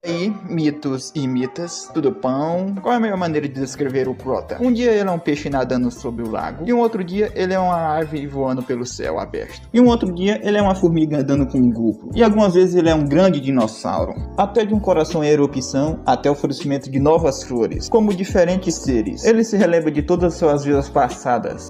E mitos e mitas, tudo pão. Qual é a melhor maneira de descrever o Crota? Um dia ele é um peixe nadando sobre o lago, e um outro dia ele é uma ave voando pelo céu aberto, e um outro dia ele é uma formiga andando com um grupo, e algumas vezes ele é um grande dinossauro, até de um coração em erupção até o florescimento de novas flores, como diferentes seres. Ele se relembra de todas as suas vidas passadas.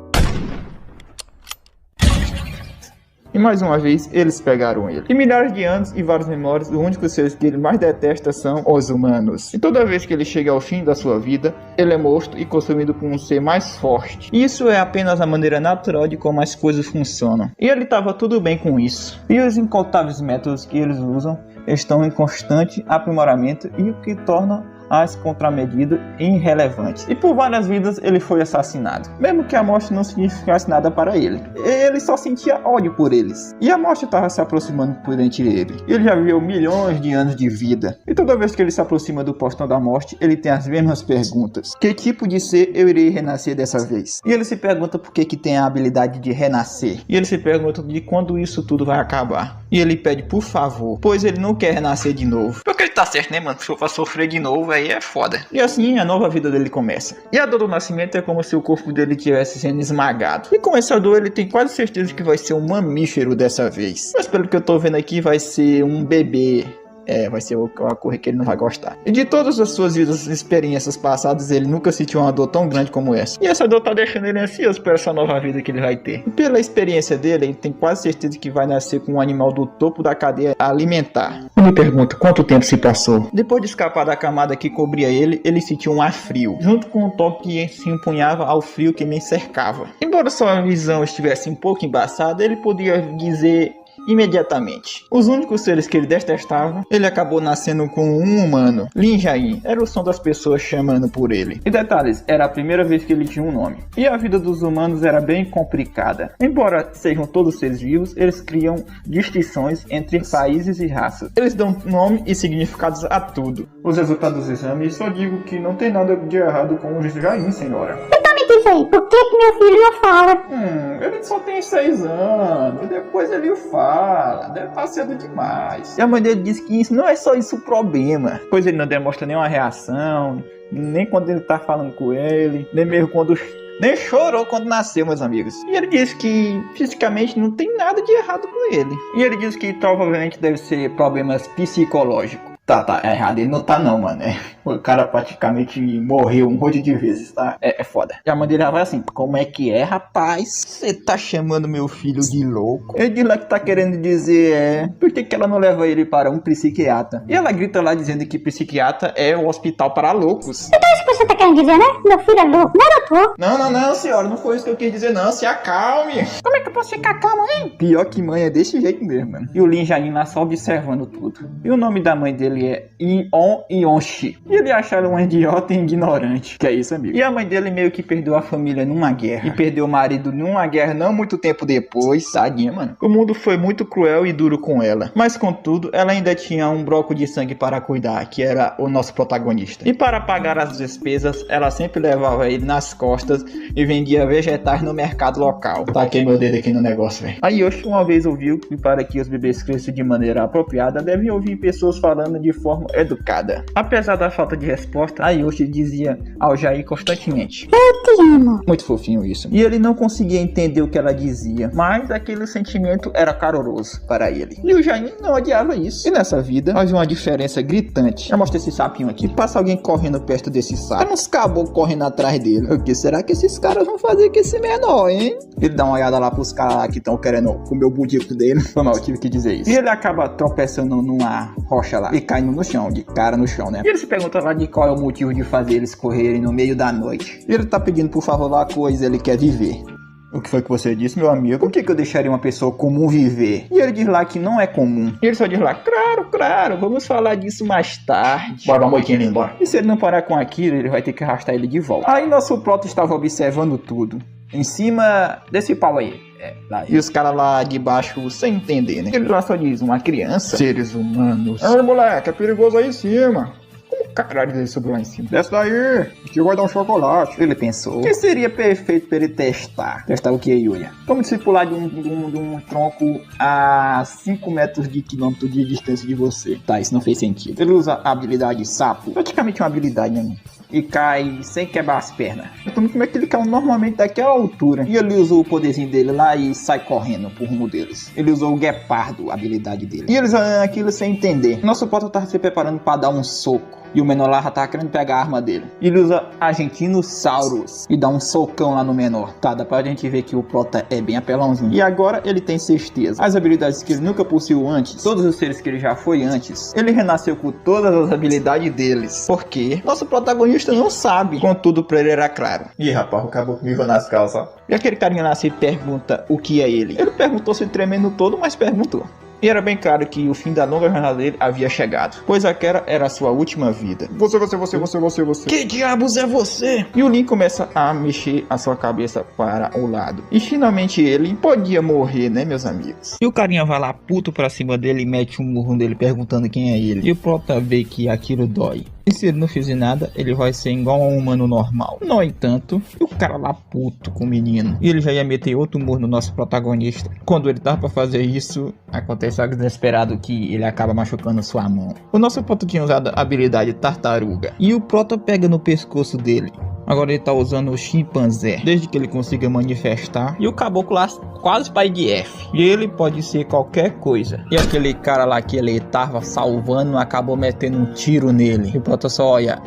E mais uma vez, eles pegaram ele. Em milhares de anos e várias memórias, os únicos seres que ele mais detesta são os humanos. E toda vez que ele chega ao fim da sua vida, ele é morto e consumido por um ser mais forte. E isso é apenas a maneira natural de como as coisas funcionam. E ele estava tudo bem com isso. E os incontáveis métodos que eles usam estão em constante aprimoramento, e o que torna as contramedidas irrelevantes. E por várias vidas ele foi assassinado, mesmo que a morte não significasse nada para ele. Ele só sentia ódio por eles, e a morte estava se aproximando por entre ele. Ele já viveu milhões de anos de vida, e toda vez que ele se aproxima do portão da morte, ele tem as mesmas perguntas: que tipo de ser eu irei renascer dessa vez? E ele se pergunta por que tem a habilidade de renascer, e ele se pergunta de quando isso tudo vai acabar. E ele pede por favor, pois ele não quer renascer de novo. Porque ele tá certo, né, mano? Se eu for sofrer de novo, aí é foda. E assim a nova vida dele começa. E a dor do nascimento é como se o corpo dele estivesse sendo esmagado. E com essa dor ele tem quase certeza que vai ser um mamífero dessa vez. Mas pelo que eu tô vendo aqui, vai ser um bebê. Vai ser uma coisa que ele não vai gostar. E de todas as suas vidas e experiências passadas, ele nunca sentiu uma dor tão grande como essa. E essa dor tá deixando ele ansioso por essa nova vida que ele vai ter. E pela experiência dele, ele tem quase certeza que vai nascer com um animal do topo da cadeia alimentar. Eu me pergunto, quanto tempo se passou? Depois de escapar da camada que cobria ele, ele sentiu um ar frio, junto com um toque que se empunhava ao frio que me cercava. Embora sua visão estivesse um pouco embaçada, ele podia dizer imediatamente os únicos seres que ele detestava. Ele acabou nascendo com um humano, Lin Jain. Era o som das pessoas chamando por ele. E detalhes, era a primeira vez que ele tinha um nome. E a vida dos humanos era bem complicada. Embora sejam todos seres vivos, eles criam distinções entre países e raças. Eles dão nome e significados a tudo. Os resultados dos exames só digo que não tem nada de errado com o Jain, senhora. Diz aí, por que meu filho não fala? Ele só tem 6 anos, e depois ele fala, deve estar cedo demais. E a mãe dele disse que isso não é só isso o problema, pois ele não demonstra nenhuma reação, nem quando ele tá falando com ele, nem mesmo quando... nem chorou quando nasceu, meus amigos. E ele disse que fisicamente não tem nada de errado com ele. E ele disse que provavelmente deve ser problemas psicológicos. Tá errado, ele não tá não, mano. O cara praticamente morreu um monte de vezes, tá? É foda. E a mãe dele vai assim: como é que é, rapaz? Você tá chamando meu filho de louco? Ele diz lá que tá querendo dizer, por que ela não leva ele para um psiquiatra? E ela grita lá dizendo que psiquiatra é um hospital para loucos. Então isso que você tá querendo dizer, né? Meu filho é louco, não é doutor? Não, senhora, não foi isso que eu quis dizer não, se acalme. Como é que eu posso ficar calmo, hein? Pior que mãe é desse jeito mesmo, mano. E o Lin Jain lá só observando tudo. E o nome da mãe dele é Ion Yonshi. E ele acha ela um idiota e ignorante. Que é isso, amigo. E a mãe dele meio que perdeu a família numa guerra. E perdeu o marido numa guerra não muito tempo depois. Tadinha, mano. O mundo foi muito cruel e duro com ela. Mas contudo, ela ainda tinha um broco de sangue para cuidar, que era o nosso protagonista. E para pagar as despesas, ela sempre levava ele nas costas e vendia vegetais no mercado local. Taquei meu dedo aqui no negócio, velho. A Yoshi uma vez ouviu que para que os bebês cresçam de maneira apropriada, devem ouvir pessoas falando de forma educada. Apesar da falta de resposta, a Yoshi dizia ao Jair constantemente: eu te amo. Muito fofinho isso. E ele não conseguia entender o que ela dizia, mas aquele sentimento era caloroso para ele. E o Jair não odiava isso. E nessa vida havia uma diferença gritante. Eu mostrei esse sapinho aqui. Passa alguém correndo perto desse sapo. Tem uns caboclos correndo atrás dele. O que será que esses caras vão fazer com esse menor, hein? Ele dá uma olhada lá pros caras que estão querendo comer o budico dele. Foi mal, eu tive que dizer isso. E ele acaba tropeçando numa rocha lá e caindo no chão, de cara no chão, né? E ele se pergunta lá de qual é o motivo de fazer eles correrem no meio da noite. E ele tá pedindo por favor lá coisa, ele quer viver. O que foi que você disse, meu amigo? Por que eu deixaria uma pessoa comum viver? E ele diz lá que não é comum. E ele só diz lá, claro, vamos falar disso mais tarde. Bora, moiquinho, embora. E se ele não parar com aquilo, ele vai ter que arrastar ele de volta. Aí nosso Proto estava observando tudo. Em cima desse pau aí. Lá. E os caras lá de baixo sem entender, né? Ele lá só diz, uma criança. Seres humanos. Moleque, é perigoso aí em cima. Como caralho ele subiu lá em cima? Desce daí, que eu vou dar um chocolate. Ele pensou que seria perfeito para ele testar. Testar o que, Yuya? Como se pular de um tronco a 5 metros de quilômetro de distância de você. Tá, isso não fez sentido. Ele usa a habilidade sapo. Praticamente uma habilidade, né? E cai sem quebrar as pernas. Então, como é que ele cai normalmente daquela altura? E ele usou o poderzinho dele lá e sai correndo pro rumo deles. Ele usou o guepardo, a habilidade dele. E eles olhando aquilo sem entender. Nosso Prota tava se preparando para dar um soco. E o menor lá já tá querendo pegar a arma dele. Ele usa Argentinosaurus e dá um socão lá no menor. Tá, dá pra gente ver que o Prota é bem apelãozinho. E agora ele tem certeza. As habilidades que ele nunca possuiu antes, todos os seres que ele já foi antes, ele renasceu com todas as habilidades deles. Porque nosso protagonista não sabe. Contudo, pra ele era claro. Ih, rapaz, o caboclo mijou nas calças. E aquele carinha lá se pergunta o que é ele. Ele perguntou se tremendo todo, mas perguntou. E era bem claro que o fim da longa jornada dele havia chegado, pois aquela era a sua última vida. Você. Que diabos é você? E o Link começa a mexer a sua cabeça para o lado. E finalmente ele podia morrer, né, meus amigos? E o carinha vai lá puto pra cima dele e mete um murro nele perguntando quem é ele. E o Prota vê que aquilo dói. E se ele não fizer nada, ele vai ser igual a um humano normal. No entanto, o cara lá puto com o menino. E ele já ia meter outro murro no nosso protagonista. Quando ele tava pra fazer isso, acontece algo inesperado que ele acaba machucando sua mão. O nosso Prota tinha usado a habilidade tartaruga. E o Prota pega no pescoço dele. Agora ele tá usando o chimpanzé, desde que ele consiga manifestar. E o caboclo lá quase pai de F. E ele pode ser qualquer coisa. E aquele cara lá que ele tava salvando acabou metendo um tiro nele. E o Prota só olha.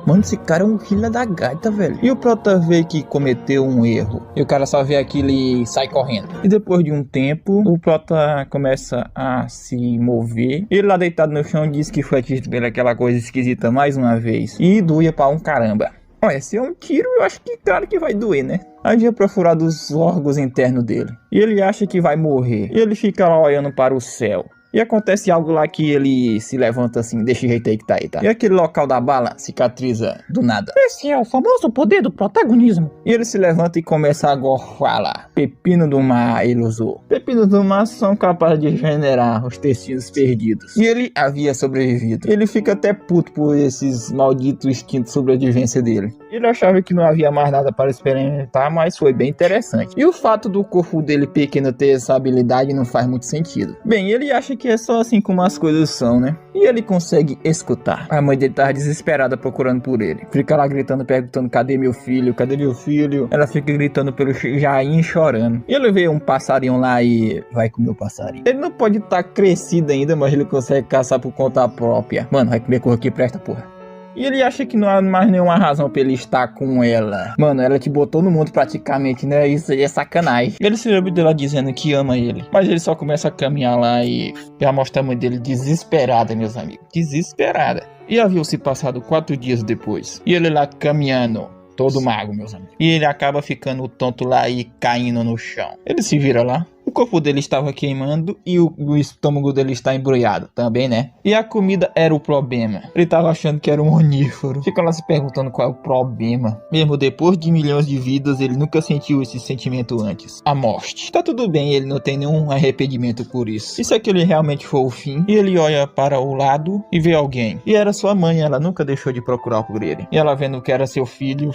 Mano, esse cara é um filho da gaita, velho. E o Prota vê que cometeu um erro. E o cara só vê aquilo e sai correndo. E depois de um tempo, o Prota começa a se mover. Ele lá deitado no chão diz que foi atingido pela aquela coisa esquisita mais uma vez. E doía pra um caramba. Olha, se é um tiro, eu acho que claro que vai doer, né? Aí já procurado os órgãos internos dele. E ele acha que vai morrer. E ele fica lá olhando para o céu. E acontece algo lá que ele se levanta assim, desse jeito aí que tá aí, tá? E aquele local da bala cicatriza do nada. Esse é o famoso poder do protagonismo. E ele se levanta e começa a gorfar lá. Pepino do mar ele usou. Pepinos do mar são capazes de regenerar os tecidos perdidos. E ele havia sobrevivido. Ele fica até puto por esses malditos instintos de sobrevivência dele. Ele achava que não havia mais nada para experimentar, mas foi bem interessante. E o fato do corpo dele pequeno ter essa habilidade não faz muito sentido. Bem, ele acha que é só assim como as coisas são, né? E ele consegue escutar. A mãe dele tá desesperada procurando por ele. Fica lá gritando, perguntando, cadê meu filho? Cadê meu filho? Ela fica gritando pelo Jain, chorando. E ele vê um passarinho lá e vai comer o passarinho. Ele não pode estar crescido ainda, mas ele consegue caçar por conta própria. Mano, vai comer cor aqui, presta, porra. E ele acha que não há mais nenhuma razão pra ele estar com ela. Mano, ela te botou no mundo praticamente, né? Isso aí é sacanagem. Ele se lembra dela dizendo que ama ele. Mas ele só começa a caminhar lá e já mostra a mãe dele desesperada, meus amigos. Desesperada. E havia se passado 4 dias depois. E ele lá caminhando. Todo mago, meus amigos. E ele acaba ficando tonto lá e caindo no chão. Ele se vira lá. O corpo dele estava queimando e o estômago dele está embrulhado também, né? E a comida era o problema. Ele estava achando que era um onífero. Fica lá se perguntando qual é o problema. Mesmo depois de milhões de vidas, ele nunca sentiu esse sentimento antes. A morte. Tá tudo bem, ele não tem nenhum arrependimento por isso. E se aquele realmente for o fim? E ele olha para o lado e vê alguém. E era sua mãe, ela nunca deixou de procurar por ele. E ela vendo que era seu filho,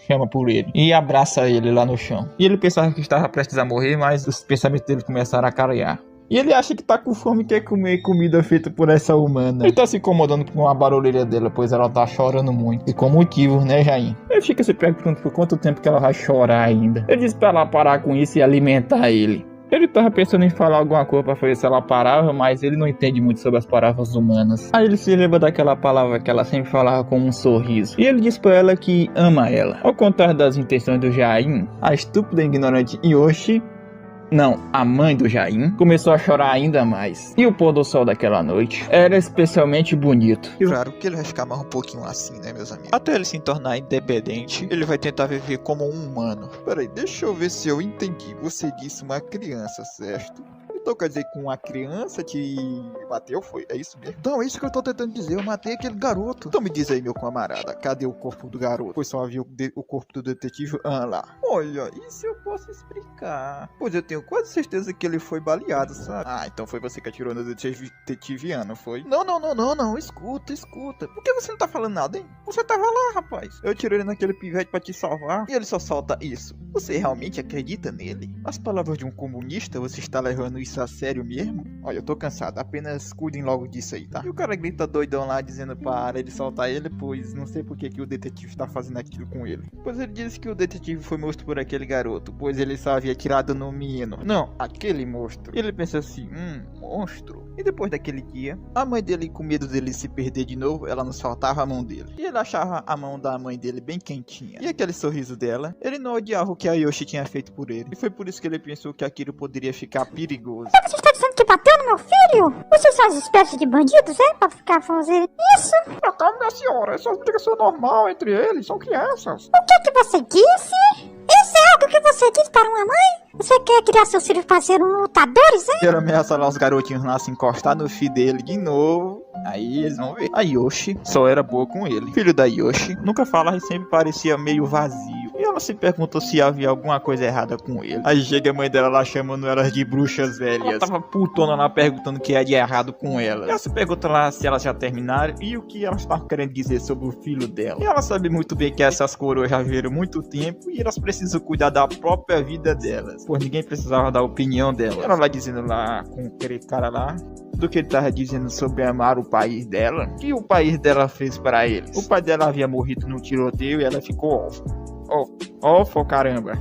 chama por ele e abraça ele lá no chão. E ele pensava que estava prestes a morrer, mas os pensamentos dele começaram a clarear. E ele acha que tá com fome e quer comer comida feita por essa humana. Ele tá se incomodando com a barulheira dela, pois ela tá chorando muito. E com motivo, né, Jain? Ele fica se perguntando por quanto tempo que ela vai chorar ainda. Ele diz pra ela parar com isso e alimentar ele. Ele tava pensando em falar alguma coisa pra fazer se ela parava, mas ele não entende muito sobre as palavras humanas. Aí ele se lembra daquela palavra que ela sempre falava com um sorriso. E ele diz pra ela que ama ela. Ao contrário das intenções do Jain, a estúpida e ignorante Yoshi, não, a mãe do Jain, começou a chorar ainda mais. E o pôr do sol daquela noite era especialmente bonito. E claro que ele vai ficar mais um pouquinho assim, né, meus amigos? Até ele se tornar independente, ele vai tentar viver como um humano. Peraí, deixa eu ver se eu entendi. Você disse uma criança, certo? Então quer dizer que uma criança te bateu, foi? É isso mesmo? Então, é isso que eu tô tentando dizer. Eu matei aquele garoto. Então me diz aí, meu camarada, cadê o corpo do garoto? Pois só havia o corpo do detetive lá. Olha, isso eu posso explicar. Pois eu tenho quase certeza que ele foi baleado, sabe? Ah, então foi você que atirou no detetive Ian, não foi? Não. Escuta. Por que você não tá falando nada, hein? Você tava lá, rapaz. Eu tirei ele naquele pivete pra te salvar e ele só solta isso. Você realmente acredita nele? As palavras de um comunista, você está levando isso a sério mesmo? Olha, eu tô cansado, apenas cuidem logo disso aí, tá? E o cara grita doidão lá dizendo para ele soltar ele, pois não sei por que o detetive tá fazendo aquilo com ele. Pois ele disse que o detetive foi morto por aquele garoto, pois ele só havia atirado no menino. Não, aquele monstro. E ele pensa assim, monstro. E depois daquele dia, a mãe dele, com medo dele se perder de novo, ela não soltava a mão dele. E ele achava a mão da mãe dele bem quentinha. E aquele sorriso dela, ele não odiava o que a Yoshi tinha feito por ele. E foi por isso que ele pensou que aquilo poderia ficar perigoso. Você está dizendo que bateu no meu filho? Vocês são as espécies de bandidos, é? Pra ficar fazendo isso? Calma, minha senhora. Essa é uma ligação normal entre eles. São crianças. O que você disse? Isso é algo que você disse para uma mãe? Você quer criar seus filhos para serem lutadores, hein? E ele ameaça lá os garotinhos lá se encostar no filho dele de novo. Aí eles vão ver. A Yoshi só era boa com ele. Filho da Yoshi nunca falava e sempre parecia meio vazio. E ela se perguntou se havia alguma coisa errada com ele. Aí chega a mãe dela lá chamando elas de bruxas velhas. Ela tava putona lá perguntando o que é de errado com ela. Ela se pergunta lá se elas já terminaram e o que elas estavam querendo dizer sobre o filho dela. E ela sabe muito bem que essas coroas já viveram muito tempo e elas precisam cuidar da própria vida delas. Pois ninguém precisava da opinião dela. Ela lá dizendo lá com aquele cara lá do que ele tava dizendo sobre amar o país dela. O que o país dela fez para eles? O pai dela havia morrido no tiroteio e ela ficou órfã. Órfã, caramba.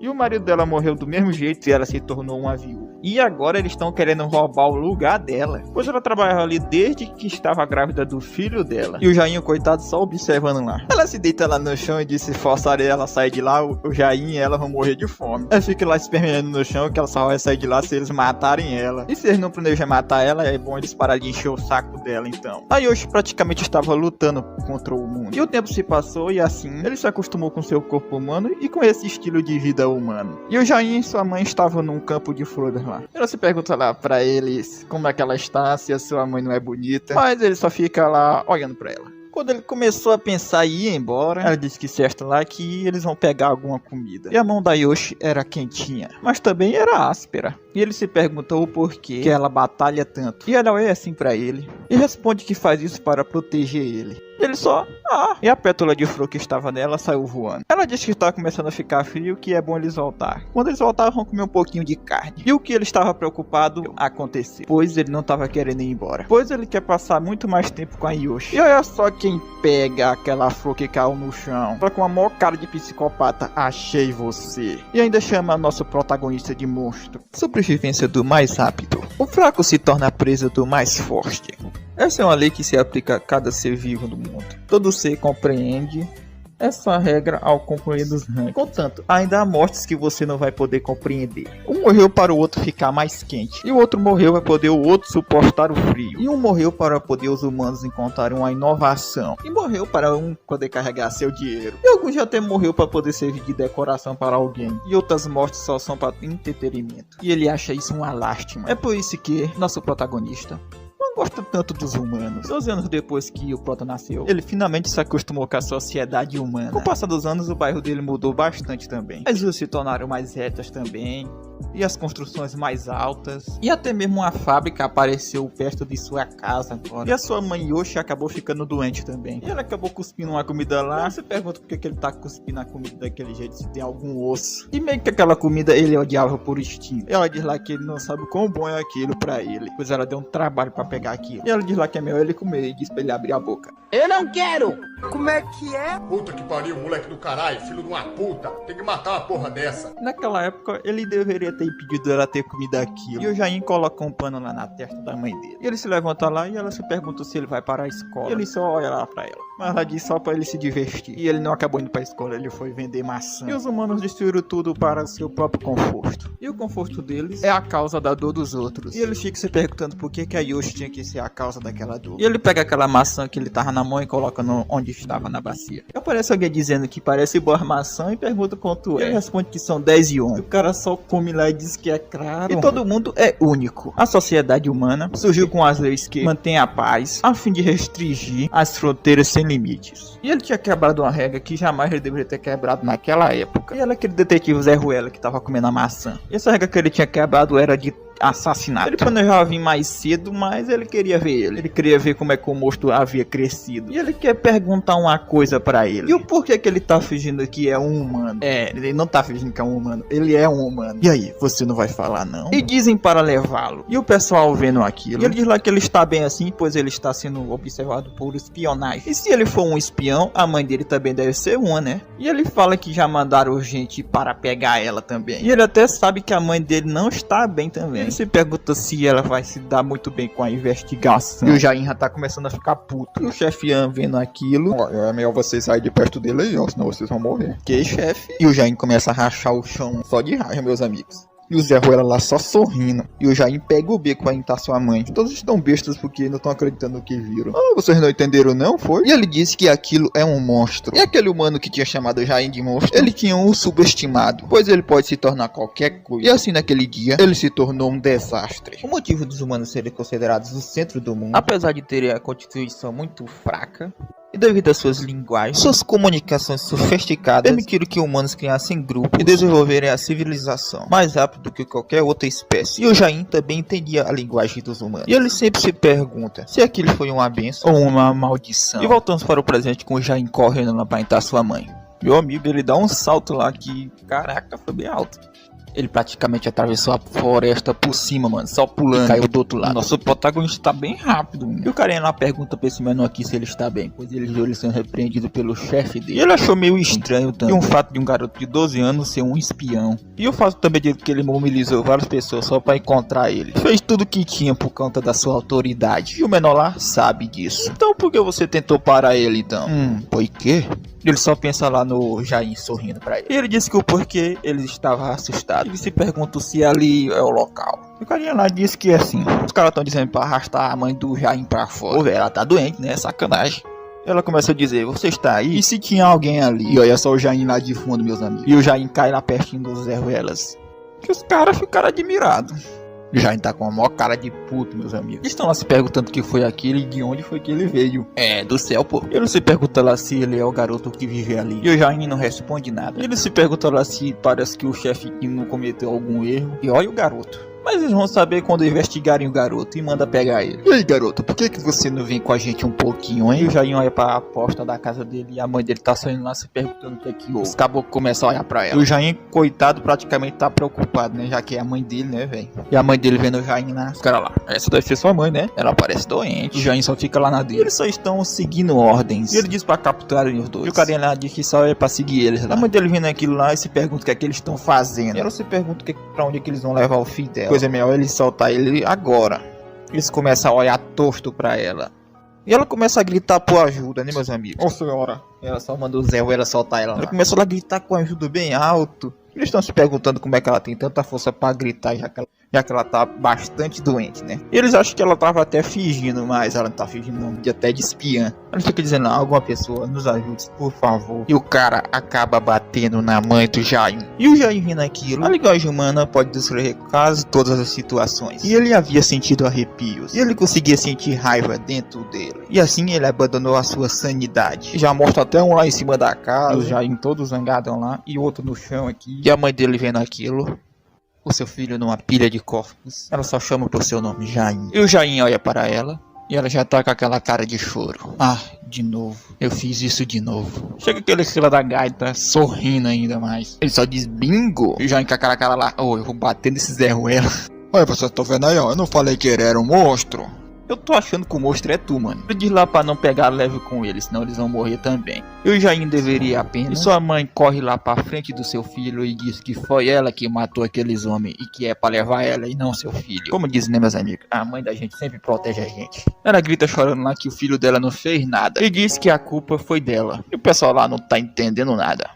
E o marido dela morreu do mesmo jeito e ela se tornou uma viúva. E agora eles estão querendo roubar o lugar dela. Pois ela trabalhava ali desde que estava grávida do filho dela. E o Jainho, coitado, só observando lá. Ela se deita lá no chão e diz se forçarem ela a sair de lá, o Jainho e ela vão morrer de fome. Ela fica lá esperneando no chão que ela só vai sair de lá se eles matarem ela. E se eles não planejam matar ela, é bom eles pararem de encher o saco dela então. A Yoshi praticamente estava lutando contra o mundo. E o tempo se passou e assim, ele se acostumou com seu corpo humano e com esse estilo de vida humano. E o Jainho e sua mãe estavam num campo de flores lá. Ela se pergunta lá pra eles como é que ela está, se a sua mãe não é bonita. Mas ele só fica lá olhando pra ela. Quando ele começou a pensar em ir embora, ela disse que certo lá que eles vão pegar alguma comida. E a mão da Yoshi era quentinha, mas também era áspera. E ele se perguntou o porquê que ela batalha tanto. E ela olha assim pra ele e responde que faz isso para proteger ele. Ele só, e a pétala de flor que estava nela saiu voando. Ela disse que estava começando a ficar frio, que é bom eles voltar. Quando eles voltaram, vão comer um pouquinho de carne. E o que ele estava preocupado aconteceu, pois ele não estava querendo ir embora. Pois ele quer passar muito mais tempo com a Yoshi. E olha só quem pega aquela flor que caiu no chão. Só com a maior cara de psicopata, achei você. E ainda chama nosso protagonista de monstro. Sobrevivência do mais rápido. O fraco se torna a presa do mais forte. Essa é uma lei que se aplica a cada ser vivo do mundo. Todo ser compreende essa regra ao compreender os rangos. Contanto, ainda há mortes que você não vai poder compreender. Um morreu para o outro ficar mais quente. E o outro morreu para poder o outro suportar o frio. E um morreu para poder os humanos encontrarem uma inovação. E morreu para um poder carregar seu dinheiro. E alguns já até morreu para poder servir de decoração para alguém. E outras mortes só são para entretenimento. E ele acha isso uma lástima. É por isso que nosso protagonista gosta tanto dos humanos. 12 anos depois que o Prota nasceu, ele finalmente se acostumou com a sociedade humana. Com o passar dos anos, o bairro dele mudou bastante também. As ruas se tornaram mais retas também, e as construções mais altas, e até mesmo uma fábrica apareceu perto de sua casa agora. E a sua mãe Yoshi acabou ficando doente também. E ela acabou cuspindo uma comida lá. Você pergunta por que ele tá cuspindo a comida daquele jeito, se tem algum osso. E meio que aquela comida ele odiava por instinto. Ela diz lá que ele não sabe quão bom é aquilo pra ele, pois ela deu um trabalho pra pegar aquilo. E ela diz lá que é melhor ele comer e diz pra ele abrir a boca. Eu não quero! Como é que é? Puta que pariu, moleque do caralho, filho de uma puta. Tem que matar uma porra dessa. Naquela época, ele deveria ter impedido ela ter comido aquilo. E o Jain coloca um pano lá na testa da mãe dele. E ele se levanta lá e ela se pergunta se ele vai para a escola. E ele só olha lá pra ela. Mas ela diz só pra ele se divertir. E ele não acabou indo pra escola, ele foi vender maçã. E os humanos destruíram tudo para o seu próprio conforto. E o conforto deles é a causa da dor dos outros. E ele fica se perguntando por que a Yoshi tinha que ser a causa daquela dor. E ele pega aquela maçã que ele tava na mão e coloca onde estava na bacia. E aparece alguém dizendo que parece boa maçã e pergunta quanto é. Ele responde que são 10 iones. O cara só come lá diz que é claro. E todo mundo é único. A sociedade humana surgiu com as leis que mantêm a paz, a fim de restringir as fronteiras sem limites. E ele tinha quebrado uma regra que jamais ele deveria ter quebrado naquela época. E era aquele detetive Zé Ruela que tava comendo a maçã. E essa regra que ele tinha quebrado era de assassinato. Ele planejava vir mais cedo, mas ele queria ver ele. Ele queria ver como é que o monstro havia crescido. E ele quer perguntar uma coisa pra ele. E o porquê que ele tá fingindo que é um humano? Ele não tá fingindo que é um humano. Ele é um humano. E aí, você não vai falar não? E dizem para levá-lo. E o pessoal vendo aquilo. E ele diz lá que ele está bem assim, pois ele está sendo observado por espionagem. E se ele for um espião, a mãe dele também deve ser uma, né? E ele fala que já mandaram gente para pegar ela também. E ele até sabe que a mãe dele não está bem também. Se pergunta se ela vai se dar muito bem com a investigação. E o Jain já tá começando a ficar puto. E o chefião vendo aquilo. Ó, é melhor vocês saírem de perto dele aí, ó, senão vocês vão morrer. Que chefe? E o Jain começa a rachar o chão só de raiva, meus amigos. E o Zé Ruela lá só sorrindo. E o Jain pega o beco pra imitar sua mãe. Todos estão bestas porque não estão acreditando no que viram. Ah, vocês não entenderam não, foi? E ele disse que aquilo é um monstro. E aquele humano que tinha chamado o Jain de monstro, ele tinha um subestimado, pois ele pode se tornar qualquer coisa. E assim naquele dia, ele se tornou um desastre. O motivo dos humanos serem considerados o centro do mundo, apesar de terem a constituição muito fraca, e devido às suas linguagens, suas comunicações sofisticadas, permitiram que humanos criassem grupos e desenvolverem a civilização mais rápido do que qualquer outra espécie. E o Jain também entendia a linguagem dos humanos. E ele sempre se pergunta se aquilo foi uma bênção ou uma maldição. E voltamos para o presente com o Jain correndo lá para entrar sua mãe. Meu amigo, ele dá um salto lá que, caraca, foi bem alto. Ele praticamente atravessou a floresta por cima, mano, só pulando, e caiu do outro lado. Nosso protagonista tá bem rápido, mano. E o carinha lá pergunta pra esse menor aqui se ele está bem, pois ele viu ele sendo repreendido pelo chefe dele. E ele achou meio estranho também. E um fato de um garoto de 12 anos ser um espião. E o fato também de que ele mobilizou várias pessoas só pra encontrar ele. Fez tudo que tinha por conta da sua autoridade. E o menor lá sabe disso. Então por que você tentou parar ele então? Por quê? Ele só pensa lá no Jain sorrindo pra ele. E ele disse que o porquê ele estava assustado. Ele se pergunta se ali é o local. E o carinha lá disse que é assim. Os caras estão dizendo pra arrastar a mãe do Jain pra fora. Pô, velho, ela tá doente, né? Sacanagem. Ela começa a dizer, você está aí? E se tinha alguém ali? E olha só o Jain lá de fundo, meus amigos. E o Jain cai lá pertinho dos Zé Ruelas. Que os caras ficaram admirados. O Jain tá com a maior cara de puto, meus amigos. Eles estão lá se perguntando o que foi aquilo e de onde foi que ele veio. É, do céu, pô. Ele se pergunta lá se ele é o garoto que vive ali. E o Jain não responde nada. Ele se pergunta lá se parece que o chefe não cometeu algum erro. E olha o garoto. Mas eles vão saber quando investigarem o garoto e manda pegar ele. E aí, garoto, por que você não vem com a gente um pouquinho, hein? E o Jain olha pra porta da casa dele e a mãe dele tá saindo lá se perguntando o que é que houve. Os caboclos começam a olhar pra ela. E o Jain, coitado, praticamente tá preocupado, né? Já que é a mãe dele, né, velho? E a mãe dele vendo o Jain lá. Os caras lá, essa deve ser sua mãe, né? Ela parece doente. O Jain só fica lá na dele. E eles só estão seguindo ordens. E ele diz pra capturarem os dois. E o carinha lá diz que só é pra seguir eles lá. A mãe dele vendo aquilo lá e se pergunta o que é que eles estão fazendo. E ela se pergunta pra onde é que eles vão levar o filho dela. Coisa melhor ele soltar ele agora. Eles começam a olhar torto pra ela. E ela começa a gritar por ajuda, né, meus amigos? Ô, senhora. Ela só manda o Zé Ruela soltar ela. Ela começa a gritar com ajuda bem alto. Eles estão se perguntando como é que ela tem tanta força pra gritar, já que ela tá bastante doente, né? E eles acham que ela tava até fingindo, mas ela não tá fingindo não, até de espiã. Ela fica dizendo, alguma pessoa nos ajude, por favor. E o cara acaba batendo na mãe do Jain. E o Jain vendo aquilo, a linguagem humana pode descrever quase todas as situações. E ele havia sentido arrepios. E ele conseguia sentir raiva dentro dele. E assim ele abandonou a sua sanidade. E já mostra até um lá em cima da casa, o Jain todo zangado lá, e outro no chão aqui. E a mãe dele vendo aquilo, o seu filho numa pilha de corpos. Ela só chama por seu nome, Jain. E o Jain olha para ela e ela já tá com aquela cara de choro. Ah, de novo. Eu fiz isso de novo. Chega aquele fila da gaita sorrindo ainda mais. Ele só diz bingo. E o Jain com aquela cara lá. Oh, eu vou bater nesse Zé Ruela. Olha, vocês estão vendo aí, ó. Eu não falei que ele era um monstro. Eu tô achando que o monstro é tu, mano. Ele diz lá pra não pegar leve com ele, senão eles vão morrer também. Eu já ainda deveria apenas. E sua mãe corre lá pra frente do seu filho e diz que foi ela que matou aqueles homens e que é pra levar ela e não seu filho. Como diz, né, meus amigos? A mãe da gente sempre protege a gente. Ela grita chorando lá que o filho dela não fez nada e diz que a culpa foi dela. E o pessoal lá não tá entendendo nada.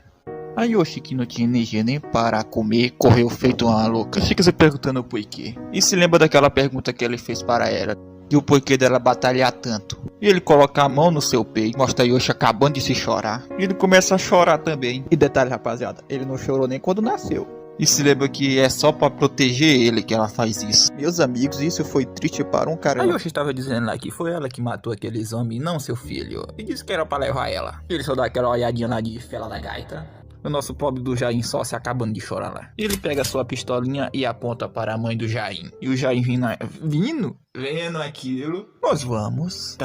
A Yoshi, que não tinha energia nem para comer, correu feito uma louca. Fica se perguntando o porquê. E se lembra daquela pergunta que ele fez para ela. E o porquê dela batalhar tanto. E ele coloca a mão no seu peito, mostra a Yoshi acabando de se chorar. E ele começa a chorar também. E detalhe, rapaziada, ele não chorou nem quando nasceu. E se lembra que é só pra proteger ele que ela faz isso. Meus amigos, isso foi triste para um cara. A Yoshi estava dizendo lá que foi ela que matou aqueles homens, não seu filho. E disse que era pra levar ela. Ele só dá aquela olhadinha lá de fela da gaita. O nosso pobre do Jain só se acabando de chorar lá. Ele pega sua pistolinha e aponta para a mãe do Jain. E o Jain vendo aquilo. Nós vamos.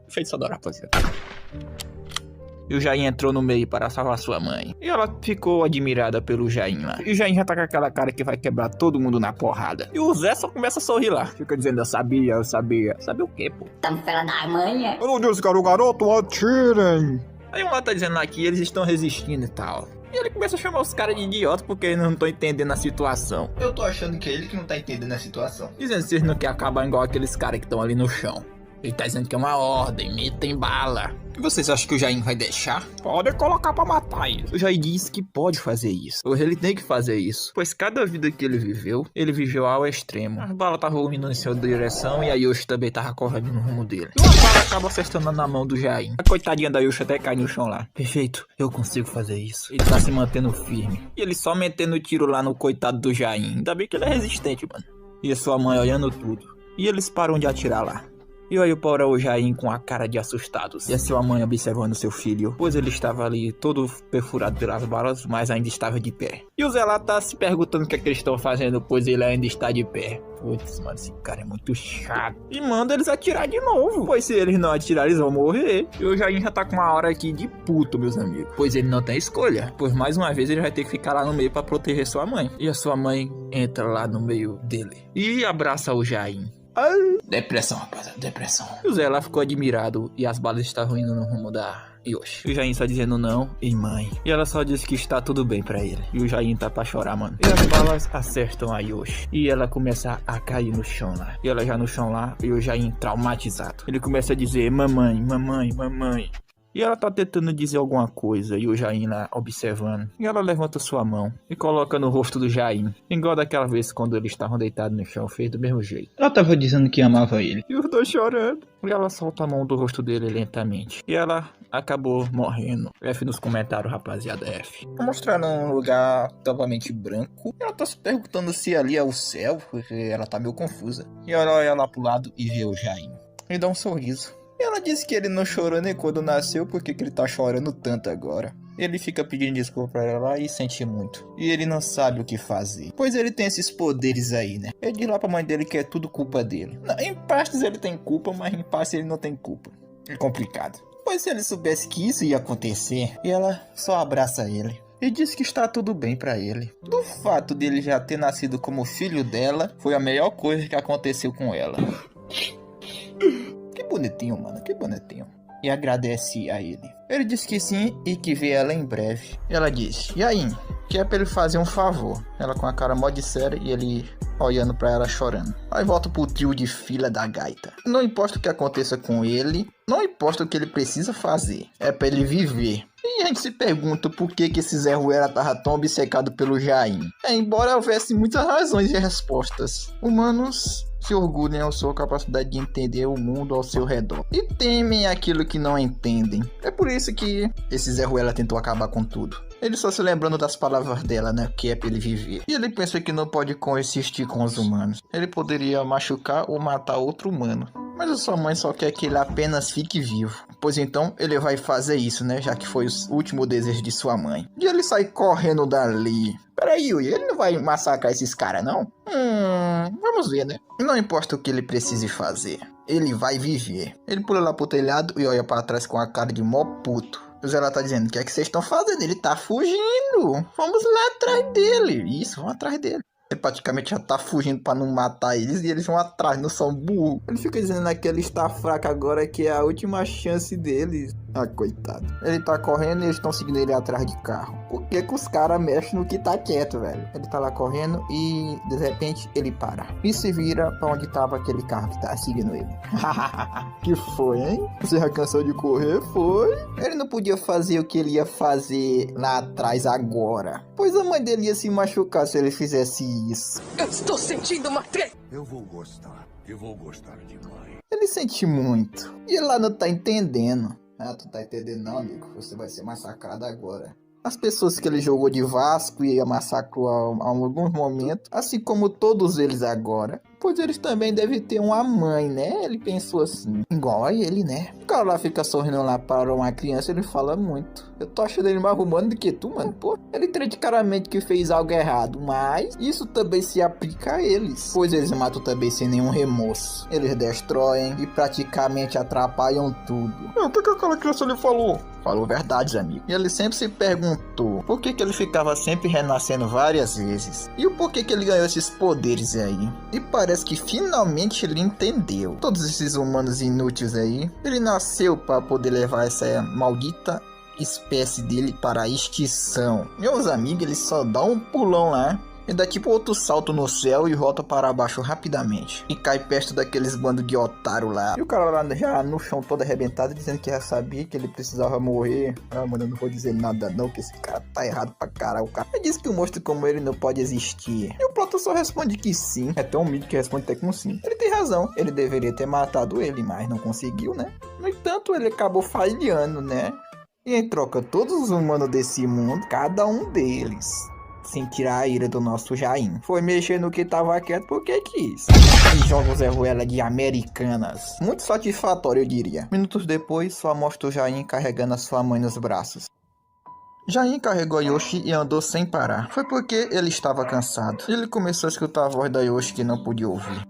Feito só da rapaziada. E o Jain entrou no meio para salvar sua mãe. E ela ficou admirada pelo Jain lá. E o Jain já tá com aquela cara que vai quebrar todo mundo na porrada. E o Zé só começa a sorrir lá. Fica dizendo, eu sabia. Sabe o quê, pô? Tamo fela da manhã. Eu não disse que era o garoto, atirem. Aí um lá tá dizendo lá que eles estão resistindo e tal. E ele começa a chamar os caras de idiota porque eles não estão entendendo a situação. Eu tô achando que é ele que não tá entendendo a situação. Dizendo que vocês não querem acabar igual aqueles caras que estão ali no chão. Ele tá dizendo que é uma ordem, metem bala. E vocês acham que o Jain vai deixar? Pode colocar pra matar eles. O Jain disse que pode fazer isso. Ou ele tem que fazer isso. Pois cada vida que ele viveu ao extremo. As balas estavam indo em sua direção e a Yoshi também tava correndo no rumo dele. E uma bala acaba acertando na mão do Jain. A coitadinha da Yoshi até cai no chão lá. Perfeito, eu consigo fazer isso. Ele tá se mantendo firme. E ele só metendo tiro lá no coitado do Jain. Ainda bem que ele é resistente, mano. E a sua mãe olhando tudo. E eles param de atirar lá. E olha para o Jain com a cara de assustados. E a sua mãe observando seu filho, pois ele estava ali todo perfurado pelas balas, mas ainda estava de pé. E o Zé lá tá se perguntando o que é que eles estão fazendo, pois ele ainda está de pé. Putz, mano, esse cara é muito chato. E manda eles atirar de novo, pois se eles não atirarem, eles vão morrer. E o Jain já tá com uma hora aqui de puto, meus amigos. Pois ele não tem escolha, pois mais uma vez ele vai ter que ficar lá no meio para proteger sua mãe. E a sua mãe entra lá no meio dele e abraça o Jain. Ai. Depressão, rapaziada, depressão. E o Zé lá ficou admirado e as balas estavam indo no rumo da Yoshi. E o Jain só dizendo não e mãe. E ela só disse que está tudo bem pra ele. E o Jain tá pra chorar, mano. E as balas acertam a Yoshi. E ela começa a cair no chão lá. E ela já no chão lá e o Jain traumatizado. Ele começa a dizer mamãe, mamãe, mamãe. E ela tá tentando dizer alguma coisa, e o Jain lá observando. E ela levanta sua mão e coloca no rosto do Jain. Igual daquela vez quando eles estavam deitados no chão, fez do mesmo jeito. Ela tava dizendo que amava ele. E os dois chorando. E ela solta a mão do rosto dele lentamente. E ela acabou morrendo. F nos comentários, rapaziada, F. Vou mostrar num lugar totalmente branco. Ela tá se perguntando se ali é o céu, porque ela tá meio confusa. E ela olha lá pro lado e vê o Jain. E dá um sorriso. E ela disse que ele não chorou nem quando nasceu, porque que ele tá chorando tanto agora. Ele fica pedindo desculpa pra ela lá e sente muito. E ele não sabe o que fazer, pois ele tem esses poderes aí, né? Ele diz lá pra mãe dele que é tudo culpa dele. Não, em partes ele tem culpa, mas em partes ele não tem culpa. É complicado. Pois se ele soubesse que isso ia acontecer, e ela só abraça ele. E diz que está tudo bem pra ele. Do fato dele já ter nascido como filho dela, foi a melhor coisa que aconteceu com ela. Que bonitinho, mano, que bonitinho. E agradece a ele. Ele diz que sim e que vê ela em breve. Ela diz, e aí? Que é pra ele fazer um favor. Ela com a cara mó de séria e ele olhando pra ela chorando. Aí volta pro trio de fila da gaita. Não importa o que aconteça com ele, não importa o que ele precisa fazer. É pra ele viver. E a gente se pergunta por que esse Zé Ruela tava tão obcecado pelo Jain. Embora houvesse muitas razões e respostas. Humanos se orgulhem à sua capacidade de entender o mundo ao seu redor. E temem aquilo que não entendem. É por isso que esse Zé Ruela tentou acabar com tudo. Ele só se lembrando das palavras dela, né? Que é pra ele viver. E ele pensa que não pode coexistir com os humanos. Ele poderia machucar ou matar outro humano. Mas a sua mãe só quer que ele apenas fique vivo. Pois então ele vai fazer isso, né? Já que foi o último desejo de sua mãe. E ele sai correndo dali. Peraí, Yui, ele não vai massacrar esses caras, não? Vamos ver, né? Não importa o que ele precise fazer. Ele vai viver. Ele pula lá pro telhado e olha pra trás com a cara de mó puto. O Zé lá tá dizendo, o que é que vocês estão fazendo? Ele tá fugindo. Vamos lá atrás dele. Isso, vamos atrás dele. Ele praticamente já tá fugindo pra não matar eles e eles vão atrás, não são burros. Ele fica dizendo que ele está fraco agora, que é a última chance deles. Ah, coitado. Ele tá correndo e eles estão seguindo ele atrás de carro. Por que que os caras mexem no que tá quieto, velho? Ele tá lá correndo e de repente ele para. E se vira pra onde tava aquele carro que tá seguindo ele. Que foi, hein? Você já cansou de correr? Foi? Ele não podia fazer o que ele ia fazer lá atrás agora. Pois a mãe dele ia se machucar se ele fizesse isso. Eu estou sentindo uma treta. Eu vou gostar de mãe. Ele sente muito. E ele lá não tá entendendo. Ah, tu tá entendendo não, amigo? Você vai ser massacrado agora. as pessoas que ele jogou de Vasco e massacrou a alguns momentos, assim como todos eles agora. Pois eles também devem ter uma mãe, né? Ele pensou assim, igual a ele, né? O cara lá fica sorrindo lá para uma criança, ele fala muito. Eu tô achando ele mais humano do que tu, mano. Pô, ele entende claramente que fez algo errado, mas isso também se aplica a eles. Pois eles matam também sem nenhum remorso. Eles destroem e praticamente atrapalham tudo. O que aquela criança lhe falou? Falou verdades, amigo. E ele sempre se perguntou por que ele ficava sempre renascendo várias vezes. E o porquê que ele ganhou esses poderes aí. E parece que finalmente ele entendeu. Todos esses humanos inúteis aí. Ele nasceu para poder levar essa maldita espécie dele para a extinção. Meus amigos, ele só dá um pulão lá. E dá tipo outro salto no céu e volta para baixo rapidamente. E cai perto daqueles bandos de otário lá. E o cara lá já no chão todo arrebentado, dizendo que já sabia que ele precisava morrer. Ah, mano, eu não vou dizer nada não, que esse cara tá errado pra caralho. O cara diz que um monstro como ele não pode existir. E o Proto só responde que sim. É tão humilde que responde até com sim. Ele tem razão. Ele deveria ter matado ele, mas não conseguiu, né? No entanto, ele acabou falhando, né? E em troca, todos os humanos desse mundo, cada um deles, sem tirar a ira do nosso Jain, foi mexer no que tava quieto porque quis. E jogos é ruela de Americanas. Muito satisfatório, eu diria. Minutos depois, só mostra o Jain carregando a sua mãe nos braços. Jain carregou Yoshi e andou sem parar. Foi porque ele estava cansado. Ele começou a escutar a voz da Yoshi que não podia ouvir.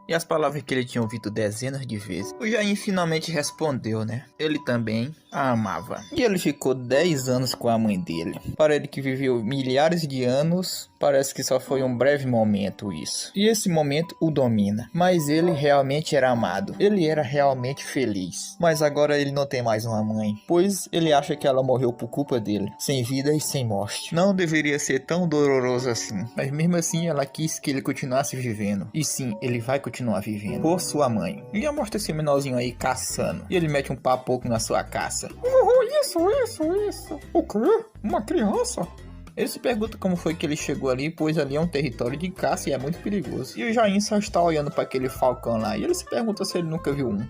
E as palavras que ele tinha ouvido dezenas de vezes. O Jain finalmente respondeu, né? Ele também a amava. E ele ficou 10 anos com a mãe dele. Para ele que viveu milhares de anos, parece que só foi um breve momento isso. E esse momento o domina. Mas ele realmente era amado. Ele era realmente feliz. Mas agora ele não tem mais uma mãe. Pois ele acha que ela morreu por culpa dele. Sem vida e sem morte. Não deveria ser tão doloroso assim. Mas mesmo assim ela quis que ele continuasse vivendo. E sim, ele vai continuar vivendo. Por sua mãe. E já mostra esse menorzinho aí caçando. E ele mete um papoco na sua caça. Isso. O quê? Uma criança? Ele se pergunta como foi que ele chegou ali, pois ali é um território de caça e é muito perigoso. E o Jain só está olhando para aquele falcão lá, e ele se pergunta se ele nunca viu um.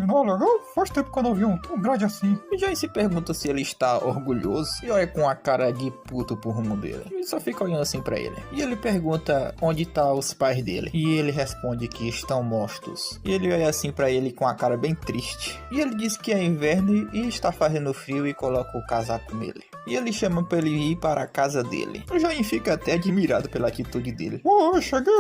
Não, legal? Faz tempo que eu não vi um tão grande assim. E Jain se pergunta se ele está orgulhoso, e olha com a cara de puto pro rumo dele. E só fica olhando assim para ele. E ele pergunta onde tá os pais dele, e ele responde que estão mortos. E ele olha assim para ele com a cara bem triste. E ele diz que é inverno e está fazendo frio e coloca o casaco nele. E ele chama para ele ir para a casa dele. O Jain fica até admirado pela atitude dele. Oh, cheguei!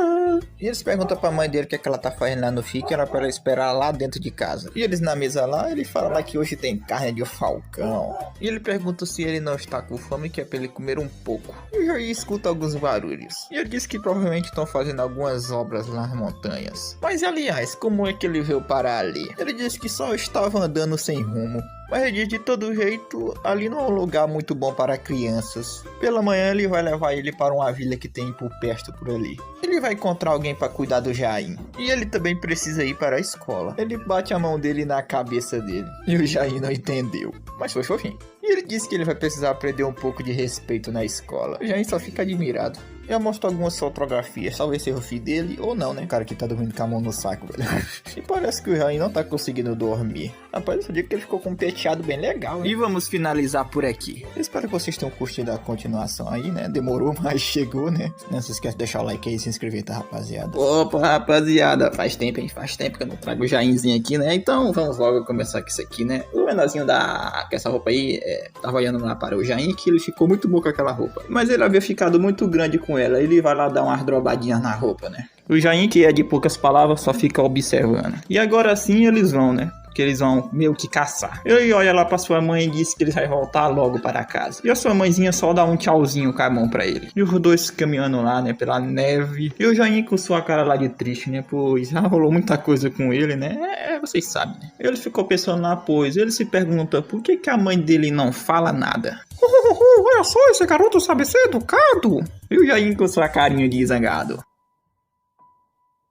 E eles perguntam pra mãe dele o que, é que ela tá fazendo lá no FIC, era pra ela esperar lá dentro de casa. E eles na mesa lá, ele fala lá que hoje tem carne de falcão. E ele pergunta se ele não está com fome, que é pra ele comer um pouco. E o Jain escuta alguns barulhos. E ele diz que provavelmente estão fazendo algumas obras lá nas montanhas. Mas aliás, como é que ele veio parar ali? Ele disse que só estava andando sem rumo. Mas ele diz de todo jeito, ali não é um lugar muito bom para crianças. Pela manhã ele vai levar ele para uma vila que tem por perto por ali. Ele vai encontrar alguém para cuidar do Jain. E ele também precisa ir para a escola. Ele bate a mão dele na cabeça dele. E o Jain não entendeu. Mas foi fofinho. E ele disse que ele vai precisar aprender um pouco de respeito na escola. O Jain só fica admirado. Eu mostro algumas fotografias, talvez seja o filho dele ou não, né? O cara que tá dormindo com a mão no saco, velho. E parece que o Jain não tá conseguindo dormir. Rapaz, eu digo que ele ficou com um penteado bem legal, né? E vamos finalizar por aqui. Eu espero que vocês tenham curtido a continuação aí, né? Demorou, mas chegou, né? Não se esquece de deixar o like aí e se inscrever, tá, rapaziada? Opa, rapaziada, faz tempo, hein? Faz tempo que eu não trago o Jainzinho aqui, né? Então vamos logo começar com isso aqui, né? O menorzinho com essa roupa aí, tava olhando lá para o Jain, que ele ficou muito bom com aquela roupa. Mas ele havia ficado muito grande com ela, ele vai lá dar umas drobadinhas na roupa, né? O Jain, que é de poucas palavras, só fica observando. E agora sim eles vão, né? Que eles vão meio que caçar. Ele olha lá pra sua mãe e diz que ele vai voltar logo para casa. E a sua mãezinha só dá um tchauzinho com a mão pra ele. E os dois caminhando lá, né, pela neve. E o Jain com sua cara lá de triste, né, pois já rolou muita coisa com ele, né, vocês sabem, né. Ele ficou pensando lá, pois ele se pergunta por que a mãe dele não fala nada. Olha só, esse garoto sabe ser educado. E o Jain com sua carinha de zangado.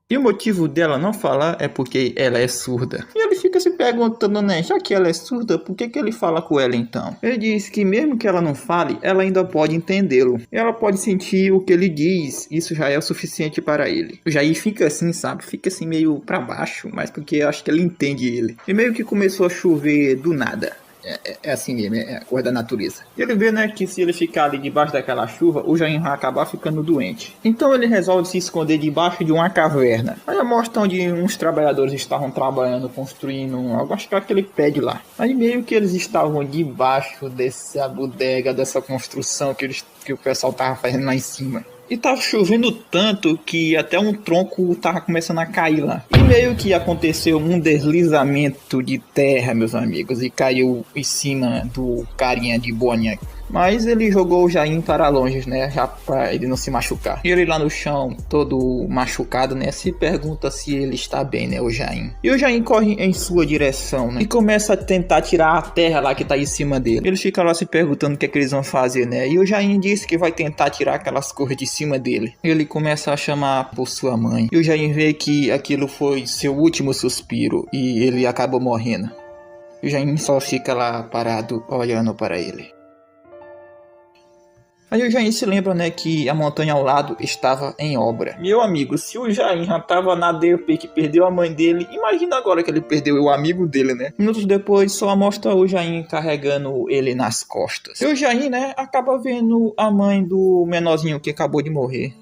E o motivo dela não falar é porque ela é surda. E ele fica se perguntando, né, já que ela é surda, por que ele fala com ela então? Ele diz que mesmo que ela não fale, ela ainda pode entendê-lo. Ela pode sentir o que ele diz, isso já é o suficiente para ele. O Jair fica assim, sabe, fica assim meio pra baixo, mas porque eu acho que ele entende ele. E meio que começou a chover do nada. É assim mesmo, é a coisa da natureza. E ele vê, né, que se ele ficar ali debaixo daquela chuva, o Jain vai acabar ficando doente. Então ele resolve se esconder debaixo de uma caverna. Aí mostra onde uns trabalhadores estavam trabalhando, construindo algo, acho que é aquele prédio lá. Aí meio que eles estavam debaixo dessa bodega, dessa construção que o pessoal tava fazendo lá em cima. E tava chovendo tanto que até um tronco tava começando a cair lá. E meio que aconteceu um deslizamento de terra, meus amigos, e caiu em cima do carinha de boné. Mas ele jogou o Jain para longe, né, já para ele não se machucar. E ele lá no chão, todo machucado, né, se pergunta se ele está bem, né, o Jain. E o Jain corre em sua direção, né, e começa a tentar tirar a terra lá que tá em cima dele. Ele fica lá se perguntando o que é que eles vão fazer, né, e o Jain disse que vai tentar tirar aquelas coisas de cima dele. Ele começa a chamar por sua mãe. E o Jain vê que aquilo foi seu último suspiro e ele acabou morrendo. E o Jain só fica lá parado, olhando para ele. Aí o Jain se lembra, né, que a montanha ao lado estava em obra. Meu amigo, se o Jain já estava na DP que perdeu a mãe dele, imagina agora que ele perdeu o amigo dele, né? Minutos depois só mostra o Jain carregando ele nas costas. E o Jain, né, acaba vendo a mãe do menorzinho que acabou de morrer.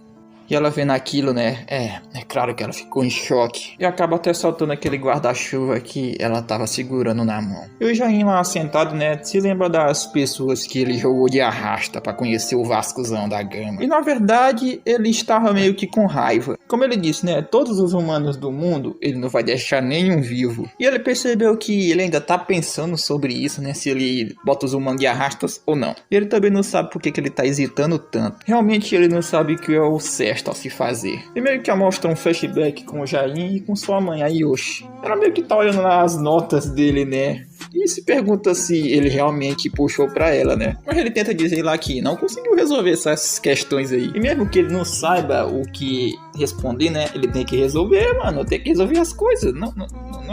E ela vendo aquilo, né, é claro que ela ficou em choque. E acaba até soltando aquele guarda-chuva que ela tava segurando na mão. E o Jain lá sentado, né, se lembra das pessoas que ele jogou de arrasta pra conhecer o Vascozão da Gama. E na verdade, ele estava meio que com raiva. Como ele disse, né, todos os humanos do mundo, ele não vai deixar nenhum vivo. E ele percebeu que ele ainda tá pensando sobre isso, né, se ele bota os humanos de arrastas ou não. E ele também não sabe por que ele tá hesitando tanto. Realmente ele não sabe o que é o certo a se fazer. E meio que mostra um flashback com o Jain e com sua mãe, a Yoshi. Ela meio que tá olhando lá as notas dele, né? E se pergunta se ele realmente puxou pra ela, né? Mas ele tenta dizer lá que não conseguiu resolver essas questões aí. E mesmo que ele não saiba o que responder, né? Ele tem que resolver, mano. Tem que resolver as coisas. Não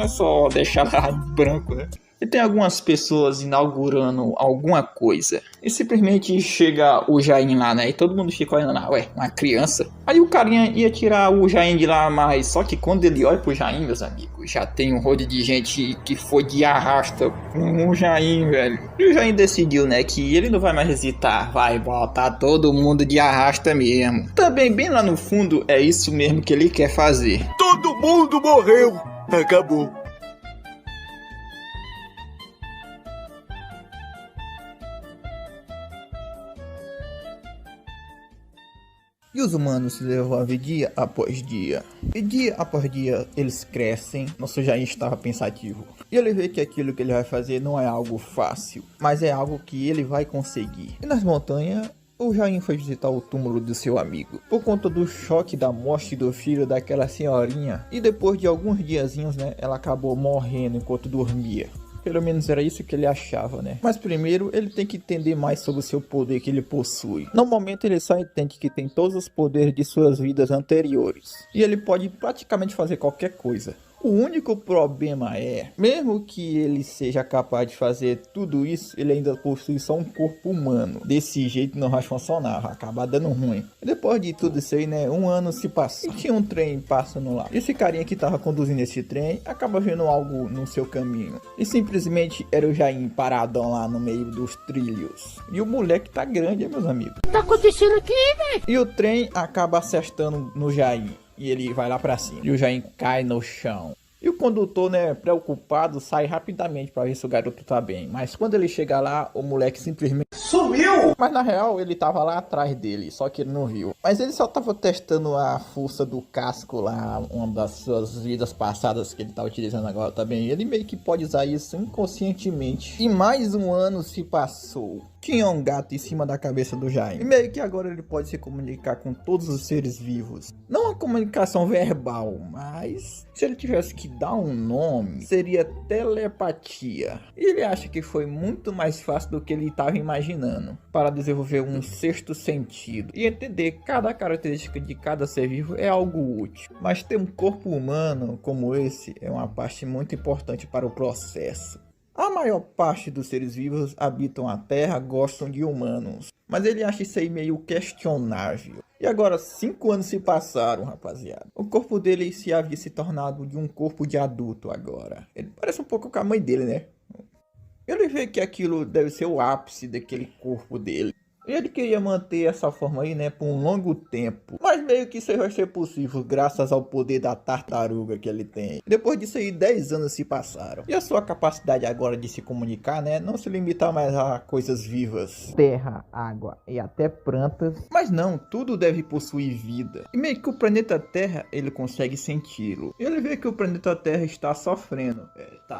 é só deixar lá em branco, né? E tem algumas pessoas inaugurando alguma coisa. E simplesmente chega o Jain lá, né? E todo mundo fica olhando lá, ué, uma criança. Aí o carinha ia tirar o Jain de lá, mas só que quando ele olha pro Jain, meus amigos, já tem um rodo de gente que foi de arrasta com o Jain, velho. E o Jain decidiu, né, que ele não vai mais hesitar, vai botar todo mundo de arrasta mesmo. Também bem lá no fundo é isso mesmo que ele quer fazer. Todo mundo morreu. Acabou. E os humanos se desenvolvem dia após dia. E dia após dia eles crescem. Nosso Jain estava pensativo. E ele vê que aquilo que ele vai fazer não é algo fácil, mas é algo que ele vai conseguir. E nas montanhas, o Jain foi visitar o túmulo do seu amigo, por conta do choque da morte do filho daquela senhorinha. E depois de alguns diazinhos, né, ela acabou morrendo enquanto dormia. Pelo menos era isso que ele achava, né? Mas primeiro ele tem que entender mais sobre o seu poder que ele possui. No momento ele só entende que tem todos os poderes de suas vidas anteriores. E ele pode praticamente fazer qualquer coisa. O único problema é, mesmo que ele seja capaz de fazer tudo isso, ele ainda possui só um corpo humano. Desse jeito não vai funcionar, vai acabar dando ruim. E depois de tudo isso aí, né, um ano se passou. E tinha um trem passando lá. Esse carinha que tava conduzindo esse trem, acaba vendo algo no seu caminho. E simplesmente era o Jain paradão lá no meio dos trilhos. E o moleque tá grande, meus amigos. O que tá acontecendo aqui, velho? E o trem acaba acertando no Jain. E ele vai lá pra cima. E o Jain cai no chão. E o condutor, né, preocupado, sai rapidamente pra ver se o garoto tá bem. Mas quando ele chega lá, o moleque simplesmente sumiu! Mas na real, ele tava lá atrás dele, só que ele não viu. Mas ele só tava testando a força do casco lá, uma das suas vidas passadas que ele tá utilizando agora também. Ele meio que pode usar isso inconscientemente. E mais um ano se passou. Tinha um gato em cima da cabeça do Jain. E meio que agora ele pode se comunicar com todos os seres vivos. Não uma comunicação verbal, mas se ele tivesse que dar um nome, seria telepatia. E ele acha que foi muito mais fácil do que ele estava imaginando para desenvolver um sexto sentido. E entender cada característica de cada ser vivo é algo útil. Mas ter um corpo humano como esse é uma parte muito importante para o processo. A maior parte dos seres vivos habitam a Terra, gostam de humanos. Mas ele acha isso aí meio questionável. E agora 5 anos se passaram, rapaziada. O corpo dele se havia se tornado de um corpo de adulto agora. Ele parece um pouco com a mãe dele, né? Ele vê que aquilo deve ser o ápice daquele corpo dele. Ele queria manter essa forma aí, né, por um longo tempo. Mas meio que isso vai ser possível graças ao poder da tartaruga que ele tem. Depois disso aí, 10 anos se passaram. E a sua capacidade agora de se comunicar, né, não se limita mais a coisas vivas. Terra, água e até plantas. Mas não, tudo deve possuir vida. E meio que o planeta Terra, ele consegue senti-lo. Ele vê que o planeta Terra está sofrendo.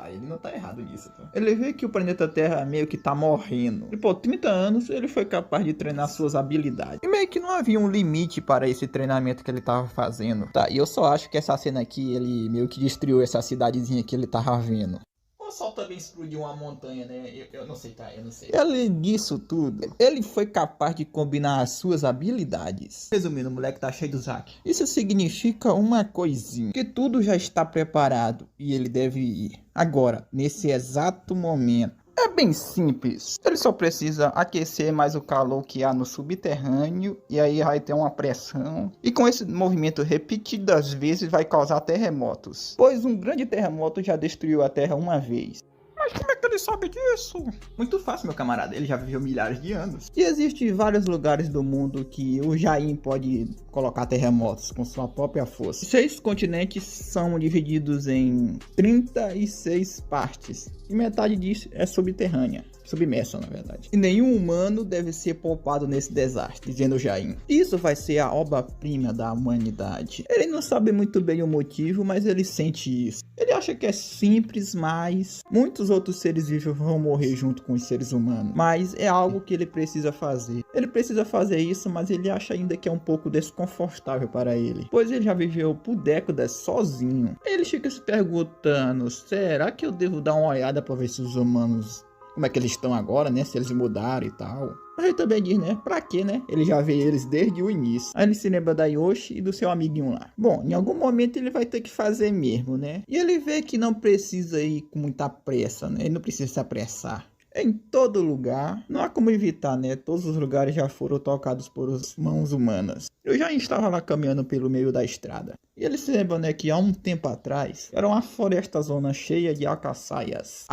Ele não tá errado nisso, tá? Ele vê que o planeta Terra meio que tá morrendo. E por 30 anos, ele foi capaz de treinar suas habilidades. E meio que não havia um limite para esse treinamento que ele tava fazendo. Tá, e eu só acho que essa cena aqui, ele meio que destruiu essa cidadezinha que ele tava vendo. O sol também explodiu uma montanha, né? Eu não sei, tá? Eu não sei. Além disso tudo, ele foi capaz de combinar as suas habilidades. Resumindo, o moleque tá cheio do Zack. Isso significa uma coisinha. Que tudo já está preparado e ele deve ir. Agora, nesse exato momento. É bem simples, ele só precisa aquecer mais o calor que há no subterrâneo e aí vai ter uma pressão. E com esse movimento repetidas vezes vai causar terremotos, pois um grande terremoto já destruiu a Terra uma vez. Mas como é que ele sabe disso? Muito fácil, meu camarada, ele já viveu milhares de anos. E existem vários lugares do mundo que o Jain pode colocar terremotos com sua própria força. 6 continentes são divididos em 36 partes. E metade disso é subterrânea. Submersa, na verdade. E nenhum humano deve ser poupado nesse desastre, dizendo Jain. Isso vai ser a obra-prima da humanidade. Ele não sabe muito bem o motivo, mas ele sente isso. Ele acha que é simples, mas muitos outros seres vivos vão morrer junto com os seres humanos. Mas é algo que ele precisa fazer. Ele precisa fazer isso, mas ele acha ainda que é um pouco desconfortável para ele, pois ele já viveu por décadas sozinho. Ele fica se perguntando, será que eu devo dar uma olhada para ver se os humanos, como é que eles estão agora, né? Se eles mudaram e tal. Mas ele também diz, né? Pra quê, né? Ele já vê eles desde o início. Aí ele se lembra da Yoshi e do seu amiguinho lá. Bom, em algum momento ele vai ter que fazer mesmo, né? E ele vê que não precisa ir com muita pressa, né? Ele não precisa se apressar. Em todo lugar, não há como evitar, né? Todos os lugares já foram tocados por mãos humanas. Eu já estava lá caminhando pelo meio da estrada. E ele se lembra, né, que há um tempo atrás era uma floresta zona cheia de acacias.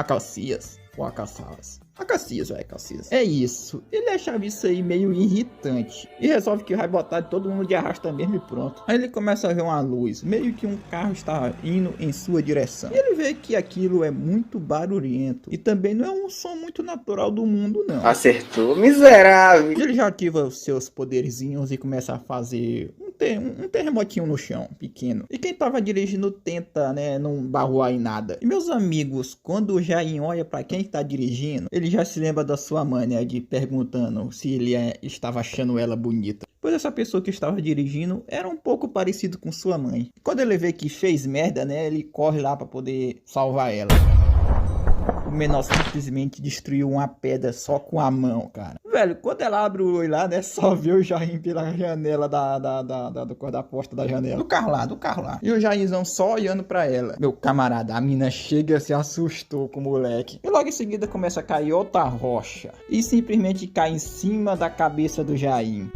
Ou acacias. Acacias. É isso. Ele achava isso aí meio irritante. E resolve que vai botar todo mundo de arrasta mesmo e pronto. Aí ele começa a ver uma luz. Meio que um carro está indo em sua direção. E ele vê que aquilo é muito barulhento. E também não é um som muito natural do mundo, não. Acertou, miserável. Ele já ativa os seus poderzinhos e começa a fazer um terremotinho no chão, pequeno. E quem tava dirigindo tenta, né, não barroar em nada. E meus amigos, quando o Jain olha pra quem tá dirigindo, ele já se lembra da sua mãe, né, de perguntando se ele estava achando ela bonita. Pois essa pessoa que estava dirigindo era um pouco parecido com sua mãe. Quando ele vê que fez merda, né, ele corre lá pra poder salvar ela. O menor simplesmente destruiu uma pedra só com a mão, cara. Velho, quando ela abre o olho lá, né, só vê o Jain pela janela da porta da janela. Do carro lá. E o Jainzão só olhando pra ela. Meu camarada, a mina chega e se assustou com o moleque. E logo em seguida começa a cair outra rocha. E simplesmente cai em cima da cabeça do Jain.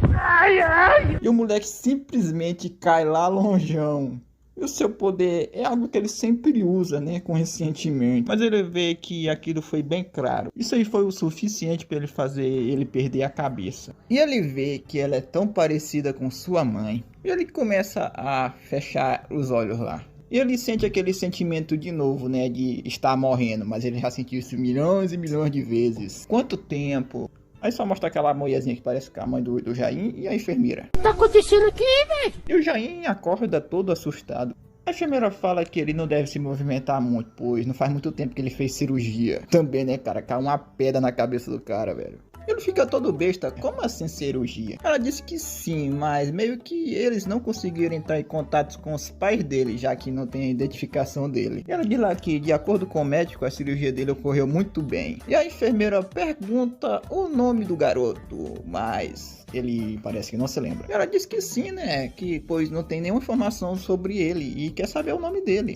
E o moleque simplesmente cai lá longeão. E o seu poder é algo que ele sempre usa, né, com ressentimento. Mas ele vê que aquilo foi bem claro. Isso aí foi o suficiente para ele fazer ele perder a cabeça. E ele vê que ela é tão parecida com sua mãe. E ele começa a fechar os olhos lá. E ele sente aquele sentimento de novo, né, de estar morrendo. Mas ele já sentiu isso milhões e milhões de vezes. Quanto tempo? Aí só mostra aquela mulherzinha que parece com a mãe do Jain e a enfermeira. O que tá acontecendo aqui, velho? E o Jain acorda todo assustado. A enfermeira fala que ele não deve se movimentar muito, pois não faz muito tempo que ele fez cirurgia. Também, né, cara, cai uma pedra na cabeça do cara, velho. Ele fica todo besta, como assim cirurgia? Ela disse que sim, mas meio que eles não conseguiram entrar em contato com os pais dele, já que não tem a identificação dele. E ela diz lá que, de acordo com o médico, a cirurgia dele ocorreu muito bem. E a enfermeira pergunta o nome do garoto, mas ele parece que não se lembra. E ela diz que sim, né, que pois não tem nenhuma informação sobre ele e quer saber o nome dele.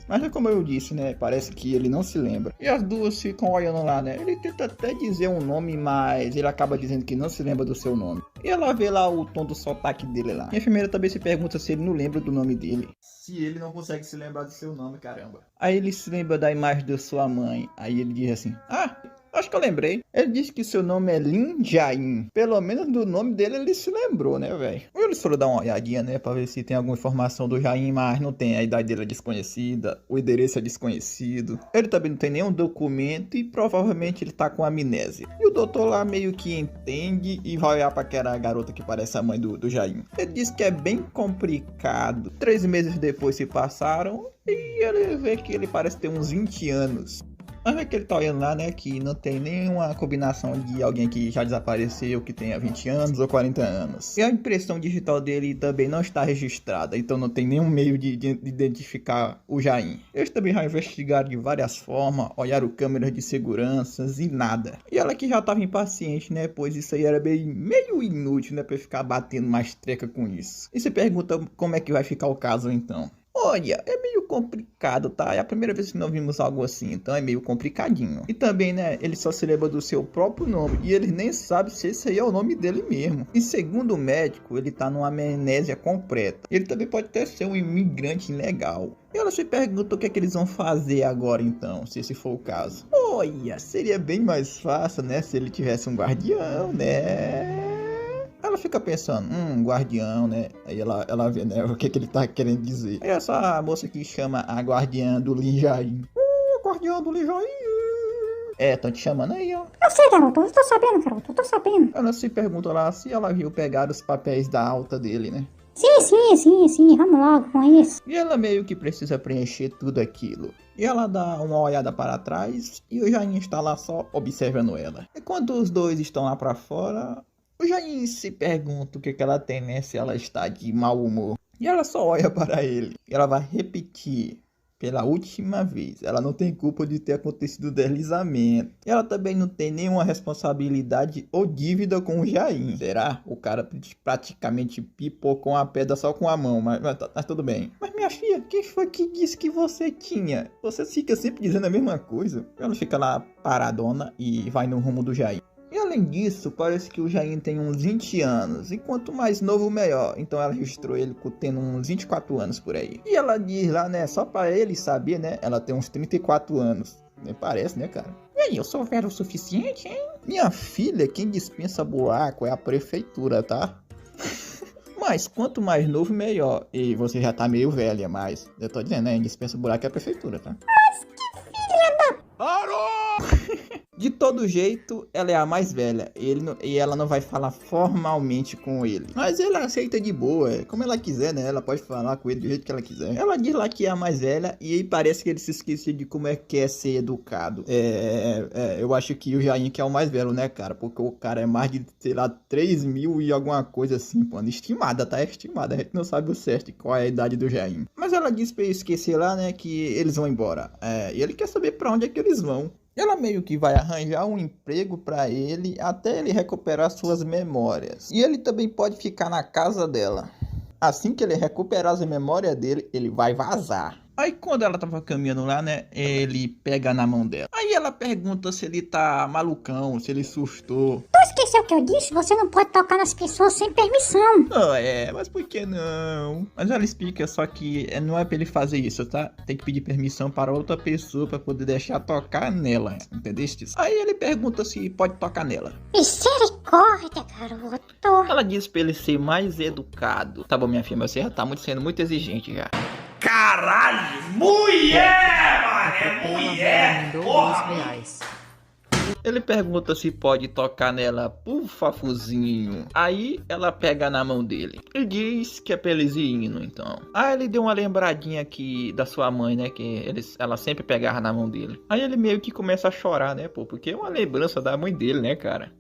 Mas é como eu disse, né? Parece que ele não se lembra. E as duas ficam olhando lá, né? Ele tenta até dizer um nome, mas ele acaba dizendo que não se lembra do seu nome. E ela vê lá o tom do sotaque dele lá. E a enfermeira também se pergunta se ele não lembra do nome dele. Se ele não consegue se lembrar do seu nome, caramba. Aí ele se lembra da imagem da sua mãe. Aí ele diz assim: ah, acho que eu lembrei. Ele disse que seu nome é Lin Jain. Pelo menos do nome dele ele se lembrou, né, velho? Eles foram dar uma olhadinha, né, pra ver se tem alguma informação do Jain, mas não tem. A idade dele é desconhecida, o endereço é desconhecido. Ele também não tem nenhum documento e provavelmente ele tá com amnésia. E o doutor lá meio que entende e vai olhar pra aquela garota que parece a mãe do Jain. Ele diz que é bem complicado. 3 meses depois se passaram e ele vê que ele parece ter uns 20 anos. Mas é que ele tá olhando lá, né, que não tem nenhuma combinação de alguém que já desapareceu, que tenha 20 anos ou 40 anos. E a impressão digital dele também não está registrada, então não tem nenhum meio de identificar o Jain. Eles também já investigaram de várias formas, olharam câmeras de seguranças e nada. E ela que já estava impaciente, né, pois isso aí era meio inútil, né, pra ficar batendo mais treca com isso. E se pergunta como é que vai ficar o caso então. Olha, é meio complicado, tá? É a primeira vez que nós vimos algo assim, então é meio complicadinho. E também, né, ele só se lembra do seu próprio nome e ele nem sabe se esse aí é o nome dele mesmo. E segundo o médico, ele tá numa amnésia completa. Ele também pode até ser um imigrante ilegal. E ela se pergunta o que é que eles vão fazer agora então, se esse for o caso. Olha, seria bem mais fácil, né, se ele tivesse um guardião, né? Ela fica pensando, guardião, né? Aí ela vê, né, o que ele tá querendo dizer. Aí essa moça que chama a guardiã do Lin Jain. Guardiã do Lin Jain. É, tão te chamando aí, ó. Eu sei, garoto, eu tô sabendo, garoto, eu tô sabendo. Ela se pergunta lá se ela viu pegar os papéis da alta dele, né? Sim, vamos logo com isso. E ela meio que precisa preencher tudo aquilo. E ela dá uma olhada para trás e o Jain está lá só observando ela. Enquanto os dois estão lá pra fora, o Jain se pergunta o que ela tem, né? Se ela está de mau humor. E ela só olha para ele. E ela vai repetir pela última vez. Ela não tem culpa de ter acontecido o deslizamento. E ela também não tem nenhuma responsabilidade ou dívida com o Jain. Será? O cara praticamente pipocou a pedra só com a mão. Mas tudo bem. Mas minha filha, quem foi que disse que você tinha? Você fica sempre dizendo a mesma coisa. Ela fica lá paradona e vai no rumo do Jain. E além disso, parece que o Jain tem uns 20 anos, e quanto mais novo, melhor. Então ela registrou ele tendo uns 24 anos por aí. E ela diz lá, né, só pra ele saber, né, ela tem uns 34 anos. Nem parece, né, cara? E aí, eu sou velho o suficiente, hein? Minha filha, quem dispensa buraco é a prefeitura, tá? Mas quanto mais novo, melhor. E você já tá meio velha, mas eu tô dizendo, né, dispensa buraco é a prefeitura, tá? Mas que filha da... Parou! De todo jeito, ela é a mais velha. E ela não vai falar formalmente com ele. Mas ele aceita de boa. Como ela quiser, né? Ela pode falar com ele do jeito que ela quiser. Ela diz lá que é a mais velha. E aí parece que ele se esqueceu de como é que é ser educado. Eu acho que o Jain que é o mais velho, né, cara? Porque o cara é mais de, sei lá, 3 mil e alguma coisa assim, pô. Estimada, tá? É estimada. A gente não sabe o certo qual é a idade do Jain. Mas ela diz pra ele esquecer lá, né? Que eles vão embora. E ele quer saber pra onde é que eles vão. Ela meio que vai arranjar um emprego pra ele até ele recuperar suas memórias. E ele também pode ficar na casa dela. Assim que ele recuperar as memórias dele, ele vai vazar. Aí quando ela tava caminhando lá, né, ele pega na mão dela. Aí ela pergunta se ele tá malucão, se ele sustou. Tu esqueceu o que eu disse? Você não pode tocar nas pessoas sem permissão. Mas por que não? Mas ela explica só que não é pra ele fazer isso, tá? Tem que pedir permissão para outra pessoa pra poder deixar tocar nela, entendeste? Aí ele pergunta se pode tocar nela. Misericórdia, garoto. Ela diz pra ele ser mais educado. Tá bom, minha filha, mas você já tá sendo muito exigente já. Caralho! Mulher, mano! É mulher! Porra! Ele pergunta se pode tocar nela por fafuzinho. Aí ela pega na mão dele e diz que é pra eles ir indo, então. Aí ele deu uma lembradinha aqui da sua mãe, né? Que ela sempre pegava na mão dele. Aí ele meio que começa a chorar, né, pô? Porque é uma lembrança da mãe dele, né, cara?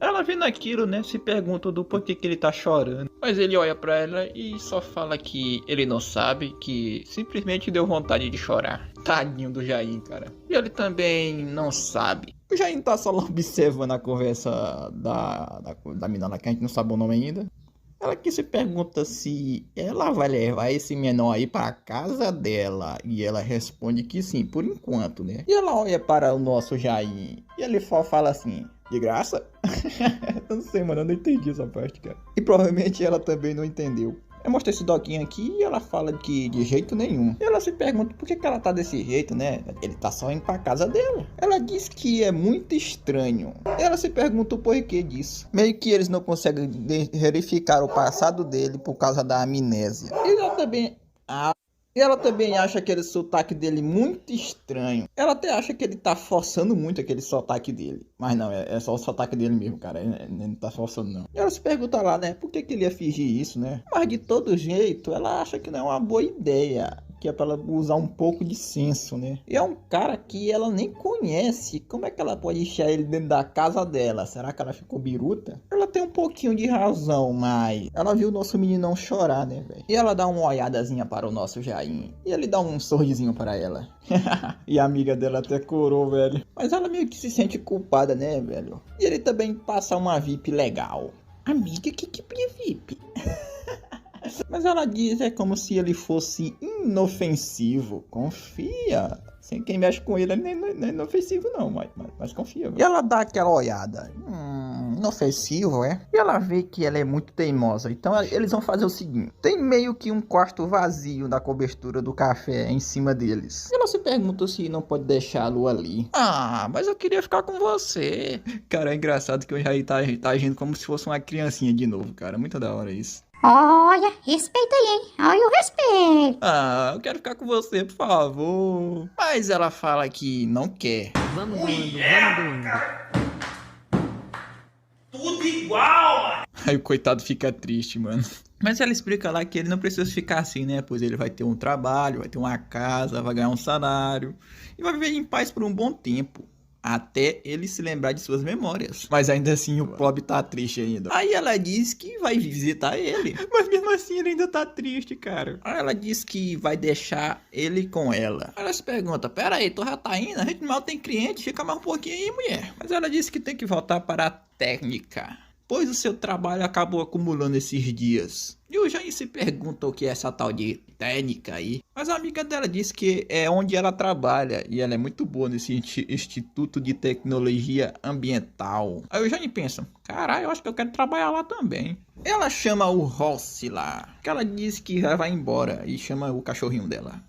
Ela vendo aquilo, né, se pergunta do porquê que ele tá chorando. Mas ele olha pra ela e só fala que ele não sabe, que simplesmente deu vontade de chorar. Tadinho do Jain, cara. E ele também não sabe. O Jain tá só lá observando a conversa da menina lá, que a gente não sabe o nome ainda. Ela que se pergunta se ela vai levar esse menor aí pra casa dela. E ela responde que sim, por enquanto, né? E ela olha para o nosso Jair e ele fala assim: de graça? Eu não sei, mano, eu não entendi essa parte, cara. E provavelmente ela também não entendeu. Eu mostrei esse doquinho aqui e ela fala que de jeito nenhum. E ela se pergunta por que ela tá desse jeito, né? Ele tá só indo pra casa dela. Ela diz que é muito estranho. Ela se pergunta o porquê disso. Meio que eles não conseguem verificar o passado dele por causa da amnésia. E ela também acha aquele sotaque dele muito estranho. Ela até acha que ele tá forçando muito aquele sotaque dele. Mas não, é só o sotaque dele mesmo, cara. Ele não tá forçando, não. E ela se pergunta lá, né? Por que ele ia fingir isso, né? Mas de todo jeito, ela acha que não é uma boa ideia. Que é pra ela usar um pouco de senso, né? E é um cara que ela nem conhece. Como é que ela pode enfiar ele dentro da casa dela? Será que ela ficou biruta? Ela tem um pouquinho de razão, mas ela viu o nosso meninão chorar, né, velho? E ela dá uma olhadazinha para o nosso Jair. E ele dá um sorrisinho para ela. E a amiga dela até corou, velho. Mas ela meio que se sente culpada, né, velho? E ele também passa uma VIP legal. Amiga, que tipo de VIP? Mas ela diz, é como se ele fosse inofensivo. Confia. Sem quem mexe com ele, ele não é inofensivo não, mas confia. Viu? E ela dá aquela olhada. Inofensivo, é? E ela vê que ela é muito teimosa. Então eles vão fazer o seguinte. Tem meio que um quarto vazio da cobertura do café em cima deles. E ela se pergunta se não pode deixá-lo ali. Ah, mas eu queria ficar com você. Cara, é engraçado que o Jair tá agindo como se fosse uma criancinha de novo, cara. Muito da hora isso. Olha, respeita aí, hein? Olha o respeito. Ah, eu quero ficar com você, por favor. Mas ela fala que não quer. Vamos doendo. Tudo igual, mano. Aí o coitado fica triste, mano. Mas ela explica lá que ele não precisa ficar assim, né? Pois ele vai ter um trabalho, vai ter uma casa, vai ganhar um salário. E vai viver em paz por um bom tempo. Até ele se lembrar de suas memórias. Mas ainda assim o pobre tá triste ainda. Aí ela diz que vai visitar ele. Mas mesmo assim ele ainda tá triste, cara. Aí ela diz que vai deixar ele com ela. Ela se pergunta, pera aí, tu já tá indo? A gente mal tem cliente, fica mais um pouquinho aí, mulher. Mas ela disse que tem que voltar para a técnica, pois o seu trabalho acabou acumulando esses dias. E o Jair se pergunta o que é essa tal de técnica aí. Mas a amiga dela diz que é onde ela trabalha. E ela é muito boa nesse Instituto de Tecnologia Ambiental. Aí o Jair pensa, caralho, eu acho que eu quero trabalhar lá também. Ela chama o Rossi lá, que ela diz que já vai embora. E chama o cachorrinho dela.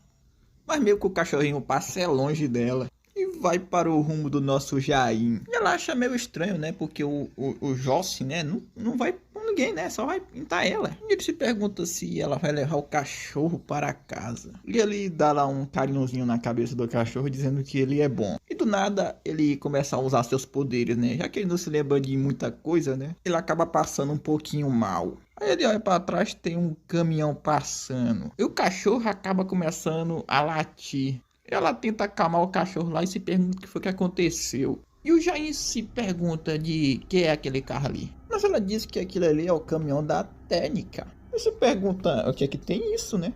Mas meio que o cachorrinho passa longe dela. E vai para o rumo do nosso Jair. E ela acha meio estranho, né? Porque o Jossi, né? Não vai com ninguém, né? Só vai pintar ela. E ele se pergunta se ela vai levar o cachorro para casa. E ele dá lá um carinhozinho na cabeça do cachorro, dizendo que ele é bom. E do nada, ele começa a usar seus poderes, né? Já que ele não se lembra de muita coisa, né? Ele acaba passando um pouquinho mal. Aí ele olha para trás, tem um caminhão passando. E o cachorro acaba começando a latir. Ela tenta acalmar o cachorro lá e se pergunta o que foi que aconteceu. E o Jair se pergunta de que é aquele carro ali. Mas ela diz que aquilo ali é o caminhão da técnica. E se pergunta o que é que tem isso, né?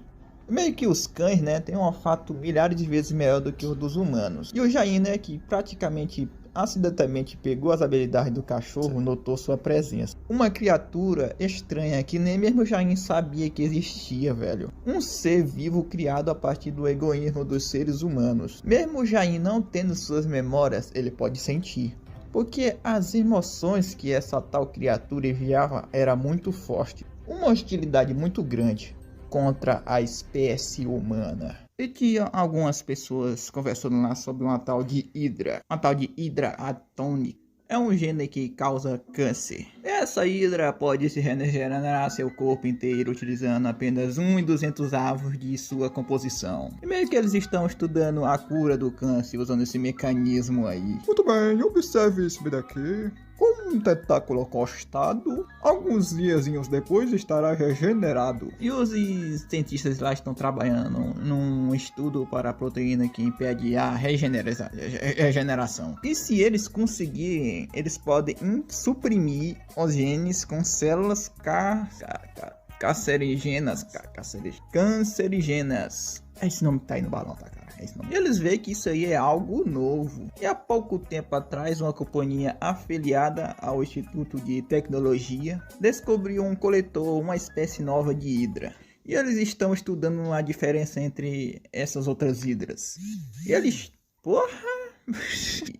Meio que os cães, né, têm um olfato milhares de vezes melhor do que o dos humanos. E o Jair, né, que praticamente acidentalmente pegou as habilidades do cachorro, notou sua presença. Uma criatura estranha que nem mesmo o Jair sabia que existia, velho. Um ser vivo criado a partir do egoísmo dos seres humanos. Mesmo o Jair não tendo suas memórias, ele pode sentir. Porque as emoções que essa tal criatura enviava era muito forte. Uma hostilidade muito grande contra a espécie humana. E tinha algumas pessoas conversando lá sobre uma tal de Hidra. Uma tal de Hidra atômica. É um gene que causa câncer. Essa Hidra pode se regenerar seu corpo inteiro utilizando apenas 1 em 200 avos de sua composição. E meio que eles estão estudando a cura do câncer usando esse mecanismo aí. Muito bem, observe isso daqui. Com um tentáculo acostado, alguns diazinhos depois estará regenerado. E os cientistas lá estão trabalhando num estudo para a proteína que impede a regeneração. E se eles conseguirem, eles podem suprimir os genes com células Cancerigenas. Esse nome tá aí no balão, tá, cara? Esse nome. E eles veem que isso aí é algo novo. E há pouco tempo atrás, uma companhia afiliada ao Instituto de Tecnologia descobriu um coletor, uma espécie nova de hidra. E eles estão estudando a diferença entre essas outras hidras. E eles... Porra!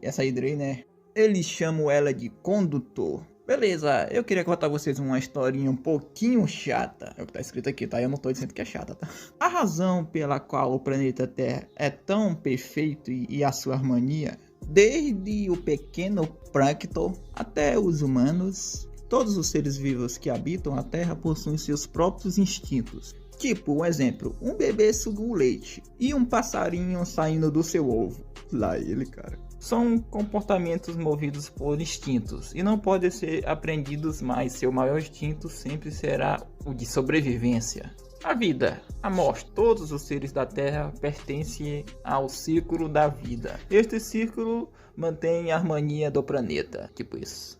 Essa hidra aí, né? Eles chamam ela de condutor. Beleza, eu queria contar a vocês uma historinha um pouquinho chata. É o que tá escrito aqui, tá? Eu não tô dizendo que é chata, tá? A razão pela qual o planeta Terra é tão perfeito e a sua harmonia, desde o pequeno plâncton até os humanos, todos os seres vivos que habitam a Terra possuem seus próprios instintos. Tipo, um exemplo, um bebê suga o leite e um passarinho saindo do seu ovo. Lá ele, cara. São comportamentos movidos por instintos e não podem ser aprendidos, mas seu maior instinto sempre será o de sobrevivência. A vida, a morte, todos os seres da Terra pertencem ao círculo da vida. Este círculo mantém a harmonia do planeta, tipo isso.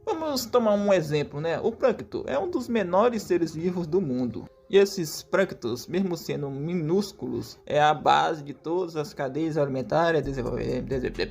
Vamos tomar um exemplo, né? O plâncton é um dos menores seres vivos do mundo. E esses plânctons, mesmo sendo minúsculos, é a base de todas as cadeias alimentares,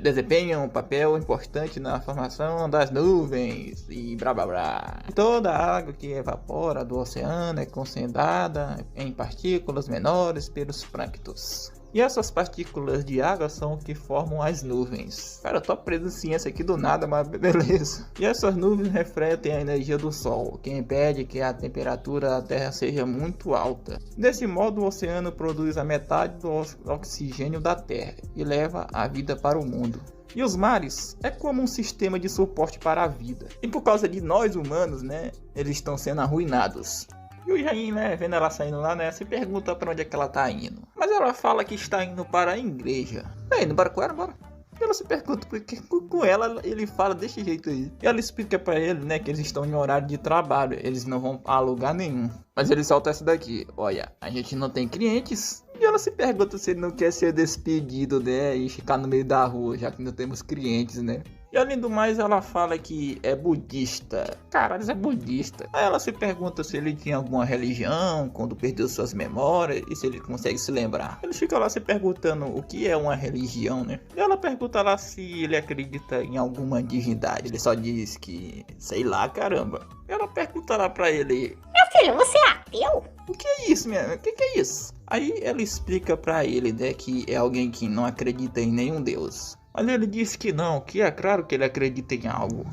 desempenham um papel importante na formação das nuvens e blá blá blá. Toda a água que evapora do oceano é concentrada em partículas menores pelos plânctons. E essas partículas de água são o que formam as nuvens. Cara, eu tô preso em ciência aqui do nada, mas beleza. E essas nuvens refletem a energia do Sol, o que impede que a temperatura da Terra seja muito alta. Desse modo, o oceano produz a metade do oxigênio da Terra e leva a vida para o mundo. E os mares é como um sistema de suporte para a vida. E por causa de nós humanos, né, eles estão sendo arruinados. E o Jain, né, vendo ela saindo lá, né, se pergunta para onde é que ela tá indo. Mas ela fala que está indo para a igreja. Indo para com ela, bora. E ela se pergunta porque com ela ele fala desse jeito aí. E ela explica para ele, né, que eles estão em horário de trabalho, eles não vão a lugar nenhum. Mas ele solta essa daqui: olha, a gente não tem clientes. E ela se pergunta se ele não quer ser despedido, né, e ficar no meio da rua, já que não temos clientes, né. E além do mais, ela fala que é budista. Caralho, é budista. Aí ela se pergunta se ele tinha alguma religião quando perdeu suas memórias e se ele consegue se lembrar. Ele fica lá se perguntando o que é uma religião, né? E ela pergunta lá se ele acredita em alguma divindade. Ele só diz que, sei lá, caramba. E ela pergunta lá pra ele: meu filho, você é ateu? O que é isso, minha? O que é isso? Aí ela explica pra ele, né, que é alguém que não acredita em nenhum deus. Mas ele disse que não, que é claro que ele acredita em algo.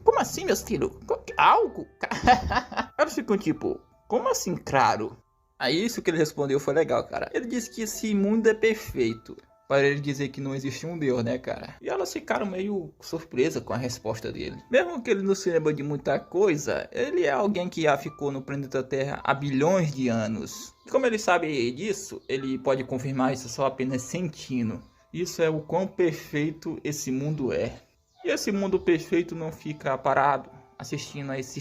Como assim, meus filhos? Algo? Eles ficam tipo, como assim, claro? Aí isso que ele respondeu foi legal, cara. Ele disse que esse mundo é perfeito, para ele dizer que não existe um Deus, né, cara? E elas ficaram meio surpresas com a resposta dele. Mesmo que ele não se lembre de muita coisa, ele é alguém que já ficou no planeta Terra há bilhões de anos. E como ele sabe disso, ele pode confirmar isso só apenas sentindo. Isso é o quão perfeito esse mundo é. E esse mundo perfeito não fica parado, assistindo a essa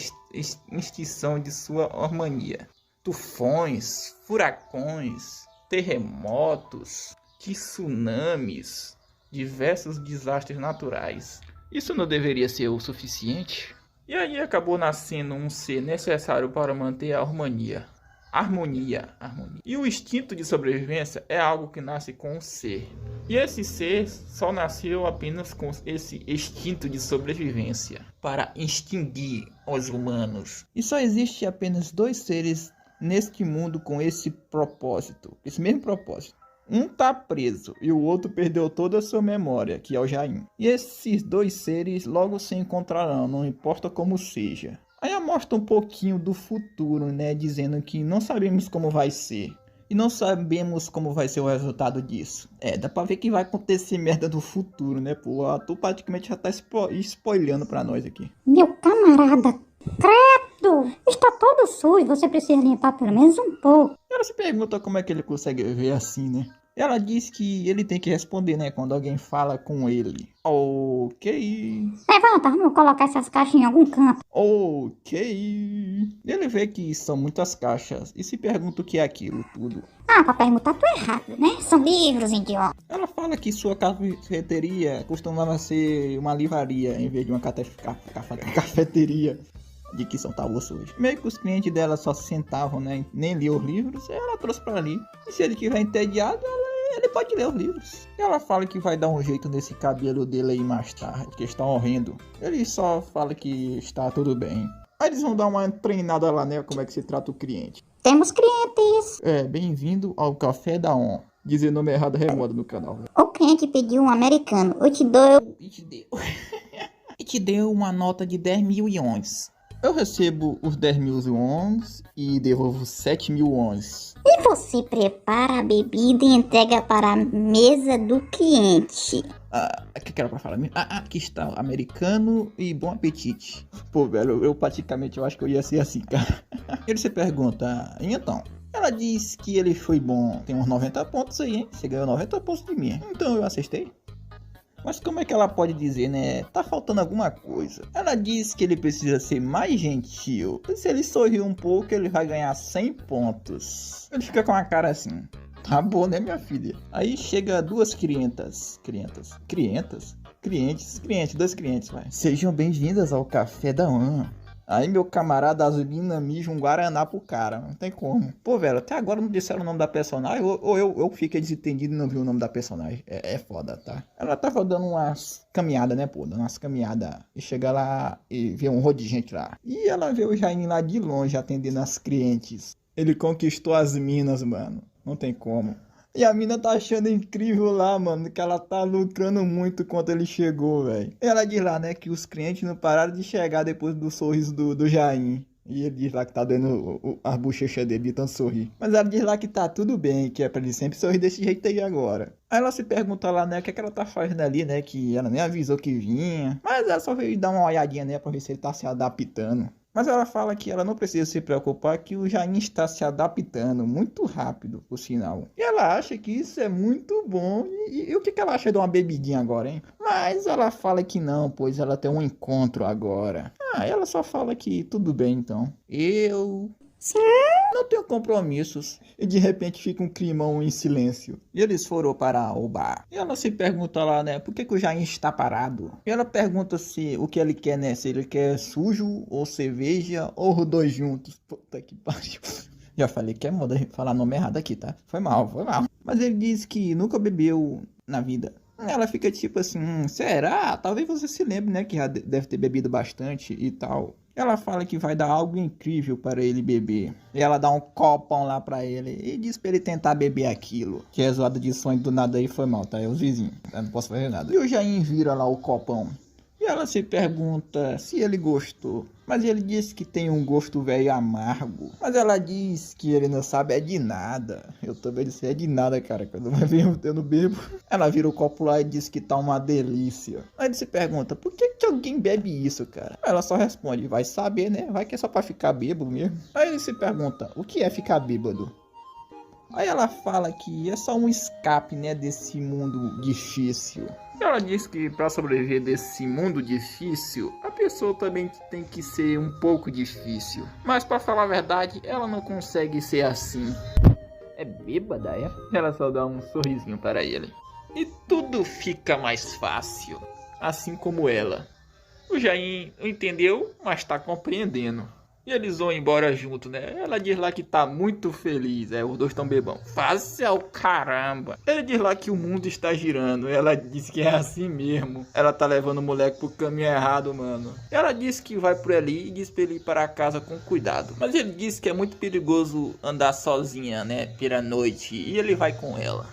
extinção de sua harmonia. Tufões, furacões, terremotos, tsunamis, diversos desastres naturais. Isso não deveria ser o suficiente? E aí acabou nascendo um ser necessário para manter a harmonia. Harmonia. E o instinto de sobrevivência é algo que nasce com o ser. E esse ser só nasceu apenas com esse instinto de sobrevivência, para extinguir os humanos. E só existe apenas dois seres neste mundo com esse propósito, esse mesmo propósito. Um tá preso e o outro perdeu toda a sua memória, que é o Jain. E esses dois seres logo se encontrarão, não importa como seja. Aí mostra um pouquinho do futuro, né, dizendo que não sabemos como vai ser. E não sabemos como vai ser o resultado disso. Dá pra ver que vai acontecer merda no futuro, né, pô. O ator praticamente já tá spoilando pra nós aqui. Meu camarada, credo! Está todo sujo, você precisa limpar pelo menos um pouco. Ela se pergunta como é que ele consegue ver assim, né? Ela diz que ele tem que responder, né, quando alguém fala com ele. Ok. Levanta, vamos colocar essas caixas em algum canto. Ok. Ele vê que são muitas caixas e se pergunta o que é aquilo tudo. Ah, pra perguntar tu errado, né? São livros, idiota. Ela fala que sua cafeteria costumava ser uma livraria em vez de uma cafeteria. de que São tava sujo. Meio que os clientes dela só se sentavam, né? Nem liam os livros, ela trouxe pra ali. E se ele estiver entediado, ele pode ler os livros. E ela fala que vai dar um jeito nesse cabelo dele aí mais tarde, que está horrendo. Ele só fala que está tudo bem. Aí eles vão dar uma treinada lá, né? Como é que se trata o cliente. Temos clientes. Bem-vindo ao Café da On. Dizer o nome errado é moda no canal. O cliente pediu um americano. Eu te dou. E te deu uma nota de 10.000 ienes. Eu recebo os 10.000 wons e devolvo 7.000 wons. E você prepara a bebida e entrega para a mesa do cliente. O que era pra falar mesmo? Aqui está, americano e bom apetite. Pô, velho, eu praticamente eu acho que eu ia ser assim, cara. Ele se pergunta, e então? Ela diz que ele foi bom. Tem uns 90 pontos aí, hein? Você ganhou 90 pontos de mim. Então eu acertei. Mas como é que ela pode dizer, né? Tá faltando alguma coisa. Ela diz que ele precisa ser mais gentil. Se ele sorrir um pouco, ele vai ganhar 100 pontos. Ele fica com a cara assim. Tá bom, né, minha filha? Aí chega duas clientes, duas clientes, vai. Sejam bem-vindas ao Café da On. Aí meu camarada Azulina mija um Guaraná pro cara, não tem como. Pô, velho, até agora não disseram o nome da personagem, ou eu fiquei desentendido e não vi o nome da personagem. É foda, tá? Ela tava dando umas caminhadas, né, pô? Dando umas caminhadas. E chega lá e vê um monte de gente lá. E ela vê o Jaime lá de longe atendendo as clientes. Ele conquistou as minas, mano. Não tem como. E a mina tá achando incrível lá, mano, que ela tá lucrando muito quando ele chegou, velho. Ela diz lá, né, que os clientes não pararam de chegar depois do sorriso do Jaime. E ele diz lá que tá dando as bochechas dele de tanto sorrir. Mas ela diz lá que tá tudo bem, que é pra ele sempre sorrir desse jeito aí agora. Aí ela se pergunta lá, né, o que é que ela tá fazendo ali, né, que ela nem avisou que vinha. Mas ela só veio dar uma olhadinha, né, pra ver se ele tá se adaptando. Mas ela fala que ela não precisa se preocupar, que o Jaime está se adaptando muito rápido, por sinal. E ela acha que isso é muito bom. E o que ela acha de uma bebidinha agora, hein? Mas ela fala que não, pois ela tem um encontro agora. Ela só fala que tudo bem, então. Sim, não tenho compromissos. E de repente fica um climão em silêncio. E eles foram para o bar. E ela se pergunta lá, né, por que o Jaime está parado? E ela pergunta se o que ele quer, né, se ele quer sujo ou cerveja ou os dois juntos. Puta que pariu. Já falei que é moda falar nome errado aqui, tá? Foi mal. Mas ele diz que nunca bebeu na vida. Ela fica tipo assim, será? Talvez você se lembre, né, que já deve ter bebido bastante e tal. Ela fala que vai dar algo incrível para ele beber. E ela dá um copão lá pra ele e diz pra ele tentar beber aquilo. Que é zoada de sonho do nada aí foi mal, tá? É os vizinhos, eu não posso fazer nada. E o Jaime vira lá o copão. E ela se pergunta se ele gostou. Mas ele diz que tem um gosto velho amargo. Mas ela diz que ele não sabe é de nada. Eu também disse é de nada, cara. Quando vai ver eu não bebo. Ela vira o copo lá e diz que tá uma delícia. Aí ele se pergunta, por que alguém bebe isso, cara? Ela só responde, vai saber, né? Vai que é só pra ficar bêbado mesmo. Aí ele se pergunta, o que é ficar bêbado? Aí ela fala que é só um escape, né, desse mundo difícil. Ela diz que para sobreviver desse mundo difícil, a pessoa também tem que ser um pouco difícil. Mas para falar a verdade, ela não consegue ser assim. É bêbada, é? Ela só dá um sorrisinho para ele. E tudo fica mais fácil, assim como ela. O Jaime entendeu, mas tá compreendendo. E eles vão embora junto, né? Ela diz lá que tá muito feliz. Os dois estão bebão. Fácil caramba. Ele diz lá que o mundo está girando. Ela diz que é assim mesmo. Ela tá levando o moleque pro caminho errado, mano. Ela diz que vai por ali e diz pra ele ir para casa com cuidado. Mas ele diz que é muito perigoso andar sozinha, né? Pela noite. E ele vai com ela.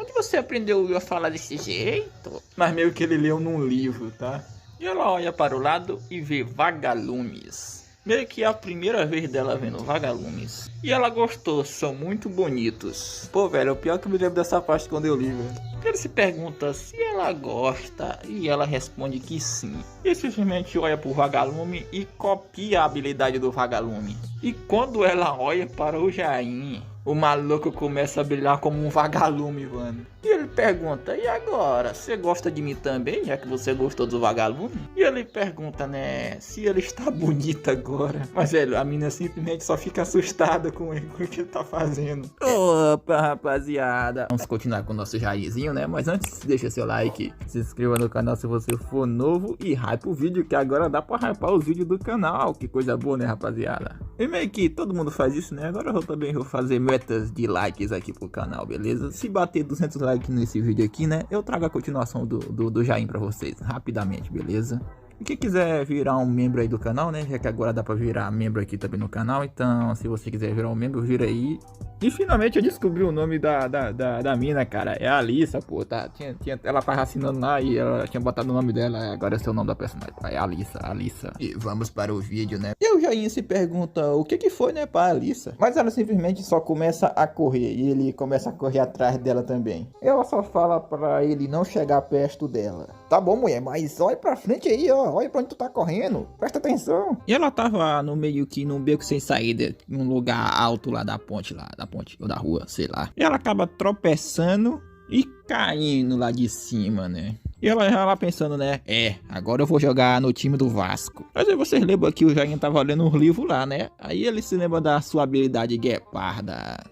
Onde você aprendeu a falar desse jeito? Mas meio que ele leu num livro, tá? E ela olha para o lado e vê vagalumes. Meio que é a primeira vez dela vendo vagalumes. E ela gostou, são muito bonitos. Pô, velho, o pior que eu me lembro dessa parte quando eu li, velho. Ele se pergunta se ela gosta e ela responde que sim. E simplesmente olha pro vagalume e copia a habilidade do vagalume. E quando ela olha para o Jaime, o maluco começa a brilhar como um vagalume, mano. E ele pergunta, e agora? Você gosta de mim também, já que você gostou do vagalume? E ele pergunta, né, se ele está bonito agora. Mas, velho, a mina simplesmente só fica assustada com ele, com o que ele tá fazendo. Opa, rapaziada. Vamos continuar com o nosso Jairzinho, né? Mas antes, deixa seu like, se inscreva no canal se você for novo e hype o vídeo, que agora dá pra hypar os vídeos do canal. Que coisa boa, né, rapaziada? E meio que todo mundo faz isso, né? Agora eu também vou fazer metas de likes aqui pro canal, beleza? Se bater 200 likes nesse vídeo aqui, né, eu trago a continuação do Jair pra vocês, rapidamente, beleza? E quem quiser virar um membro aí do canal, né, já que agora dá pra virar membro aqui também no canal, então se você quiser virar um membro, vira aí. E finalmente eu descobri o nome da mina, cara, é a Alissa, pô, tá? Ela tava assinando lá e ela tinha botado o nome dela, agora esse é o nome da personagem, é a Alissa. E vamos para o vídeo, né? E o Jair se pergunta o que foi, né, pra Alissa? Mas ela simplesmente só começa a correr e ele começa a correr atrás dela também. Ela só fala pra ele não chegar perto dela. Tá bom, mulher, mas olha pra frente aí, ó. Olha pra onde tu tá correndo. Presta atenção. E ela tava no meio que num beco sem saída, num lugar alto lá da ponte ou da rua, sei lá. E ela acaba tropeçando e caindo lá de cima, né? E ela já lá pensando, né? Agora eu vou jogar no time do Vasco. Mas aí vocês lembram que o Jair tava lendo um livro lá, né? Aí ele se lembra da sua habilidade gueparda.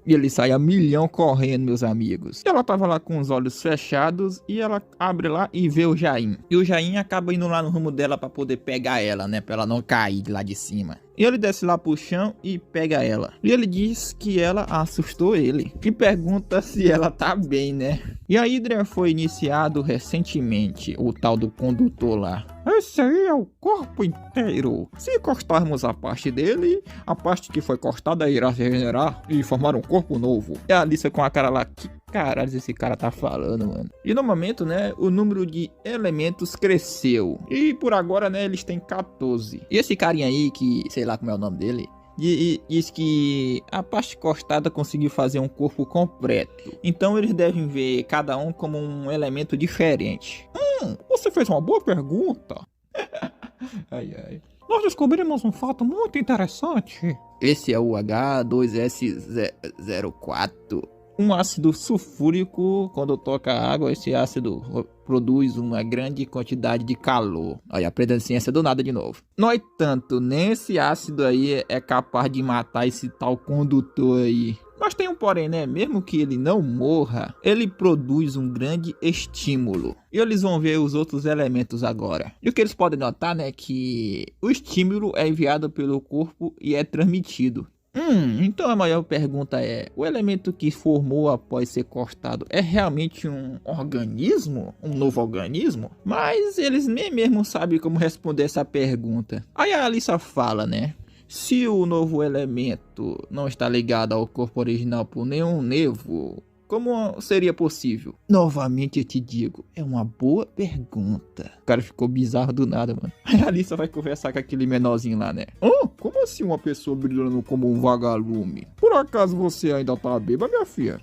E ele sai a milhão correndo, meus amigos. E ela tava lá com os olhos fechados e ela abre lá e vê o Jair. E o Jair acaba indo lá no rumo dela pra poder pegar ela, né? Pra ela não cair lá de cima. E ele desce lá pro chão e pega ela. E ele diz que ela assustou ele. E pergunta se ela tá bem, né? E a Hydra foi iniciado recentemente, o tal do condutor lá. Esse aí é o corpo inteiro. Se cortarmos a parte dele, a parte que foi cortada irá se regenerar e formar um corpo novo. E a Alissa com a cara lá, que caralho esse cara tá falando, mano? E no momento, né, o número de elementos cresceu. E por agora, né, eles têm 14. E esse carinha aí, que sei lá como é o nome dele, diz que a parte cortada conseguiu fazer um corpo completo. Então eles devem ver cada um como um elemento diferente. Você fez uma boa pergunta. Ai. Nós descobrimos um fato muito interessante. Esse é o H2S04. Um ácido sulfúrico, quando toca água, esse ácido produz uma grande quantidade de calor. Olha, aprendendo ciência do nada de novo. No entanto, nesse ácido aí é capaz de matar esse tal condutor aí. Mas tem um porém, né? Mesmo que ele não morra, ele produz um grande estímulo. E eles vão ver os outros elementos agora. E o que eles podem notar, né? Que o estímulo é enviado pelo corpo e é transmitido. Então a maior pergunta é, o elemento que formou após ser cortado é realmente um organismo? Um novo organismo? Mas eles nem mesmo sabem como responder essa pergunta. Aí a Alissa fala, né? Se o novo elemento não está ligado ao corpo original por nenhum nervo, como seria possível? Novamente eu te digo, é uma boa pergunta. O cara ficou bizarro do nada, mano. Aí a Alissa vai conversar com aquele menorzinho lá, né? Como assim uma pessoa brilhando como um vagalume? Por acaso você ainda tá bêbada, minha filha?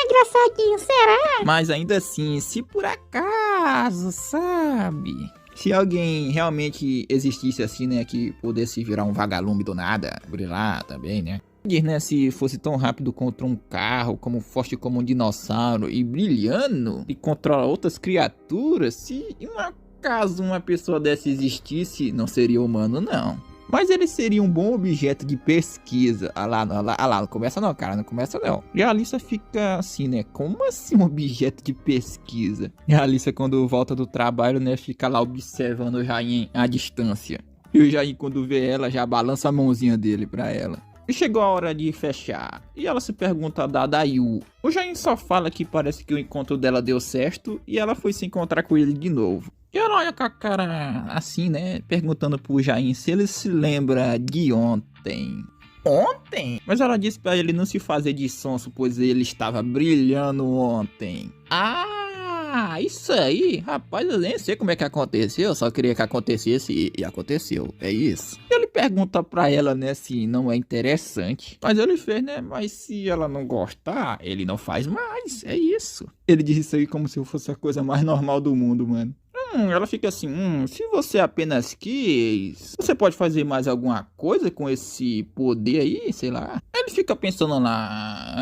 Engraçadinho, será? Mas ainda assim, se por acaso, sabe? Se alguém realmente existisse assim, né, que pudesse virar um vagalume do nada, brilhar também, né? Diz, né, se fosse tão rápido contra um carro, como forte como um dinossauro e brilhando e controla outras criaturas, se em um acaso uma pessoa dessa existisse, não seria humano não. Mas ele seria um bom objeto de pesquisa. Ah lá, não começa não, cara, não começa não. E a Alissa fica assim, né, como assim um objeto de pesquisa? E a Alissa quando volta do trabalho, né, fica lá observando o Jair à distância. E o Jair quando vê ela, já balança a mãozinha dele pra ela. E chegou a hora de fechar. E ela se pergunta da Dayu. O Jair só fala que parece que o encontro dela deu certo e ela foi se encontrar com ele de novo. E ela olha com a cara assim, né? Perguntando pro Jair se ele se lembra de ontem. Ontem? Mas ela disse pra ele não se fazer de sonso, pois ele estava brilhando ontem. Isso aí, rapaz, eu nem sei como é que aconteceu, eu só queria que acontecesse e aconteceu, é isso. Ele pergunta pra ela, né, se não é interessante, mas ele fez, né, mas se ela não gostar, ele não faz mais, é isso. Ele diz isso aí como se fosse a coisa mais normal do mundo, mano. Ela fica assim, se você apenas quis, você pode fazer mais alguma coisa com esse poder aí, sei lá. Ele fica pensando lá,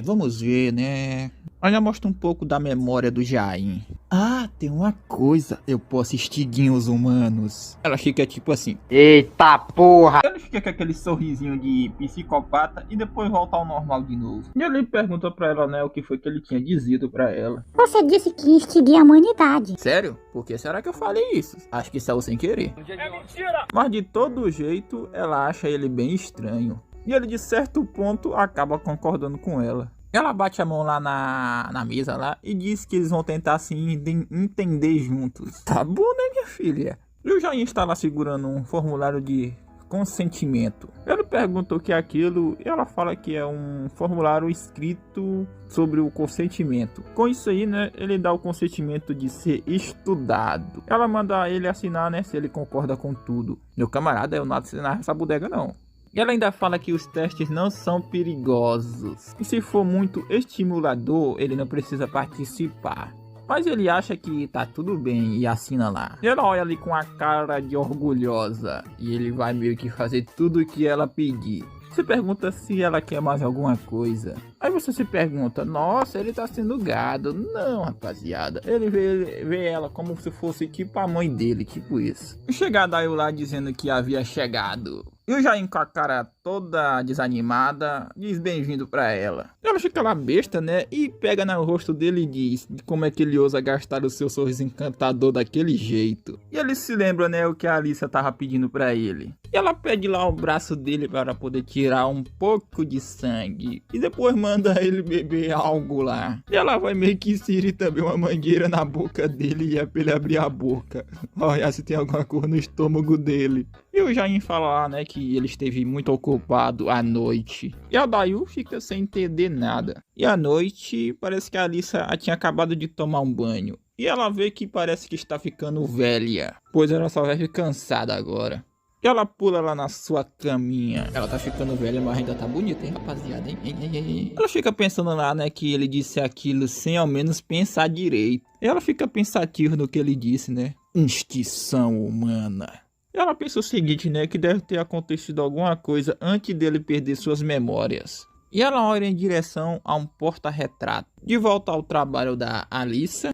vamos ver, né? Olha, mostra um pouco da memória do Jain. Ah, tem uma coisa, eu posso extinguir os humanos. Ela fica tipo assim. Eita porra! Ele fica com aquele sorrisinho de psicopata e depois volta ao normal de novo. E ele pergunta pra ela, né, o que foi que ele tinha dizido pra ela. Você disse que ia extinguir a humanidade. Sério? Por que será que eu falei isso? Acho que saiu sem querer. É mentira! Mas de todo jeito, ela acha ele bem estranho. E ele de certo ponto acaba concordando com ela. Ela bate a mão lá na mesa lá e diz que eles vão tentar se entender juntos. Tá bom, né, minha filha? E o Jain está lá segurando um formulário de consentimento. Ele pergunta o que é aquilo e ela fala que é um formulário escrito sobre o consentimento. Com isso aí, né, ele dá o consentimento de ser estudado. Ela manda ele assinar, né, se ele concorda com tudo. Meu camarada, eu não assinar essa bodega não. E ela ainda fala que os testes não são perigosos. E se for muito estimulador, ele não precisa participar. Mas ele acha que tá tudo bem e assina lá. E ela olha ali com a cara de orgulhosa. E ele vai meio que fazer tudo o que ela pedir. Você pergunta se ela quer mais alguma coisa. Aí você se pergunta, nossa, ele tá sendo gado. Não, rapaziada. Ele vê ela como se fosse tipo a mãe dele, tipo isso. Chegada eu lá dizendo que havia chegado. E o Jain com a cara toda desanimada diz bem-vindo pra ela. Ela fica lá besta, né? E pega no rosto dele e diz como é que ele ousa gastar o seu sorriso encantador daquele jeito. E ele se lembra, né, o que a Alissa tava pedindo pra ele. E ela pede lá o braço dele para poder tirar um pouco de sangue. E depois manda ele beber algo lá. E ela vai meio que inserir também uma mangueira na boca dele e é pra ele abrir a boca. Olha se tem alguma coisa no estômago dele. E o Jain fala lá, né, que ele esteve muito ocupado à noite. E a Dayu fica sem entender nada. E à noite, parece que a Alissa tinha acabado de tomar um banho. E ela vê que parece que está ficando velha, pois ela só vive cansada agora. E ela pula lá na sua caminha. Ela tá ficando velha, mas ainda tá bonita, hein, rapaziada, hein? Ela fica pensando lá, né, que ele disse aquilo sem ao menos pensar direito. E ela fica pensativa no que ele disse, né? Extinção humana. Ela pensa o seguinte, né, que deve ter acontecido alguma coisa antes dele perder suas memórias. E ela olha em direção a um porta-retrato. De volta ao trabalho da Alissa,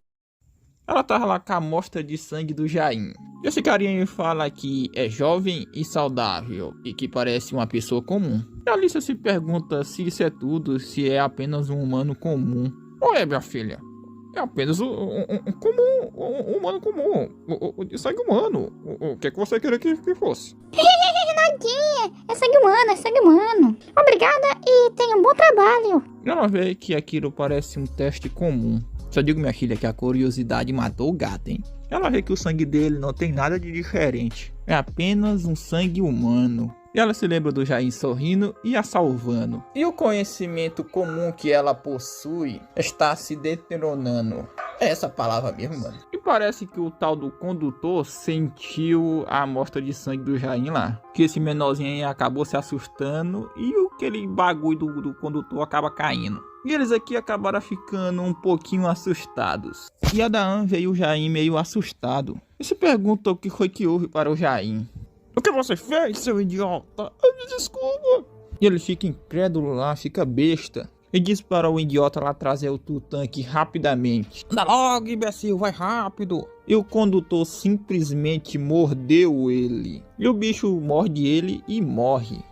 ela tá lá com a amostra de sangue do Jain. Esse carinha fala que é jovem e saudável e que parece uma pessoa comum. E a Alissa se pergunta se isso é tudo, se é apenas um humano comum. Olha, minha filha. É apenas um humano comum. De sangue humano. O que é que você queria que fosse? Nadinha, é sangue humano. Obrigada e tenha um bom trabalho. Ela vê que aquilo parece um teste comum. Só digo, minha filha, que a curiosidade matou o gato, hein? Ela vê que o sangue dele não tem nada de diferente. É apenas um sangue humano. E ela se lembra do Jain sorrindo e a salvando. E o conhecimento comum que ela possui está se deteriorando. É essa palavra mesmo, mano. E parece que o tal do condutor sentiu a amostra de sangue do Jain lá. Que esse menorzinho aí acabou se assustando e aquele bagulho do condutor acaba caindo. E eles aqui acabaram ficando um pouquinho assustados. E a Daan veio o Jain meio assustado. E se pergunta o que foi que houve para o Jain. O que você fez, seu idiota? Me desculpa. E ele fica incrédulo lá, fica besta. E diz para o idiota lá trazer o Tutank rapidamente. Anda logo, imbecil, vai rápido. E o condutor simplesmente mordeu ele. E o bicho morde ele e morre.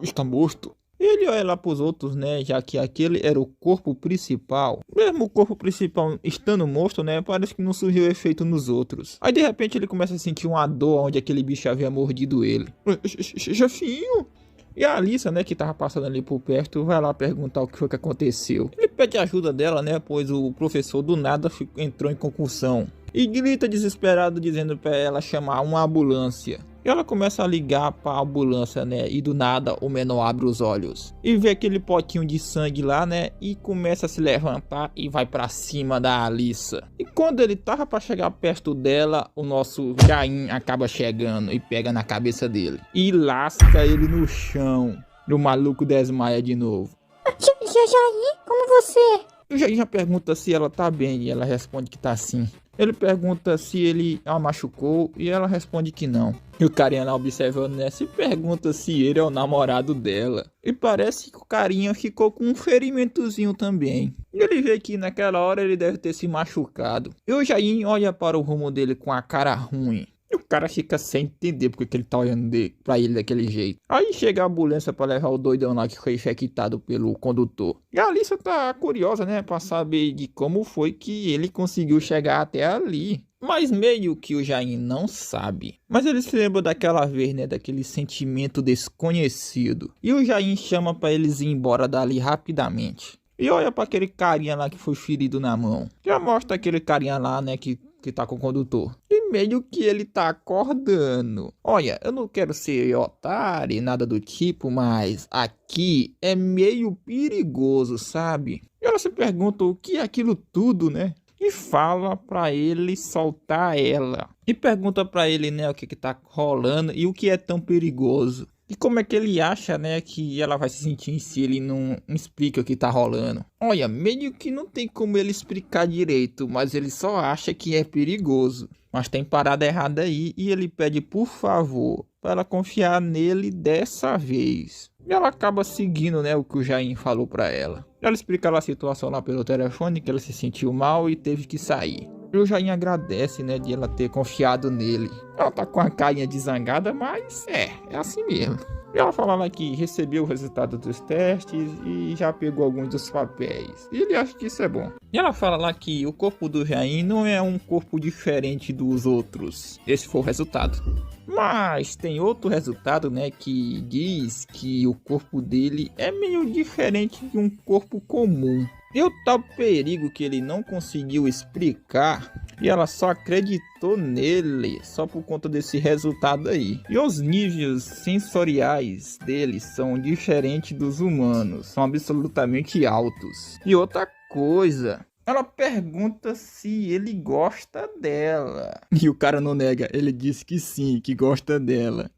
Está morto. Ele olha lá pros outros, né, já que aquele era o corpo principal. Mesmo o corpo principal estando morto, né, parece que não surgiu efeito nos outros. Aí de repente ele começa a sentir uma dor onde aquele bicho havia mordido ele. Chefinho! E a Alissa, né, que tava passando ali por perto, vai lá perguntar o que foi que aconteceu. Ele pede ajuda dela, né, pois o professor do nada entrou em concussão. E grita desesperado dizendo pra ela chamar uma ambulância. E ela começa a ligar pra ambulância, né? E do nada o menor abre os olhos. E vê aquele potinho de sangue lá, né? E começa a se levantar e vai pra cima da Alissa. E quando ele tava pra chegar perto dela, o nosso Jain acaba chegando e pega na cabeça dele. E lasca ele no chão. E o maluco desmaia de novo. Jain, como você? O Jair já pergunta se ela tá bem e ela responde que tá sim. Ele pergunta se ele a machucou e ela responde que não. E o carinha lá observando, né, se pergunta se ele é o namorado dela. E parece que o carinha ficou com um ferimentozinho também. E ele vê que naquela hora ele deve ter se machucado. E o Jair olha para o rumo dele com a cara ruim. E o cara fica sem entender porque que ele tá olhando pra ele daquele jeito. Aí chega a ambulância pra levar o doidão lá que foi infectado pelo condutor. E a Alissa tá curiosa, né, pra saber de como foi que ele conseguiu chegar até ali. Mas meio que o Jair não sabe. Mas ele se lembra daquela vez, né, daquele sentimento desconhecido. E o Jair chama pra eles ir embora dali rapidamente. E olha pra aquele carinha lá que foi ferido na mão. Já mostra aquele carinha lá, né, que tá com o condutor. E meio que ele tá acordando. Olha, eu não quero ser otário e nada do tipo, mas aqui é meio perigoso, sabe? E ela se pergunta o que é aquilo tudo, né? E fala pra ele soltar ela. E pergunta pra ele, né, o que tá rolando e o que é tão perigoso. E como é que ele acha, né, que ela vai se sentir se ele não explica o que tá rolando? Olha, meio que não tem como ele explicar direito, mas ele só acha que é perigoso. Mas tem parada errada aí e ele pede por favor para ela confiar nele dessa vez. E ela acaba seguindo, né, o que o Jair falou para ela. Ela explica lá a situação lá pelo telefone, que ela se sentiu mal e teve que sair. E o Jair agradece, né, de ela ter confiado nele. Ela tá com a carinha de zangada, mas é assim mesmo. E ela fala lá que recebeu o resultado dos testes e já pegou alguns dos papéis. E ele acha que isso é bom. E ela fala lá que o corpo do Jair não é um corpo diferente dos outros. Esse foi o resultado. Mas tem outro resultado, né, que diz que o corpo dele é meio diferente de um corpo comum. E o tal perigo que ele não conseguiu explicar, e ela só acreditou nele só por conta desse resultado aí. E os níveis sensoriais dele são diferentes dos humanos, são absolutamente altos. E outra coisa, ela pergunta se ele gosta dela. E o cara não nega, ele diz que sim, que gosta dela.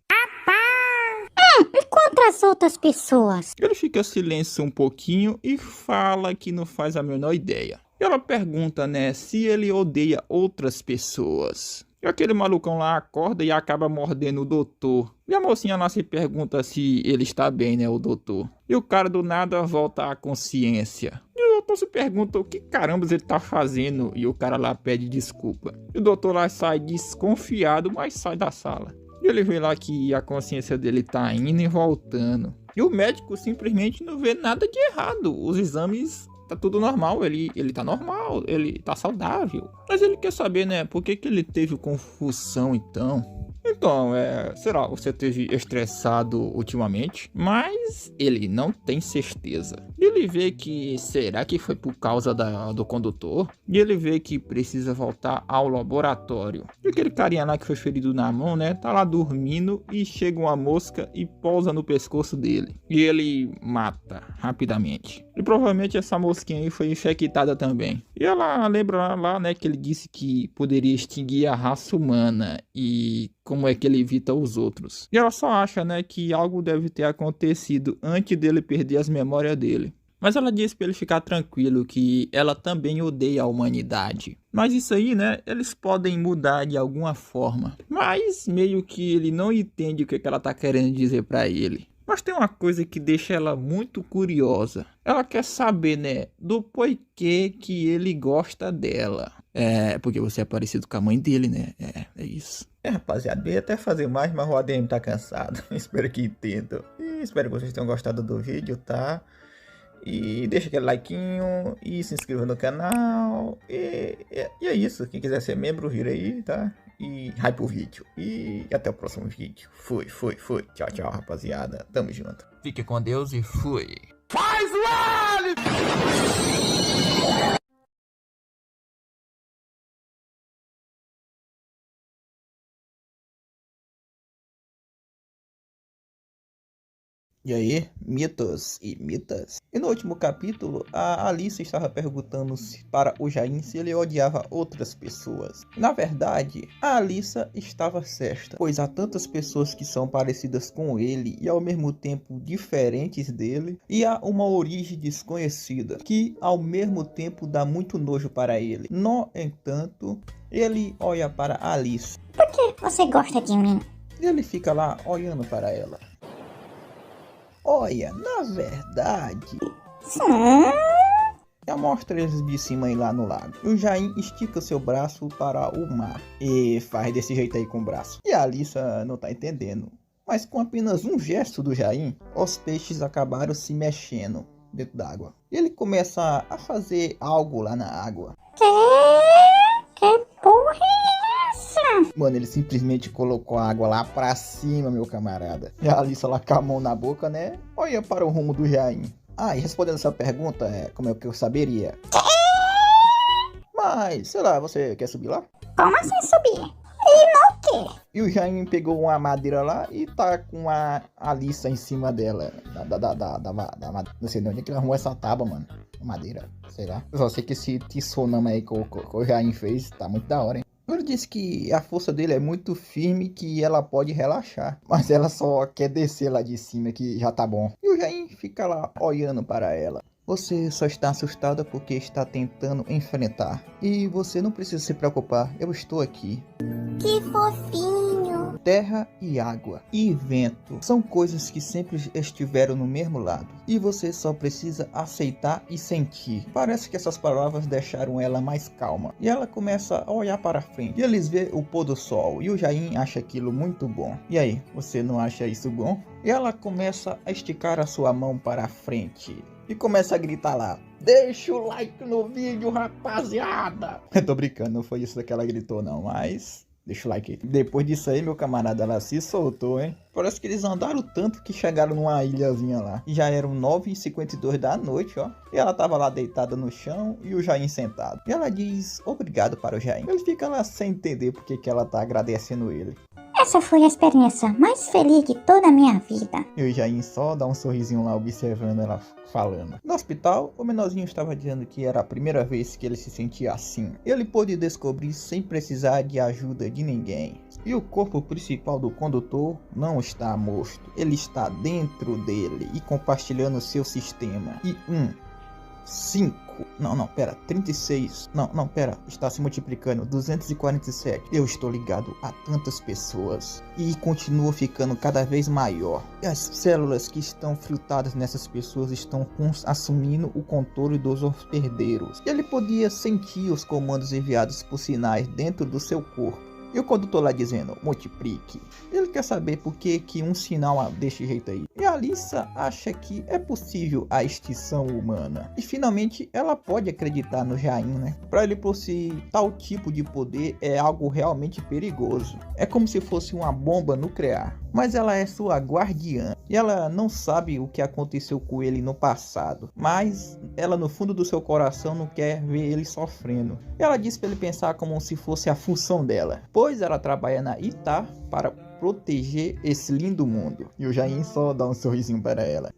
E contra as outras pessoas? Ele fica silêncio um pouquinho e fala que não faz a menor ideia. E ela pergunta, né, se ele odeia outras pessoas. E aquele malucão lá acorda e acaba mordendo o doutor. E a mocinha lá se pergunta se ele está bem, né, o doutor. E o cara do nada volta à consciência. E o doutor se pergunta o que carambas ele tá fazendo. E o cara lá pede desculpa. E o doutor lá sai desconfiado, mas sai da sala. E ele vê lá que a consciência dele tá indo e voltando. E o médico simplesmente não vê nada de errado. Os exames tá tudo normal, ele tá normal, ele tá saudável. Mas ele quer saber, né, por que ele teve confusão então? Então, sei lá, você teve estressado ultimamente, mas ele não tem certeza. Ele vê que, será que foi por causa do condutor? E ele vê que precisa voltar ao laboratório. E aquele carinha lá que foi ferido na mão, né, tá lá dormindo e chega uma mosca e pousa no pescoço dele. E ele mata rapidamente. E provavelmente essa mosquinha aí foi infectada também. E ela lembra lá, né, que ele disse que poderia extinguir a raça humana e como é que ele evita os outros. E ela só acha, né, que algo deve ter acontecido antes dele perder as memórias dele. Mas ela diz para ele ficar tranquilo que ela também odeia a humanidade. Mas isso aí, né, eles podem mudar de alguma forma. Mas meio que ele não entende o que ela tá querendo dizer para ele. Mas tem uma coisa que deixa ela muito curiosa. Ela quer saber, né, do porquê que ele gosta dela. Porque você é parecido com a mãe dele, né? É isso. Rapaziada, eu ia até fazer mais, mas o ADM tá cansado. Espero que entendam. E espero que vocês tenham gostado do vídeo, tá? E deixa aquele likeinho e se inscreva no canal. E é isso. Quem quiser ser membro, vira aí, tá? E hype o vídeo. E até o próximo vídeo. Fui. Tchau, tchau, rapaziada. Tamo junto. Fique com Deus e fui. Faz o L! E aí, mitos e mitas? E no último capítulo, a Alice estava perguntando para o Jain se ele odiava outras pessoas. Na verdade, a Alissa estava certa, pois há tantas pessoas que são parecidas com ele e ao mesmo tempo diferentes dele, e há uma origem desconhecida que ao mesmo tempo dá muito nojo para ele. No entanto, ele olha para Alice. Por que você gosta de mim? E ele fica lá olhando para ela. Olha, na verdade... Eu mostro eles de cima e lá no lago. E o Jain estica seu braço para o mar. E faz desse jeito aí com o braço. E a Alissa não tá entendendo. Mas com apenas um gesto do Jain, os peixes acabaram se mexendo dentro d'água. E ele começa a fazer algo lá na água. Que porra é essa? Mano, ele simplesmente colocou a água lá pra cima, meu camarada. E a Alissa lá com a mão na boca, né? Olha para o rumo do Jain. Ah, e respondendo essa pergunta, como é que eu saberia? Mas, sei lá, você quer subir lá? Como assim subir? E no quê? E o Jain pegou uma madeira lá e tá com a Alissa em cima dela. Não sei de onde é que ele arrumou essa tábua, mano. Madeira, sei lá. Eu só sei que esse tissonama aí que o Jain fez tá muito da hora, hein? Ele disse que a força dele é muito firme, que ela pode relaxar. Mas ela só quer descer lá de cima, que já tá bom. E o Jain fica lá olhando para ela. Você só está assustada porque está tentando enfrentar. E você não precisa se preocupar, eu estou aqui. Que fofinho. Terra e água e vento são coisas que sempre estiveram no mesmo lado. E você só precisa aceitar e sentir. Parece que essas palavras deixaram ela mais calma. E ela começa a olhar para frente. E eles vê o pôr do sol. E o Jain acha aquilo muito bom. E aí, você não acha isso bom? E ela começa a esticar a sua mão para a frente. E começa a gritar lá. Deixa o like no vídeo, rapaziada. Eu tô brincando, não foi isso que ela gritou não, mas... Deixa o like aí. Depois disso aí, meu camarada, ela se soltou, hein? Parece que eles andaram tanto que chegaram numa ilhazinha lá. E já eram 9h52 da noite, ó. E ela tava lá deitada no chão e o Jain sentado. E ela diz obrigado para o Jain. Ele fica lá sem entender porque que ela tá agradecendo ele. Essa foi a experiência mais feliz de toda a minha vida. E o Jain só dá um sorrisinho lá observando ela falando. No hospital, o menorzinho estava dizendo que era a primeira vez que ele se sentia assim. Ele pôde descobrir sem precisar de ajuda de ninguém. E o corpo principal do condutor não está morto. Ele está dentro dele e compartilhando seu sistema. E 36. Está se multiplicando. 247. Eu estou ligado a tantas pessoas. E continua ficando cada vez maior. E as células que estão filtradas nessas pessoas estão assumindo o controle dos hospedeiros. Ele podia sentir os comandos enviados por sinais dentro do seu corpo. E o condutor lá dizendo, multiplique. Ele quer saber por que um sinal desse jeito aí. E a Alissa acha que é possível a extinção humana. E finalmente ela pode acreditar no Jain, né? Para ele possuir tal tipo de poder é algo realmente perigoso. É como se fosse uma bomba nuclear. Mas ela é sua guardiã. E ela não sabe o que aconteceu com ele no passado. Mas ela no fundo do seu coração não quer ver ele sofrendo. E ela diz para ele pensar como se fosse a função dela. Pois ela trabalha na Ita para proteger esse lindo mundo. E o Jain só dá um sorrisinho para ela.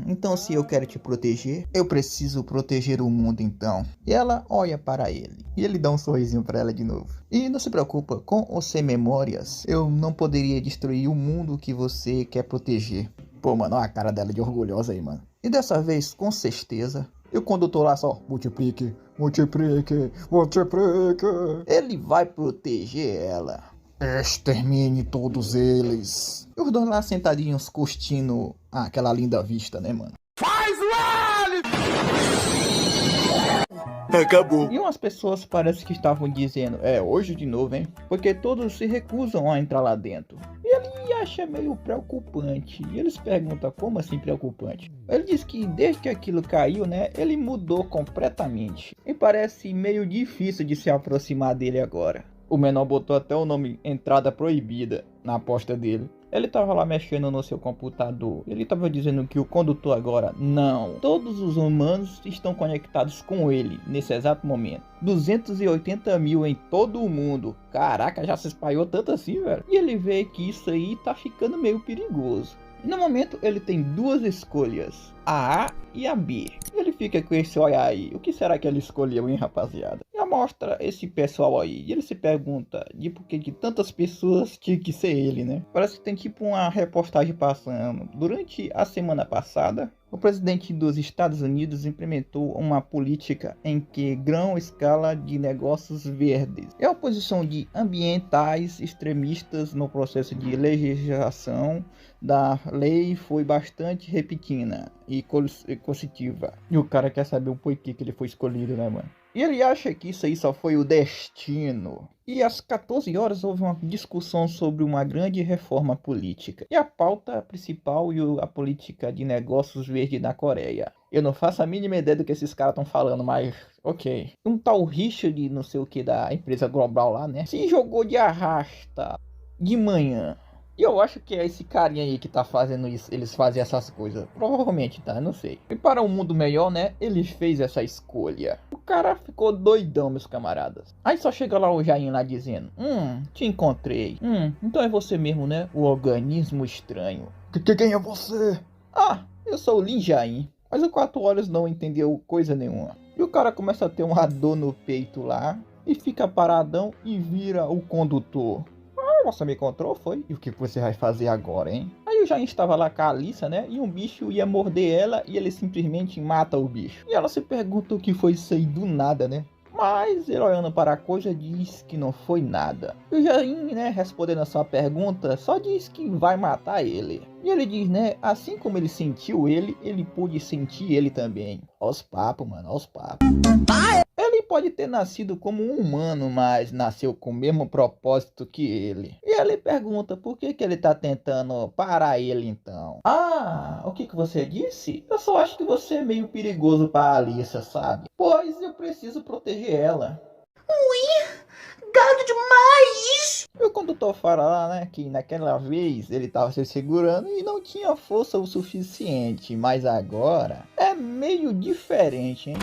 Então se eu quero te proteger, eu preciso proteger o mundo então. E ela olha para ele. E ele dá um sorrisinho para ela de novo. E não se preocupa, com os sem memórias, eu não poderia destruir o mundo que você quer proteger. Pô, mano, olha a cara dela de orgulhosa aí, mano. E dessa vez, com certeza, e o condutor lá só, multiplique. Ele vai proteger ela. Extermine todos eles. E os dois lá sentadinhos curtindo aquela linda vista, né, mano? Faz o L! Acabou. E umas pessoas parece que estavam dizendo, hoje de novo, hein? Porque todos se recusam a entrar lá dentro. E ele acha meio preocupante. E eles perguntam, como assim preocupante? Ele diz que desde que aquilo caiu, né, ele mudou completamente. E parece meio difícil de se aproximar dele agora. O menor botou até o nome entrada proibida na aposta dele. Ele tava lá mexendo no seu computador. Ele tava dizendo que o condutor agora não. Todos os humanos estão conectados com ele nesse exato momento. 280 mil em todo o mundo. Caraca, já se espalhou tanto assim, velho. E ele vê que isso aí tá ficando meio perigoso. E no momento ele tem duas escolhas, a A e a B. Ele fica com esse olhar aí, o que será que ele escolheu, hein, rapaziada? E mostra esse pessoal aí, e ele se pergunta de por que de tantas pessoas tinha que ser ele, né? Parece que tem tipo uma reportagem passando. Durante a semana passada, o presidente dos Estados Unidos implementou uma política em que grande escala de negócios verdes. É a posição de ambientais extremistas no processo de legislação da lei foi bastante repetida e coercitiva. E o cara quer saber o porquê que ele foi escolhido, né, mano? E ele acha que isso aí só foi o destino. E às 14 horas houve uma discussão sobre uma grande reforma política. E a pauta principal e a política de negócios verde na Coreia. Eu não faço a mínima ideia do que esses caras estão falando, mas ok. Um tal Richard, não sei o que, da empresa global lá, né? Se jogou de arrasta de manhã. E eu acho que é esse carinha aí que tá fazendo isso, eles fazem essas coisas. Provavelmente, tá? Eu não sei. E para um mundo melhor, né? Ele fez essa escolha. O cara ficou doidão, meus camaradas. Aí só chega lá o Jain lá dizendo: te encontrei. Então é você mesmo, né? O organismo estranho. Quem é você? Ah, eu sou o Lin Jain. Mas o 4 Olhos não entendeu coisa nenhuma. E o cara começa a ter uma dor no peito lá. E fica paradão e vira o condutor. Você me encontrou, foi? E o que você vai fazer agora, hein? Aí o Jain estava lá com a Alissa, né? E um bicho ia morder ela e ele simplesmente mata o bicho. E ela se pergunta o que foi isso aí do nada, né? Mas ele olhando para a coisa diz que não foi nada. E o Jain, né, respondendo a sua pergunta, só diz que vai matar ele. E ele diz, né, assim como ele sentiu ele pôde sentir ele também. Aos papos, mano, aos papos. Ele pode ter nascido como um humano, mas nasceu com o mesmo propósito que ele. E ele pergunta por que ele tá tentando parar ele então. Ah, o que você disse? Eu só acho que você é meio perigoso pra Alissa, sabe? Pois eu preciso proteger ela. Ui, gado demais! E o condutor fala lá, né, que naquela vez ele tava se segurando e não tinha força o suficiente, mas agora é meio diferente, hein?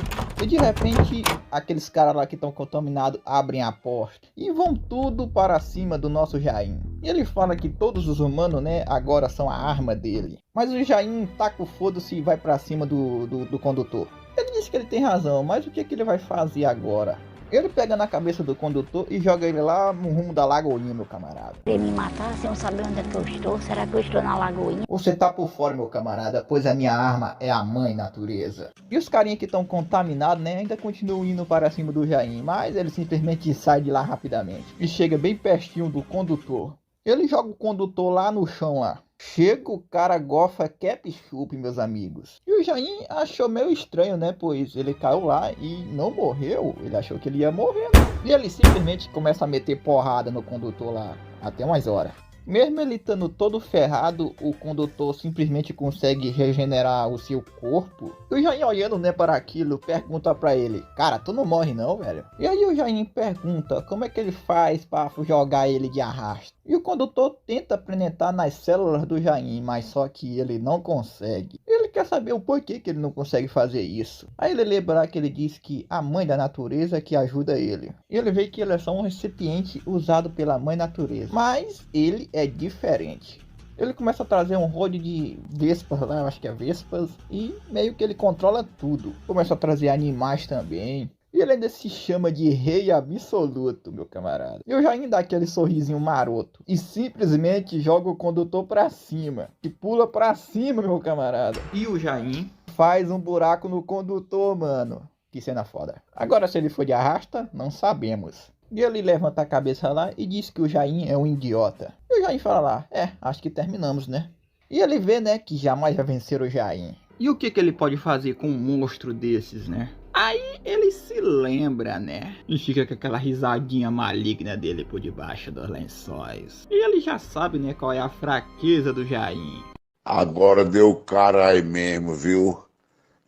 E de repente, aqueles caras lá que estão contaminados abrem a porta e vão tudo para cima do nosso Jain. E ele fala que todos os humanos, né, agora são a arma dele. Mas o Jain taca o foda-se e vai para cima do condutor. Ele diz que ele tem razão, mas o que ele vai fazer agora? Ele pega na cabeça do condutor e joga ele lá no rumo da Lagoinha, meu camarada. Ele me matar sem eu saber onde é que eu estou? Será que eu estou na Lagoinha? Você tá por fora, meu camarada, pois a minha arma é a mãe natureza. E os carinha que estão contaminados, né, ainda continuam indo para cima do Jain, mas ele simplesmente sai de lá rapidamente. E chega bem pertinho do condutor. Ele joga o condutor lá no chão lá. Chega o cara gofa ketchup, meus amigos. E o Jain achou meio estranho, né? Pois ele caiu lá e não morreu. Ele achou que ele ia morrer, né? E ele simplesmente começa a meter porrada no condutor lá. Até umas horas. Mesmo ele estando todo ferrado, o condutor simplesmente consegue regenerar o seu corpo. E o Jain olhando, né, para aquilo, pergunta pra ele: cara, tu não morre não, velho? E aí o Jain pergunta como é que ele faz para jogar ele de arrasto. E o condutor tenta penetrar nas células do Jain, mas só que ele não consegue. Ele quer saber o porquê que ele não consegue fazer isso. Aí ele lembra que ele diz que a mãe da natureza que ajuda ele. E ele vê que ele é só um recipiente usado pela mãe natureza. Mas ele é diferente. Ele começa a trazer um rode de vespas lá, eu acho que é vespas, e meio que ele controla tudo. Começa a trazer animais também. E ele ainda se chama de rei absoluto, meu camarada. E eu já ainda dá aquele sorrisinho maroto. E simplesmente joga o condutor pra cima. E pula pra cima, meu camarada. E o Jain faz um buraco no condutor, mano. Que cena foda. Agora, se ele for de arrasta, não sabemos. E ele levanta a cabeça lá e diz que o Jain é um idiota. E o Jain fala lá: acho que terminamos, né? E ele vê, né, que jamais vai vencer o Jain. E o que ele pode fazer com um monstro desses, né? Aí ele se lembra, né? E fica com aquela risadinha maligna dele por debaixo dos lençóis. E ele já sabe, né, qual é a fraqueza do Jain. Agora deu caralho mesmo, viu?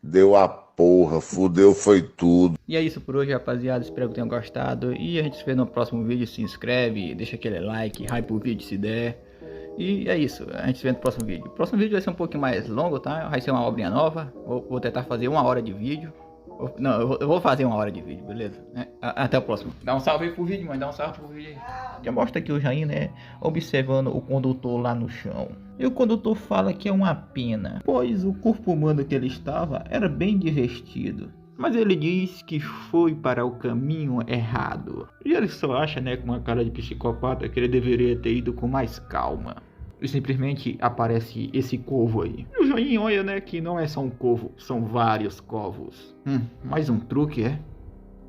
Deu a porra, fudeu foi tudo. E é isso por hoje, rapaziada. Espero que tenham gostado. E a gente se vê no próximo vídeo. Se inscreve, deixa aquele like, hype o vídeo se der. E é isso, a gente se vê no próximo vídeo. O próximo vídeo vai ser um pouquinho mais longo, tá? Vai ser uma obrinha nova. Vou tentar fazer 1 hora de vídeo. Não, eu vou fazer 1 hora de vídeo, beleza? Até o próximo. Dá um salve aí pro vídeo, mãe. Dá um salve pro vídeo. Já mostra aqui o Jair, né? Observando o condutor lá no chão. E o condutor fala que é uma pena, pois o corpo humano que ele estava era bem divertido. Mas ele diz que foi para o caminho errado. E ele só acha, né, com uma cara de psicopata, que ele deveria ter ido com mais calma. E simplesmente aparece esse corvo aí. E o Jair olha, né, que não é só um corvo, são vários corvos. Mais um truque, é?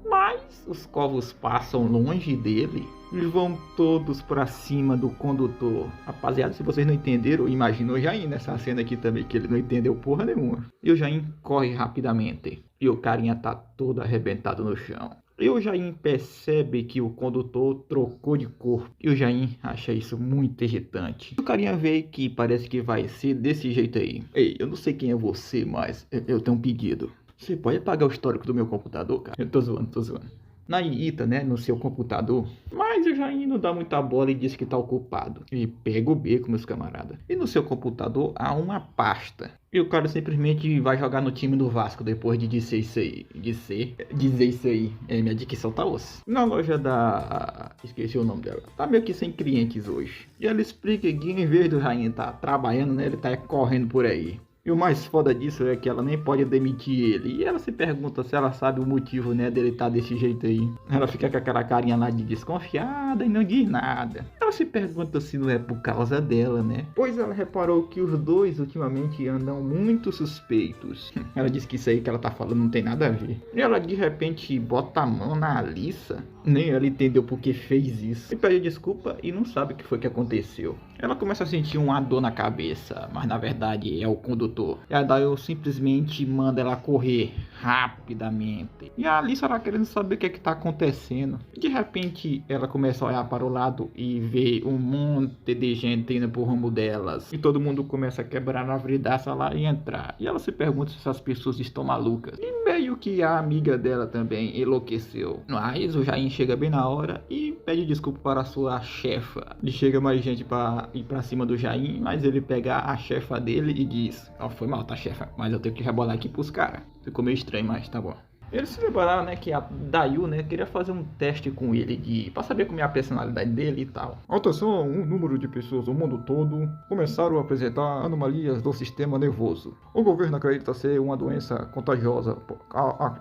Mas os corvos passam longe dele e vão todos pra cima do condutor. Rapaziada, se vocês não entenderam, imaginou o Jair nessa cena aqui também, que ele não entendeu porra nenhuma. E o Jair corre rapidamente. E o carinha tá todo arrebentado no chão. E o Jair percebe que o condutor trocou de corpo. E o Jair acha isso muito irritante. O carinha vê que parece que vai ser desse jeito aí. Ei, eu não sei quem é você, mas eu tenho um pedido. Você pode apagar o histórico do meu computador, cara? Eu tô zoando. Na IITA, né, no seu computador. Mas o Jair não dá muita bola e diz que tá ocupado. E pega o beco, meus camaradas. E no seu computador há uma pasta. E o cara simplesmente vai jogar no time do Vasco depois de dizer isso aí. Dizer isso aí. Minha dicção tá osso. Na loja da... esqueci o nome dela. Tá meio que sem clientes hoje. E ela explica que em vez do Jair tá trabalhando, né, ele tá correndo por aí. E o mais foda disso é que ela nem pode demitir ele. E ela se pergunta se ela sabe o motivo, né, dele estar desse jeito aí. Ela fica com aquela carinha lá de desconfiada e não diz nada. Ela se pergunta se não é por causa dela, né? Pois ela reparou que os dois ultimamente andam muito suspeitos. Ela diz que isso aí que ela tá falando não tem nada a ver. E ela de repente bota a mão na Alissa. Nem ela entendeu por que fez isso. E pede desculpa e não sabe o que foi que aconteceu. Ela começa a sentir uma dor na cabeça, mas na verdade é o condutor. E a Daryl simplesmente manda ela correr rapidamente. E a Alissa tá querendo saber o que é que tá acontecendo. De repente ela começa a olhar para o lado e vê um monte de gente indo pro rumo delas. E todo mundo começa a quebrar na vidraça lá e entrar. E ela se pergunta se essas pessoas estão malucas. E meio que a amiga dela também enlouqueceu. Mas o Jair chega bem na hora e pede desculpa para a sua chefa. E chega mais gente para ir pra cima do Jair, mas ele pega a chefa dele e diz: ó, foi mal, tá, chefa, mas eu tenho que rebolar aqui pros caras. Ficou meio estranho, mas tá bom. Eles se lembraram, né, que a Dayu, né, queria fazer um teste com ele pra saber como é a personalidade dele e tal. Atenção, um número de pessoas do mundo todo começaram a apresentar anomalias do sistema nervoso. O governo acredita ser uma doença contagiosa.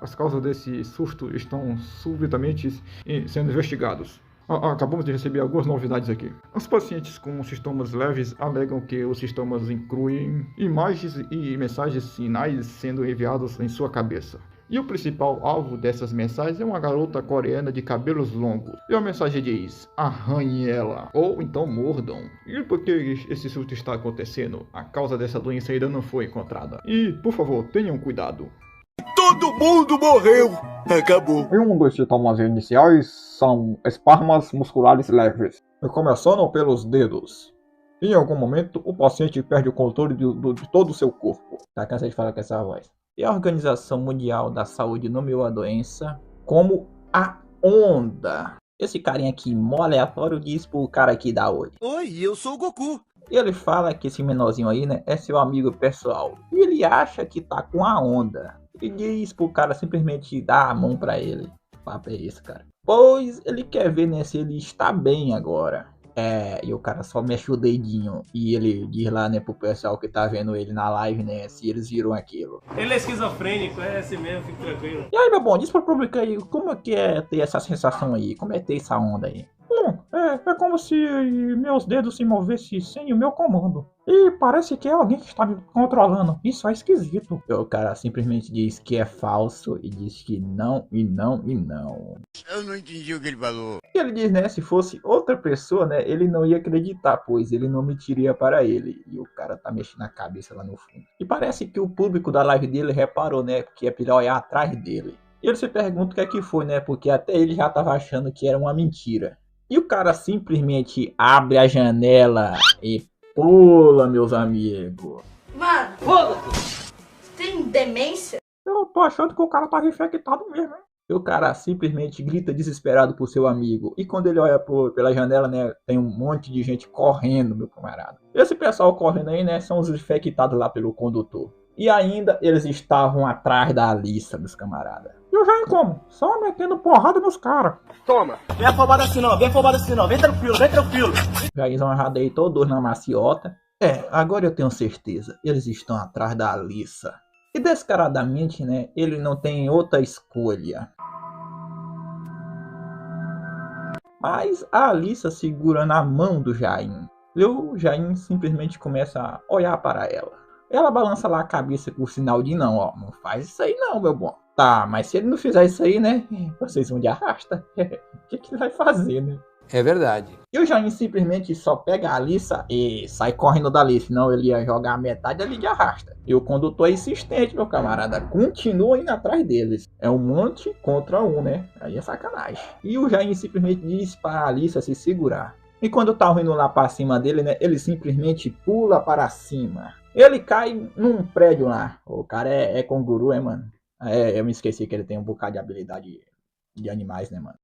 As causas desse surto estão subitamente sendo investigados. Acabamos de receber algumas novidades aqui. Os pacientes com sintomas leves alegam que os sintomas incluem imagens e mensagens sinais sendo enviados em sua cabeça. E o principal alvo dessas mensagens é uma garota coreana de cabelos longos. E a mensagem diz: arranhe ela, ou então mordam. E por que esse surto está acontecendo? A causa dessa doença ainda não foi encontrada. E, por favor, tenham cuidado. Todo mundo morreu! Acabou. E um dos sintomas iniciais são espasmos musculares leves, começando pelos dedos. Em algum momento, o paciente perde o controle de todo o seu corpo. Tá cansado de falar com essa voz. E a Organização Mundial da Saúde nomeou a doença como a onda. Esse carinha aqui, mó aleatório, diz pro cara aqui da olho: oi, eu sou o Goku. E ele fala que esse menorzinho aí, né, é seu amigo pessoal. E ele acha que tá com a onda. E diz pro cara simplesmente dar a mão pra ele. Que papo é esse, cara? Pois ele quer ver, né, se ele está bem agora. E o cara só mexe o dedinho. E ele diz lá, né, pro pessoal que tá vendo ele na live, né, se eles viram aquilo. Ele é esquizofrênico, é assim mesmo, fique tranquilo. E aí, meu bom, diz pro público aí, como é que é ter essa sensação aí? Como é ter essa onda aí? Bom, é como se meus dedos se movessem sem o meu comando. E parece que é alguém que está me controlando. Isso é esquisito. O cara simplesmente diz que é falso e diz que não, e não, e não. Eu não entendi o que ele falou. E ele diz, né, se fosse outra pessoa, né, ele não ia acreditar, pois ele não mentiria para ele. E o cara tá mexendo a cabeça lá no fundo. E parece que o público da live dele reparou, né, que é pra ele olhar atrás dele. E ele se pergunta o que é que foi, né, porque até ele já tava achando que era uma mentira. E o cara simplesmente abre a janela e pula, meus amigos. Mano, foda-se. Você tem demência? Eu tô achando que o cara tava infectado mesmo, hein? E o cara simplesmente grita desesperado pro seu amigo. E quando ele olha pela janela, né, tem um monte de gente correndo, meu camarada. Esse pessoal correndo aí, né, são os infectados lá pelo condutor. E ainda eles estavam atrás da Alissa, meus camaradas. E o Jain como? Só metendo porrada nos caras. Toma. Vem afobado assim não, vem afobado assim não. Vem tranquilo, vem tranquilo. Jainzão já dei todos na maciota. Agora eu tenho certeza. Eles estão atrás da Alissa. E descaradamente, né, ele não tem outra escolha. Mas a Alissa segura na mão do Jain. E o Jain simplesmente começa a olhar para ela. Ela balança lá a cabeça com o sinal de não, ó. Não faz isso aí não, meu bom. Tá, mas se ele não fizer isso aí, né? Vocês vão de arrasta. O que ele vai fazer, né? É verdade. E o Jain simplesmente só pega a Alissa e sai correndo dali. Senão ele ia jogar a metade ali de arrasta. E o condutor é insistente, meu camarada. Continua indo atrás deles. É um monte contra um, né? Aí é sacanagem. E o Jain simplesmente diz para a Alissa se segurar. E quando tá indo lá para cima dele, né? Ele simplesmente pula para cima. Ele cai num prédio lá. O cara é canguru, mano? Eu me esqueci que ele tem um bocado de habilidade de animais, né, mano?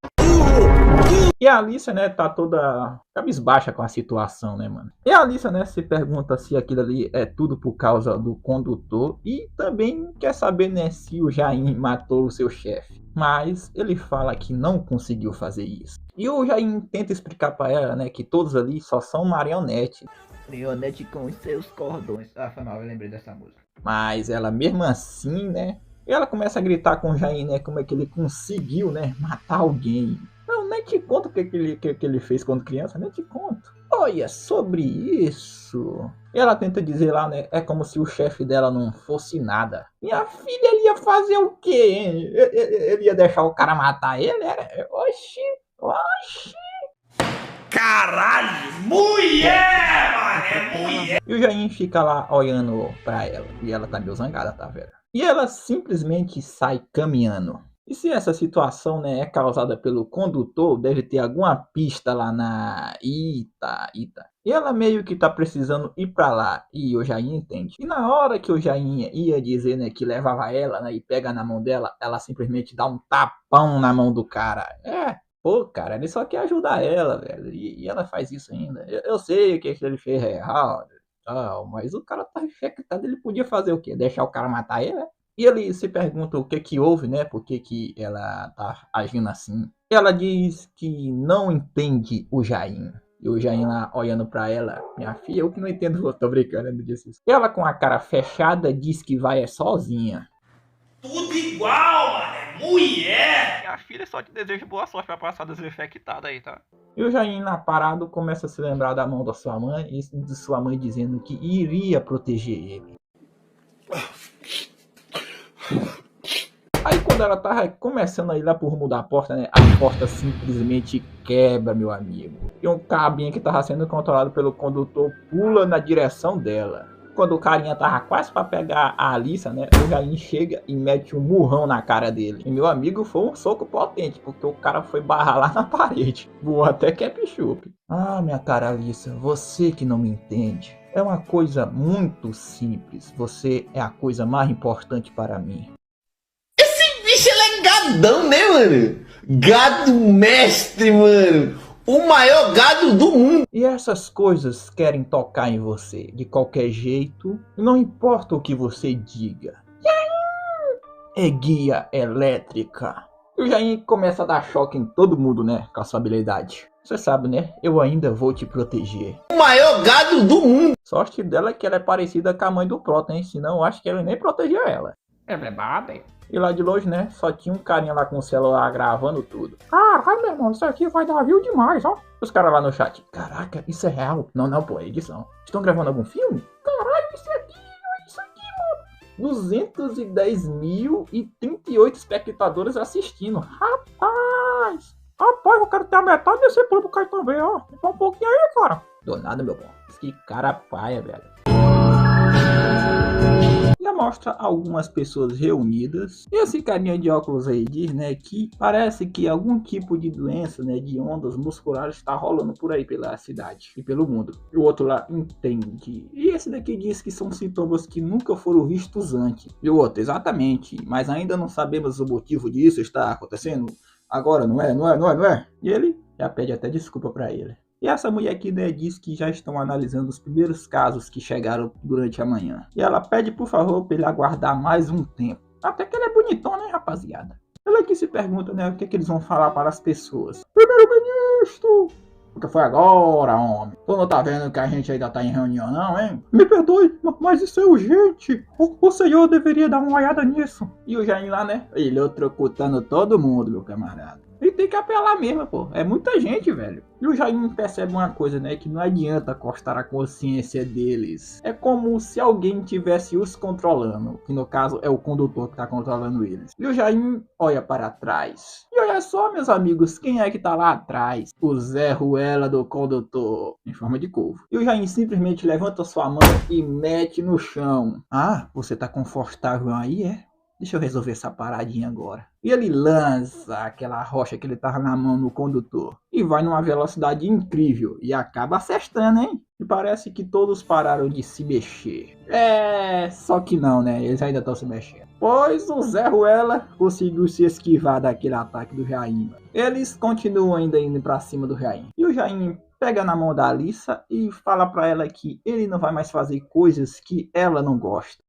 E a Alissa, né, tá toda cabisbaixa com a situação, né, mano? E a Alissa, né, se pergunta se aquilo ali é tudo por causa do condutor. E também quer saber, né, se o Jain matou o seu chefe. Mas ele fala que não conseguiu fazer isso. E o Jain tenta explicar pra ela, né, que todos ali só são marionetes. Marionete com os seus cordões. Ah, foi mal, eu lembrei dessa música. Mas ela mesmo assim, né, ela começa a gritar com o Jain, né, como é que ele conseguiu, né, matar alguém. Não, nem te conto o que ele fez quando criança, nem te conto. Olha, sobre isso... Ela tenta dizer lá, né, é como se o chefe dela não fosse nada. Minha filha, ele ia fazer o quê, hein? Ele ia deixar o cara matar ele? Oxi. Caralho, mulher, mano, é mulher. E o Jain fica lá olhando pra ela. E ela tá meio zangada, tá vendo? E ela simplesmente sai caminhando. E se essa situação, né, é causada pelo condutor, deve ter alguma pista lá na Ita. E ela meio que tá precisando ir pra lá. E o Jain entende. E na hora que o Jain ia dizer, né, que levava ela, né, e pega na mão dela, ela simplesmente dá um tapão na mão do cara. Pô, cara, ele só quer ajudar ela, velho. E ela faz isso ainda. Eu sei que ele fez errado, mas o cara tá infectado. Ele podia fazer o quê? Deixar o cara matar ele, né? E ele se pergunta o que houve, né? Por que ela tá agindo assim. E ela diz que não entende o Jain. E o Jain lá olhando pra ela. Minha filha, eu que não entendo. Eu tô brincando, eu não disse isso. Ela com a cara fechada diz que vai sozinha. Tudo igual, mano, é mulher. Minha filha, só te desejo boa sorte pra passar desinfectada aí, tá? E o Jain lá parado começa a se lembrar da mão da sua mãe. E de sua mãe dizendo que iria proteger ele. Aí quando ela tava começando a ir lá pro rumo da porta, né? A porta simplesmente quebra, meu amigo. E um cabinho que tava sendo controlado pelo condutor pula na direção dela. Quando o carinha tava quase pra pegar a Alissa, né? O Jain chega e mete um murrão na cara dele. E meu amigo, foi um soco potente, porque o cara foi barrar lá na parede. Voou até ketchup. Ah, minha cara Alissa, você que não me entende. É uma coisa muito simples. Você é a coisa mais importante para mim. Bicho, ele é gadão, né, mano? Gado mestre, mano. O maior gado do mundo. E essas coisas querem tocar em você de qualquer jeito. Não importa o que você diga. É guia elétrica. E o Jain começa a dar choque em todo mundo, né? Com a sua habilidade. Você sabe, né? Eu ainda vou te proteger. O maior gado do mundo. Sorte dela é que ela é parecida com a mãe do Proto, hein? Senão eu acho que ele nem protegia ela. É verdade. E lá de longe, né? Só tinha um carinha lá com o celular gravando tudo. Caralho, meu irmão, isso aqui vai dar view demais, ó. Os caras lá no chat. Caraca, isso é real? Não, pô, é edição. Estão gravando algum filme? Caralho, isso aqui, mano. 210.038 espectadores assistindo. Rapaz, eu quero ter a metade desse público aí também, ó. Então um pouquinho aí, cara. Do nada, meu bom. Que cara paia, velho. Já mostra algumas pessoas reunidas. E esse carinha de óculos aí diz, né, que parece que algum tipo de doença, né, de ondas musculares está rolando por aí pela cidade e pelo mundo. E o outro lá entende. E esse daqui diz que são sintomas que nunca foram vistos antes. E o outro, exatamente. Mas ainda não sabemos o motivo disso estar acontecendo agora, não é? E ele já pede até desculpa pra ele. E essa mulher aqui, né, diz que já estão analisando os primeiros casos que chegaram durante a manhã. E ela pede, por favor, para ele aguardar mais um tempo. Até que ele é bonitão, né, rapaziada? Ela aqui se pergunta, né, o que é que eles vão falar para as pessoas. Primeiro-ministro! Porque foi agora, homem. Tu não tá vendo que a gente ainda tá em reunião, não, hein? Me perdoe, mas isso é urgente. O senhor deveria dar uma olhada nisso. E o Jair lá, né? Ele outrocutando todo mundo, meu camarada. E tem que apelar mesmo, pô. É muita gente, velho. E o Jair percebe uma coisa, né? Que não adianta cortar a consciência deles. É como se alguém tivesse os controlando. Que no caso é o condutor que tá controlando eles. E o Jair olha para trás. E olha só, meus amigos, quem é que tá lá atrás? O Zé Ruela do condutor. Em forma de corvo. E o Jair simplesmente levanta sua mão e mete no chão. Ah, você tá confortável aí, é? Deixa eu resolver essa paradinha agora. E ele lança aquela rocha que ele tava na mão no condutor. E vai numa velocidade incrível. E acaba acertando, hein? E parece que todos pararam de se mexer. Só que não, né? Eles ainda estão se mexendo. Pois o Zé Ruela conseguiu se esquivar daquele ataque do Jair. Eles continuam ainda indo pra cima do Jair. E o Jair pega na mão da Alissa e fala pra ela que ele não vai mais fazer coisas que ela não gosta.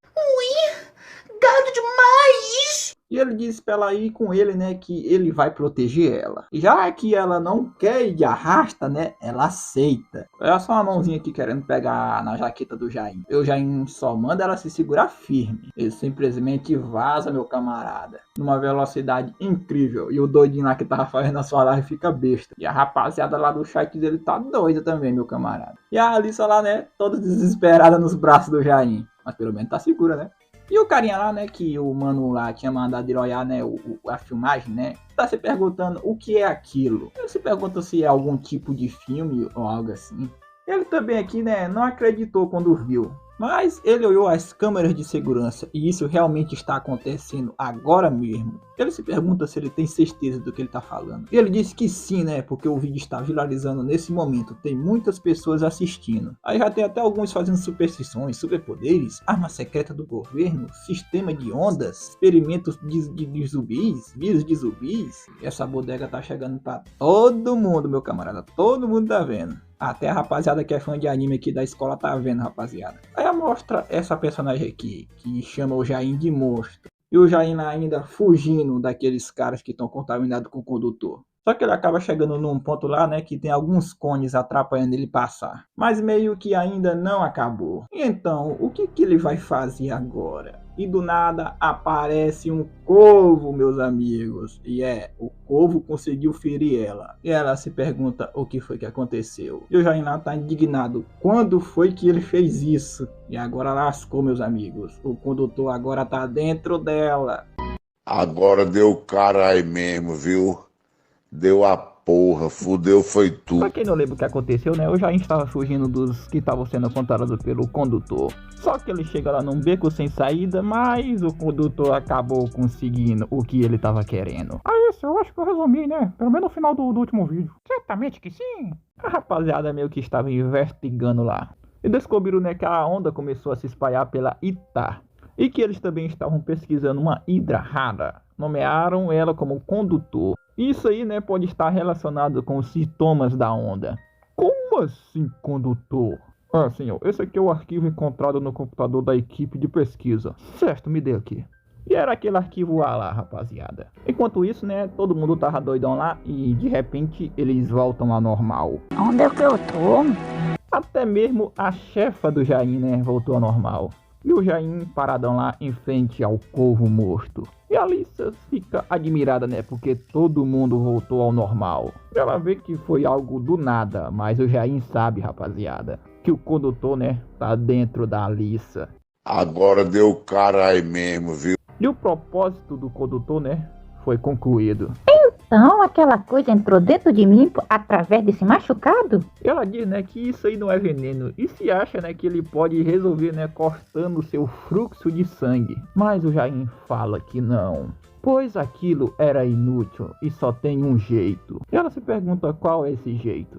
Gado demais! E ele diz pra ela ir com ele, né, que ele vai proteger ela. Já que ela não quer ir de arrasta, né, ela aceita. Olha só uma mãozinha aqui querendo pegar na jaqueta do Jair. E o Jair só manda ela se segurar firme. Ele simplesmente vaza, meu camarada, numa velocidade incrível. E o doidinho lá que tava fazendo a sua live fica besta. E a rapaziada lá do chat dele tá doida também, meu camarada. E a Alissa lá, né, toda desesperada nos braços do Jair. Mas pelo menos tá segura, né? E o carinha lá, né, que o mano lá tinha mandado ele olhar, né, a filmagem, né, tá se perguntando o que é aquilo. Ele se pergunta se é algum tipo de filme ou algo assim. Ele também aqui, né, não acreditou quando viu. Mas ele olhou as câmeras de segurança e isso realmente está acontecendo agora mesmo. Ele se pergunta se ele tem certeza do que ele está falando. E ele disse que sim, né? Porque o vídeo está viralizando nesse momento. Tem muitas pessoas assistindo. Aí já tem até alguns fazendo superstições, superpoderes, arma secreta do governo, sistema de ondas, experimentos de zumbis, vírus de zumbis. E essa bodega tá chegando para todo mundo, meu camarada. Todo mundo tá vendo. Até a rapaziada que é fã de anime aqui da escola tá vendo, rapaziada. Aí mostra essa personagem aqui, que chama o Jair de monstro. E o Jair ainda fugindo daqueles caras que estão contaminados com o condutor. Só que ele acaba chegando num ponto lá, né, que tem alguns cones atrapalhando ele passar. Mas meio que ainda não acabou. E então, o que ele vai fazer agora? E do nada aparece um corvo, meus amigos. E o corvo conseguiu ferir ela. E ela se pergunta o que foi que aconteceu. E o Jair tá indignado. Quando foi que ele fez isso? E agora lascou, meus amigos. O condutor agora tá dentro dela. Agora deu caralho mesmo, viu? Deu a porra, fudeu foi tudo. Pra quem não lembra o que aconteceu, né? O Jair estava fugindo dos que estavam sendo controlados pelo condutor. Só que ele chega lá num beco sem saída, mas o condutor acabou conseguindo o que ele estava querendo. Ah, isso, eu acho que eu resumi, né? Pelo menos no final do último vídeo. Certamente que sim. A rapaziada meio que estava investigando lá. E descobriram, né, que a onda começou a se espalhar pela Itá. E que eles também estavam pesquisando uma hidra rara. Nomearam ela como condutor. Isso aí, né, pode estar relacionado com os sintomas da onda. Como assim, condutor? Ah, senhor, esse aqui é o arquivo encontrado no computador da equipe de pesquisa. Certo, me dê aqui. E era aquele arquivo A lá, rapaziada. Enquanto isso, né, todo mundo tava doidão lá e de repente eles voltam ao normal. Onde é que eu tô? Até mesmo a chefa do Jair, né, voltou ao normal. E o Jair paradão lá em frente ao corvo morto. E a Alissa fica admirada, né? Porque todo mundo voltou ao normal. Ela vê que foi algo do nada. Mas o Jair sabe, rapaziada, que o condutor, né, tá dentro da Alissa. Agora deu caralho mesmo, viu? E o propósito do condutor, né, foi concluído. Então aquela coisa entrou dentro de mim através desse machucado? Ela diz, né, que isso aí não é veneno e se acha, né, que ele pode resolver, né, cortando seu fluxo de sangue. Mas o Jair fala que não, pois aquilo era inútil e só tem um jeito. E ela se pergunta qual é esse jeito.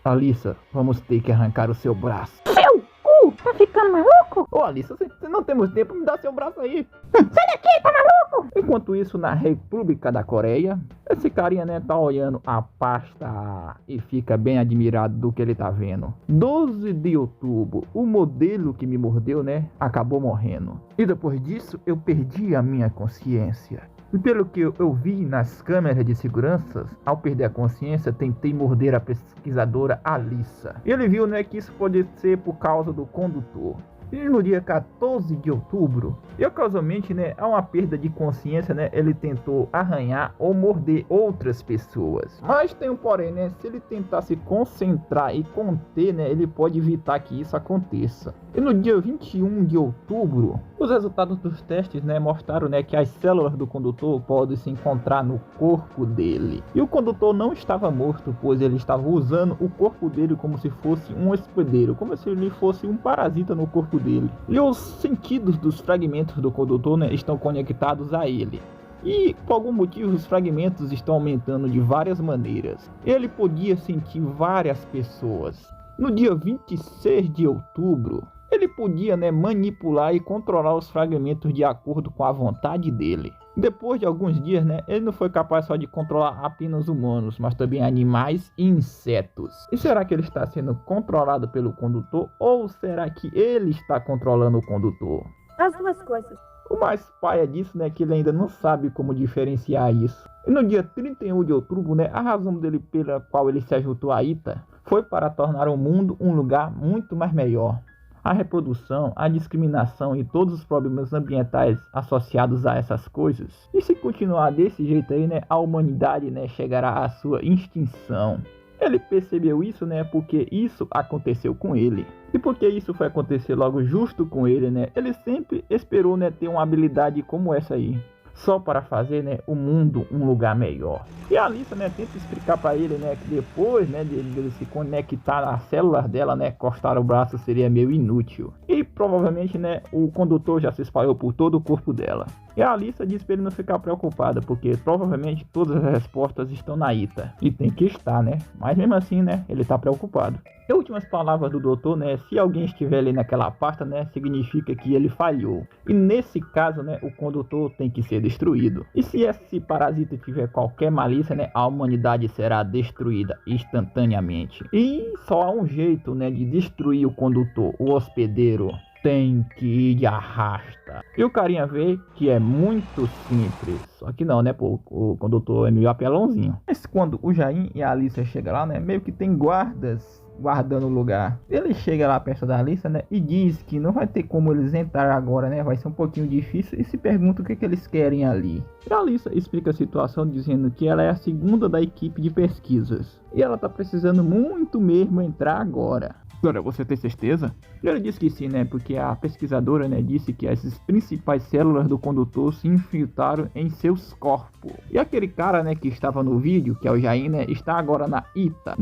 Alissa, vamos ter que arrancar o seu braço. Seu cu, tá ficando maluco? Ô Alissa, você não temos tempo, me dá seu braço aí. Sai daqui, tá maluco? Enquanto isso, na República da Coreia, esse carinha, né, tá olhando a pasta e fica bem admirado do que ele tá vendo. 12 de outubro, o modelo que me mordeu, né, acabou morrendo. E depois disso, eu perdi a minha consciência. E pelo que eu vi nas câmeras de segurança, ao perder a consciência, tentei morder a pesquisadora Alissa. E ele viu, né, que isso pode ser por causa do condutor. E no dia 14 de outubro, e casualmente, né, há uma perda de consciência, né, ele tentou arranhar ou morder outras pessoas. Mas tem um porém, né, se ele tentar se concentrar e conter, né, ele pode evitar que isso aconteça. E no dia 21 de outubro, os resultados dos testes, né, mostraram, né, que as células do condutor podem se encontrar no corpo dele. E o condutor não estava morto, pois ele estava usando o corpo dele como se fosse um hospedeiro, como se ele fosse um parasita no corpo dele. E os sentidos dos fragmentos do condutor, né, estão conectados a ele. E por algum motivo os fragmentos estão aumentando de várias maneiras. Ele podia sentir várias pessoas. No dia 26 de outubro, ele podia, né, manipular e controlar os fragmentos de acordo com a vontade dele. Depois de alguns dias, né, ele não foi capaz só de controlar apenas humanos, mas também animais e insetos. E será que ele está sendo controlado pelo condutor ou será que ele está controlando o condutor? As duas coisas. O mais paia disso, né, é que ele ainda não sabe como diferenciar isso. E no dia 31 de outubro, né, a razão dele pela qual ele se juntou a Ita foi para tornar o mundo um lugar muito mais melhor. A reprodução, a discriminação e todos os problemas ambientais associados a essas coisas. E se continuar desse jeito aí, né, a humanidade, né, chegará à sua extinção. Ele percebeu isso, né, porque isso aconteceu com ele. E porque isso foi acontecer logo justo com ele, né, ele sempre esperou, né, ter uma habilidade como essa aí. Só para fazer, né, o mundo um lugar melhor. E a Alissa, né, tenta explicar para ele, né, que depois, né, dele se conectar às células dela, né, cortar o braço seria meio inútil. E provavelmente, né, o condutor já se espalhou por todo o corpo dela. E a Alissa diz para ele não ficar preocupada, porque provavelmente todas as respostas estão na Ita. E tem que estar, né, mas mesmo assim, né, ele tá preocupado. E últimas palavras do doutor, né, se alguém estiver ali naquela pasta, né, significa que ele falhou. E nesse caso, né, o condutor tem que ser destruído. E se esse parasita tiver qualquer malícia, né, a humanidade será destruída instantaneamente. E só há um jeito, né, de destruir o condutor, o hospedeiro. Tem que ir de arrasta. E o carinha vê que é muito simples. Só que não, né, pô, o condutor é meio apelãozinho. Mas quando o Jain e a Alissa chegam lá, né, meio que tem guardas guardando o lugar. Ele chega lá perto da Alissa, né, e diz que não vai ter como eles entrar agora, né, vai ser um pouquinho difícil, e se pergunta o que eles querem ali. E a Alissa explica a situação dizendo que ela é a segunda da equipe de pesquisas, e ela tá precisando muito mesmo entrar agora. Agora, você tem certeza? E ele disse que sim, né, porque a pesquisadora, né, disse que as principais células do condutor se infiltraram em seus corpos. E aquele cara, né, que estava no vídeo, que é o Jain, né, está agora na Ita.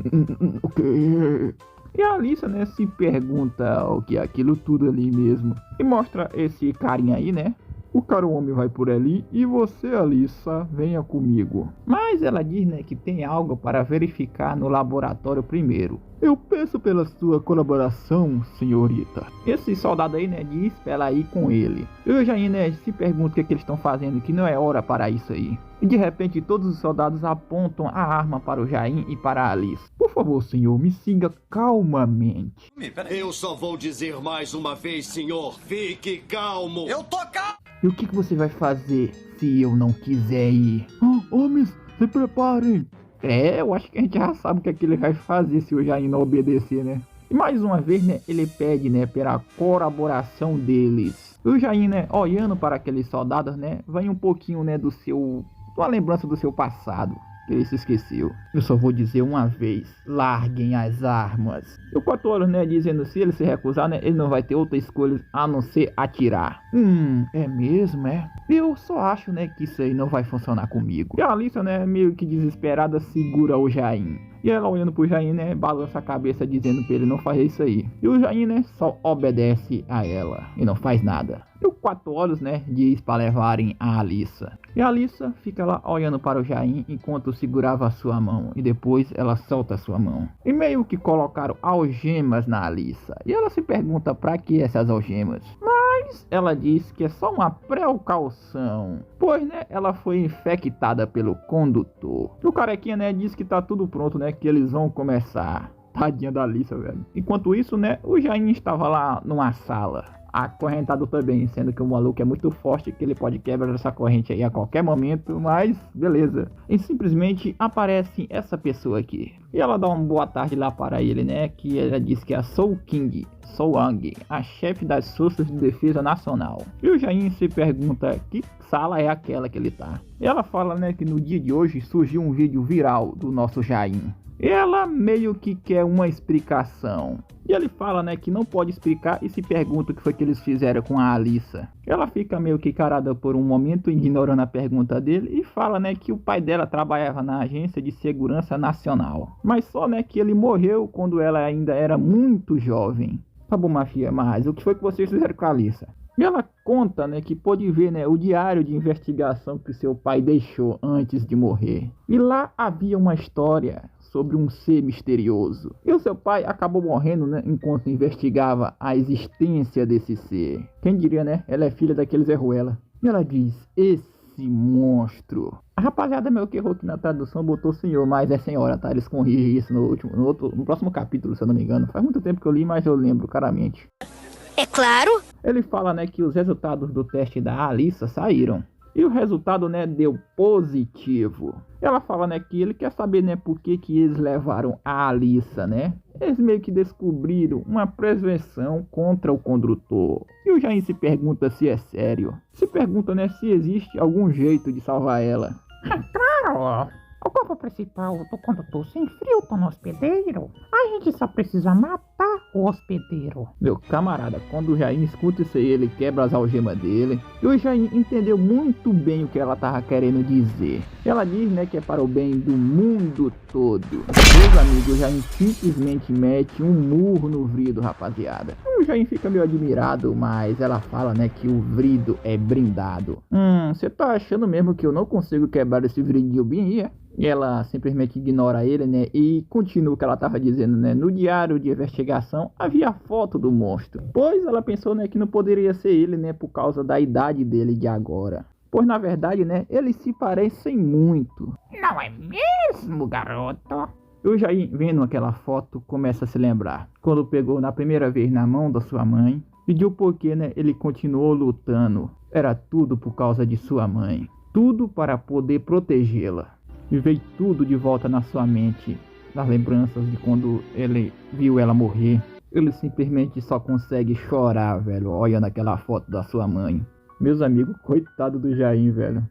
O quê? E a Alissa, né, se pergunta o que é aquilo tudo ali mesmo. E mostra esse carinha aí, né. O cara, o homem, vai por ali e você, Alissa, venha comigo. Mas ela diz, né, que tem algo para verificar no laboratório primeiro. Eu peço pela sua colaboração, senhorita. Esse soldado aí, né, diz pra ela ir com ele. E o Jain, né, se pergunta o que eles estão fazendo, que não é hora para isso aí. E de repente todos os soldados apontam a arma para o Jain e para a Alissa. Por favor, senhor, me siga calmamente. Eu só vou dizer mais uma vez, senhor, fique calmo. Eu tô calmo. E o que você vai fazer se eu não quiser ir? Homens, se preparem. Eu acho que a gente já sabe o que é que ele vai fazer se o Jain não obedecer, né? E mais uma vez, né, ele pede, né, pela colaboração deles. E o Jain, né, olhando para aqueles soldados, né, vem um pouquinho, né, uma lembrança do seu passado. Que ele se esqueceu. Eu só vou dizer uma vez: larguem as armas. E o 4 horas, né, dizendo se ele se recusar, né, ele não vai ter outra escolha a não ser atirar. É mesmo, é? Eu só acho, né, que isso aí não vai funcionar comigo. E a Alissa, né, meio que desesperada, segura o Jain. E ela olhando pro Jain, né, balança a cabeça dizendo pra ele não fazer isso aí. E o Jain, né, só obedece a ela e não faz nada. E o 4 olhos, né, diz para levarem a Alissa. E a Alissa fica lá olhando para o Jain enquanto segurava a sua mão. E depois ela solta a sua mão. E meio que colocaram algemas na Alissa. E ela se pergunta pra que essas algemas. Mas Mas ela diz que é só uma precaução, pois, né, ela foi infectada pelo condutor. O carequinha, né, diz que tá tudo pronto, né, que eles vão começar. Tadinha da Alissa, velho. Enquanto isso, né, o Jaime estava lá numa sala, acorrentado também, sendo que o maluco é muito forte, que ele pode quebrar essa corrente aí a qualquer momento, mas beleza. E simplesmente aparece essa pessoa aqui. E ela dá uma boa tarde lá para ele, né, que ela diz que é a Soul King, Soang, a chefe das Forças de Defesa Nacional. E o Jaime se pergunta que sala é aquela que ele tá. E ela fala, né, que no dia de hoje surgiu um vídeo viral do nosso Jaime. Ela meio que quer uma explicação. E ele fala, né, que não pode explicar e se pergunta o que foi que eles fizeram com a Alissa. Ela fica meio que carada por um momento, ignorando a pergunta dele, e fala, né, que o pai dela trabalhava na Agência de Segurança Nacional. Mas só, né, que ele morreu quando ela ainda era muito jovem. Tá bom, Mafia, mas o que foi que vocês fizeram com a Alissa? E ela conta, né, que pôde ver, né, o diário de investigação que seu pai deixou antes de morrer. E lá havia uma história sobre um ser misterioso. E o seu pai acabou morrendo, né, enquanto investigava a existência desse ser. Quem diria, né? Ela é filha daquele Zé Ruela. E ela diz, esse monstro. A rapaziada meio que errou aqui na tradução, botou senhor, mas é senhora, tá? Eles corrigem isso no próximo capítulo, se eu não me engano. Faz muito tempo que eu li, mas eu lembro claramente. É claro. Ele fala, né, que os resultados do teste da Alissa saíram. E o resultado, né, deu positivo. Ela fala, né, que ele quer saber, né, por que eles levaram a Alissa, né? Eles meio que descobriram uma prevenção contra o condutor. E o Jaime se pergunta se é sério. Se pergunta, né, se existe algum jeito de salvar ela. Claro! O corpo principal do condutor se infiltra no hospedeiro. A gente só precisa matar o hospedeiro. Meu camarada, quando o Jaime escuta isso aí, ele quebra as algemas dele. E o Jaime entendeu muito bem o que ela tava querendo dizer. Ela diz, né, que é para o bem do mundo todo. Meus amigos, o Jaime simplesmente mete um murro no vrido, rapaziada. O Jaime fica meio admirado, mas ela fala, né, que o vrido é brindado. Você tá achando mesmo que eu não consigo quebrar esse vridinho bem? E ela simplesmente ignora ele, né, e continua o que ela tava dizendo, né. No diário de investigação havia a foto do monstro, pois ela pensou, né, que não poderia ser ele, né, por causa da idade dele de agora. Pois na verdade, né, eles se parecem muito. Não é mesmo, garoto? Eu já vendo aquela foto, começa a se lembrar. Quando pegou na primeira vez na mão da sua mãe, pediu porque, né, ele continuou lutando. Era tudo por causa de sua mãe. Tudo para poder protegê-la. E veio tudo de volta na sua mente, nas lembranças de quando ele viu ela morrer. Ele simplesmente só consegue chorar, velho, olhando aquela foto da sua mãe. Meus amigos, coitado do Jaime, velho.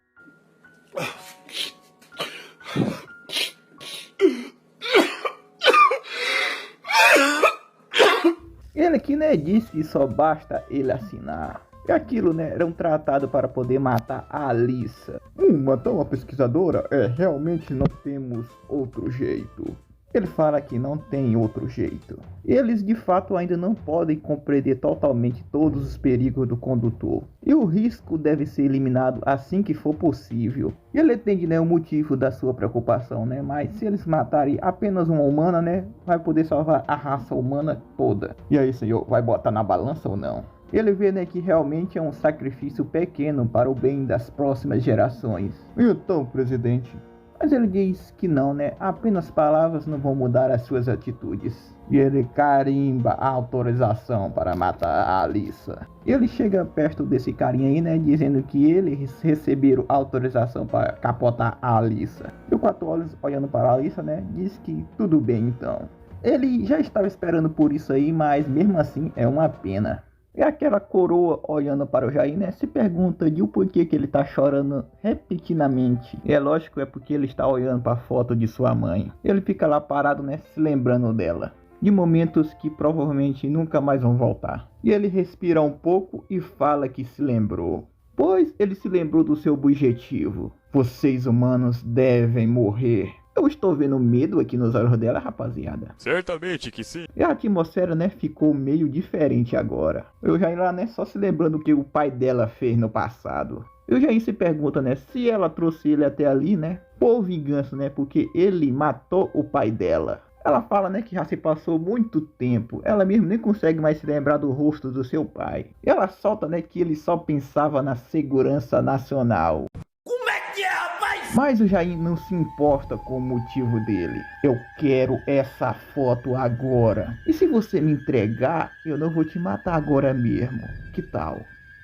Ele aqui, né, diz que só basta ele assinar. E aquilo, né, era um tratado para poder matar a Alissa. Matar uma pesquisadora? Realmente não temos outro jeito. Ele fala que não tem outro jeito. Eles de fato ainda não podem compreender totalmente todos os perigos do condutor. E o risco deve ser eliminado assim que for possível. E ele entende, né, o motivo da sua preocupação, né? Mas se eles matarem apenas uma humana, né, vai poder salvar a raça humana toda. E aí, senhor, vai botar na balança ou não? Ele vê, né, que realmente é um sacrifício pequeno para o bem das próximas gerações. Então, presidente... Mas ele diz que não, né? Apenas palavras não vão mudar as suas atitudes. E ele carimba a autorização para matar a Alissa. Ele chega perto desse carinha aí, né? Dizendo que eles receberam autorização para capotar a Alissa. E o Quatro Olhos, olhando para a Alissa, né? Diz que tudo bem então. Ele já estava esperando por isso aí, mas mesmo assim é uma pena. E aquela coroa olhando para o Jaime, né, se pergunta de o porquê que ele está chorando repetidamente. E é lógico, é porque ele está olhando para a foto de sua mãe. Ele fica lá parado, né, se lembrando dela. De momentos que provavelmente nunca mais vão voltar. E ele respira um pouco e fala que se lembrou. Pois ele se lembrou do seu objetivo. Vocês humanos devem morrer. Eu estou vendo medo aqui nos olhos dela, rapaziada. Certamente que sim. E a atmosfera, né, ficou meio diferente agora. Eu já ia lá, né, só se lembrando o que o pai dela fez no passado. Eu já se pergunta, né, se ela trouxe ele até ali, né, por vingança, né, porque ele matou o pai dela. Ela fala, né, que já se passou muito tempo. Ela mesmo nem consegue mais se lembrar do rosto do seu pai. E ela solta, né, que ele só pensava na segurança nacional. Como é que é, rapaz? Mas o Jair não se importa com o motivo dele. Eu quero essa foto agora. E se você me entregar, eu não vou te matar agora mesmo. Que tal?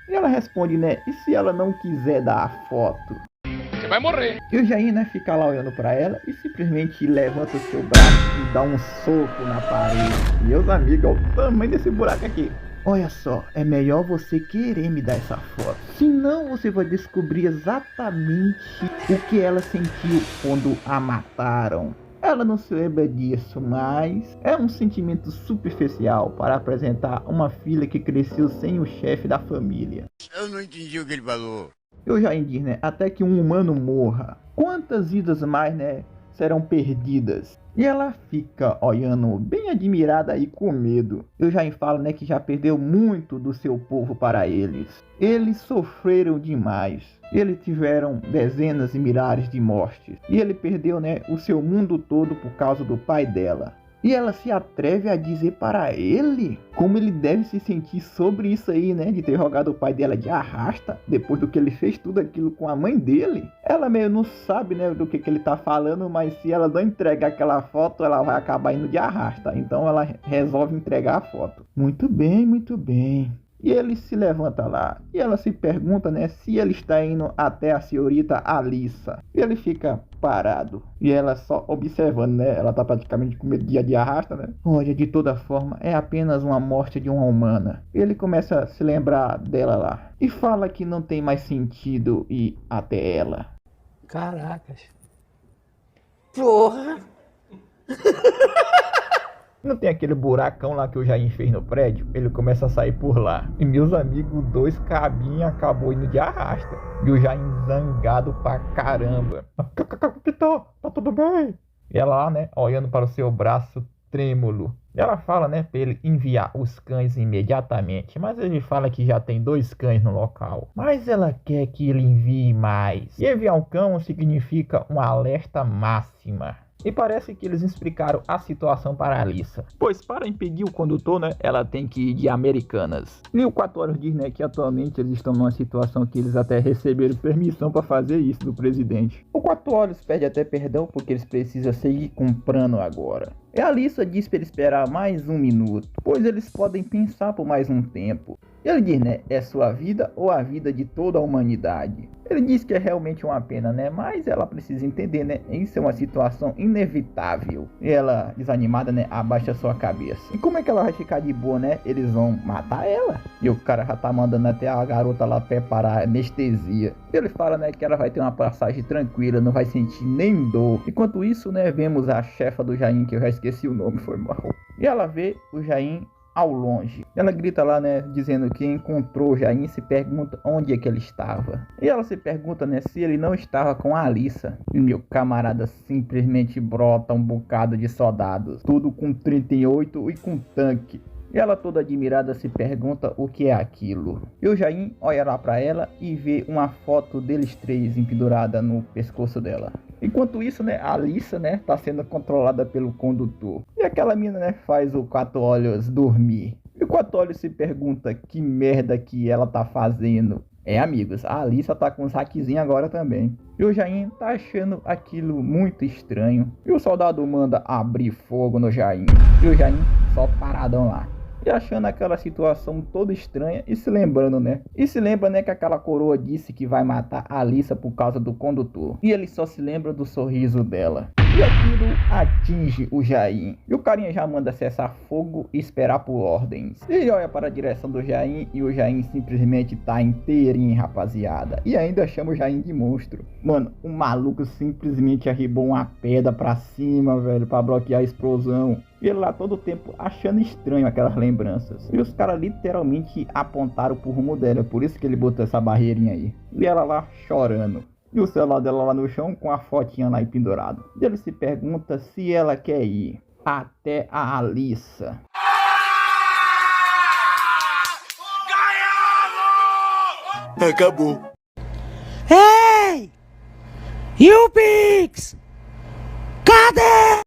E ela responde, né, e se ela não quiser dar a foto? Você vai morrer. E o Jair, né, fica lá olhando pra ela e simplesmente levanta o seu braço e dá um soco na parede. Meus amigos, olha o tamanho desse buraco aqui. Olha só, é melhor você querer me dar essa foto. Senão você vai descobrir exatamente o que ela sentiu quando a mataram. Ela não se lembra disso, mas é um sentimento superficial para apresentar uma filha que cresceu sem o chefe da família. Eu não entendi o que ele falou. Eu já diz, né, até que um humano morra. Quantas vidas mais, né, serão perdidas? E ela fica olhando bem admirada e com medo. Eu já falo, né, que já perdeu muito do seu povo para eles. Eles sofreram demais. Eles tiveram dezenas e milhares de mortes. E ele perdeu, né, o seu mundo todo por causa do pai dela. E ela se atreve a dizer para ele como ele deve se sentir sobre isso aí, né? De ter jogado o pai dela de arrasta, depois do que ele fez tudo aquilo com a mãe dele. Ela meio não sabe, né, do que ele tá falando, mas se ela não entregar aquela foto, ela vai acabar indo de arrasta. Então ela resolve entregar a foto. Muito bem, muito bem. E ele se levanta lá. E ela se pergunta, né, se ele está indo até a senhorita Alissa. E ele fica parado. E ela só observando, né? Ela tá praticamente com medo de arrasta, né? Olha, de toda forma, é apenas uma morte de uma humana. E ele começa a se lembrar dela lá. E fala que não tem mais sentido ir até ela. Caracas. Porra. Não tem aquele buracão lá que o Jair fez no prédio? Ele começa a sair por lá. E meus amigos, 2 cabinhos acabou indo de arrasta. E o Jair zangado pra caramba. Capitão, tá tudo bem? E ela lá, né, olhando para o seu braço trêmulo. E ela fala, né, pra ele enviar os cães imediatamente. Mas ele fala que já tem 2 cães no local. Mas ela quer que ele envie mais. E enviar um cão significa uma alerta máxima. E parece que eles explicaram a situação para a Alissa. Pois para impedir o condutor, né, ela tem que ir de Americanas. E o 4 Horas diz, né, que atualmente eles estão numa situação que eles até receberam permissão para fazer isso do presidente. O 4 Horas pede até perdão porque eles precisam seguir comprando agora. E a Alissa diz para ele esperar mais 1 minuto, pois eles podem pensar por mais um tempo. E ele diz, né, é sua vida ou a vida de toda a humanidade. Ele diz que é realmente uma pena, né, mas ela precisa entender, né, isso é uma situação inevitável. E ela, desanimada, né, abaixa sua cabeça. E como é que ela vai ficar de boa, né? Eles vão matar ela. E o cara já tá mandando até a garota lá preparar anestesia. Ele fala, né, que ela vai ter uma passagem tranquila, não vai sentir nem dor. Enquanto isso, né, vemos a chefa do Jair, que eu já esqueci o nome, foi mal. E ela vê o Jair ao longe. Ela grita lá, né, dizendo que encontrou o Jair e se pergunta onde é que ele estava. E ela se pergunta, né, se ele não estava com a Alissa. E meu camarada simplesmente brota um bocado de soldados, tudo com 38 e com tanque. E ela toda admirada se pergunta o que é aquilo. E o Jair olha lá pra ela e vê uma foto deles 3 empendurada no pescoço dela. Enquanto isso, né, a Alissa, né, tá sendo controlada pelo condutor. E aquela mina, né, faz o 4 Olhos dormir. E o 4 Olhos se pergunta que merda que ela tá fazendo. É, amigos, a Alissa tá com os hackzinhos agora também. E o Jair tá achando aquilo muito estranho. E o soldado manda abrir fogo no Jair. E o Jair só paradão lá. E achando aquela situação toda estranha e se lembrando, né? E se lembra, né, que aquela coroa disse que vai matar a Alissa por causa do condutor. E ele só se lembra do sorriso dela. E aquilo atinge o Jair. E o carinha já manda cessar fogo e esperar por ordens. Ele olha para a direção do Jair e o Jair simplesmente tá inteirinho, rapaziada. E ainda chama o Jair de monstro. Mano, o maluco simplesmente arribou uma pedra pra cima, velho, pra bloquear a explosão. E ele lá todo o tempo achando estranho aquelas lembranças. E os caras literalmente apontaram pro rumo dela. Por isso que ele botou essa barreirinha aí. E ela lá chorando. E o celular dela lá no chão com a fotinha lá pendurado. E ele se pergunta se ela quer ir até a Alissa. Acabou. Ei! E o Pix? Cadê?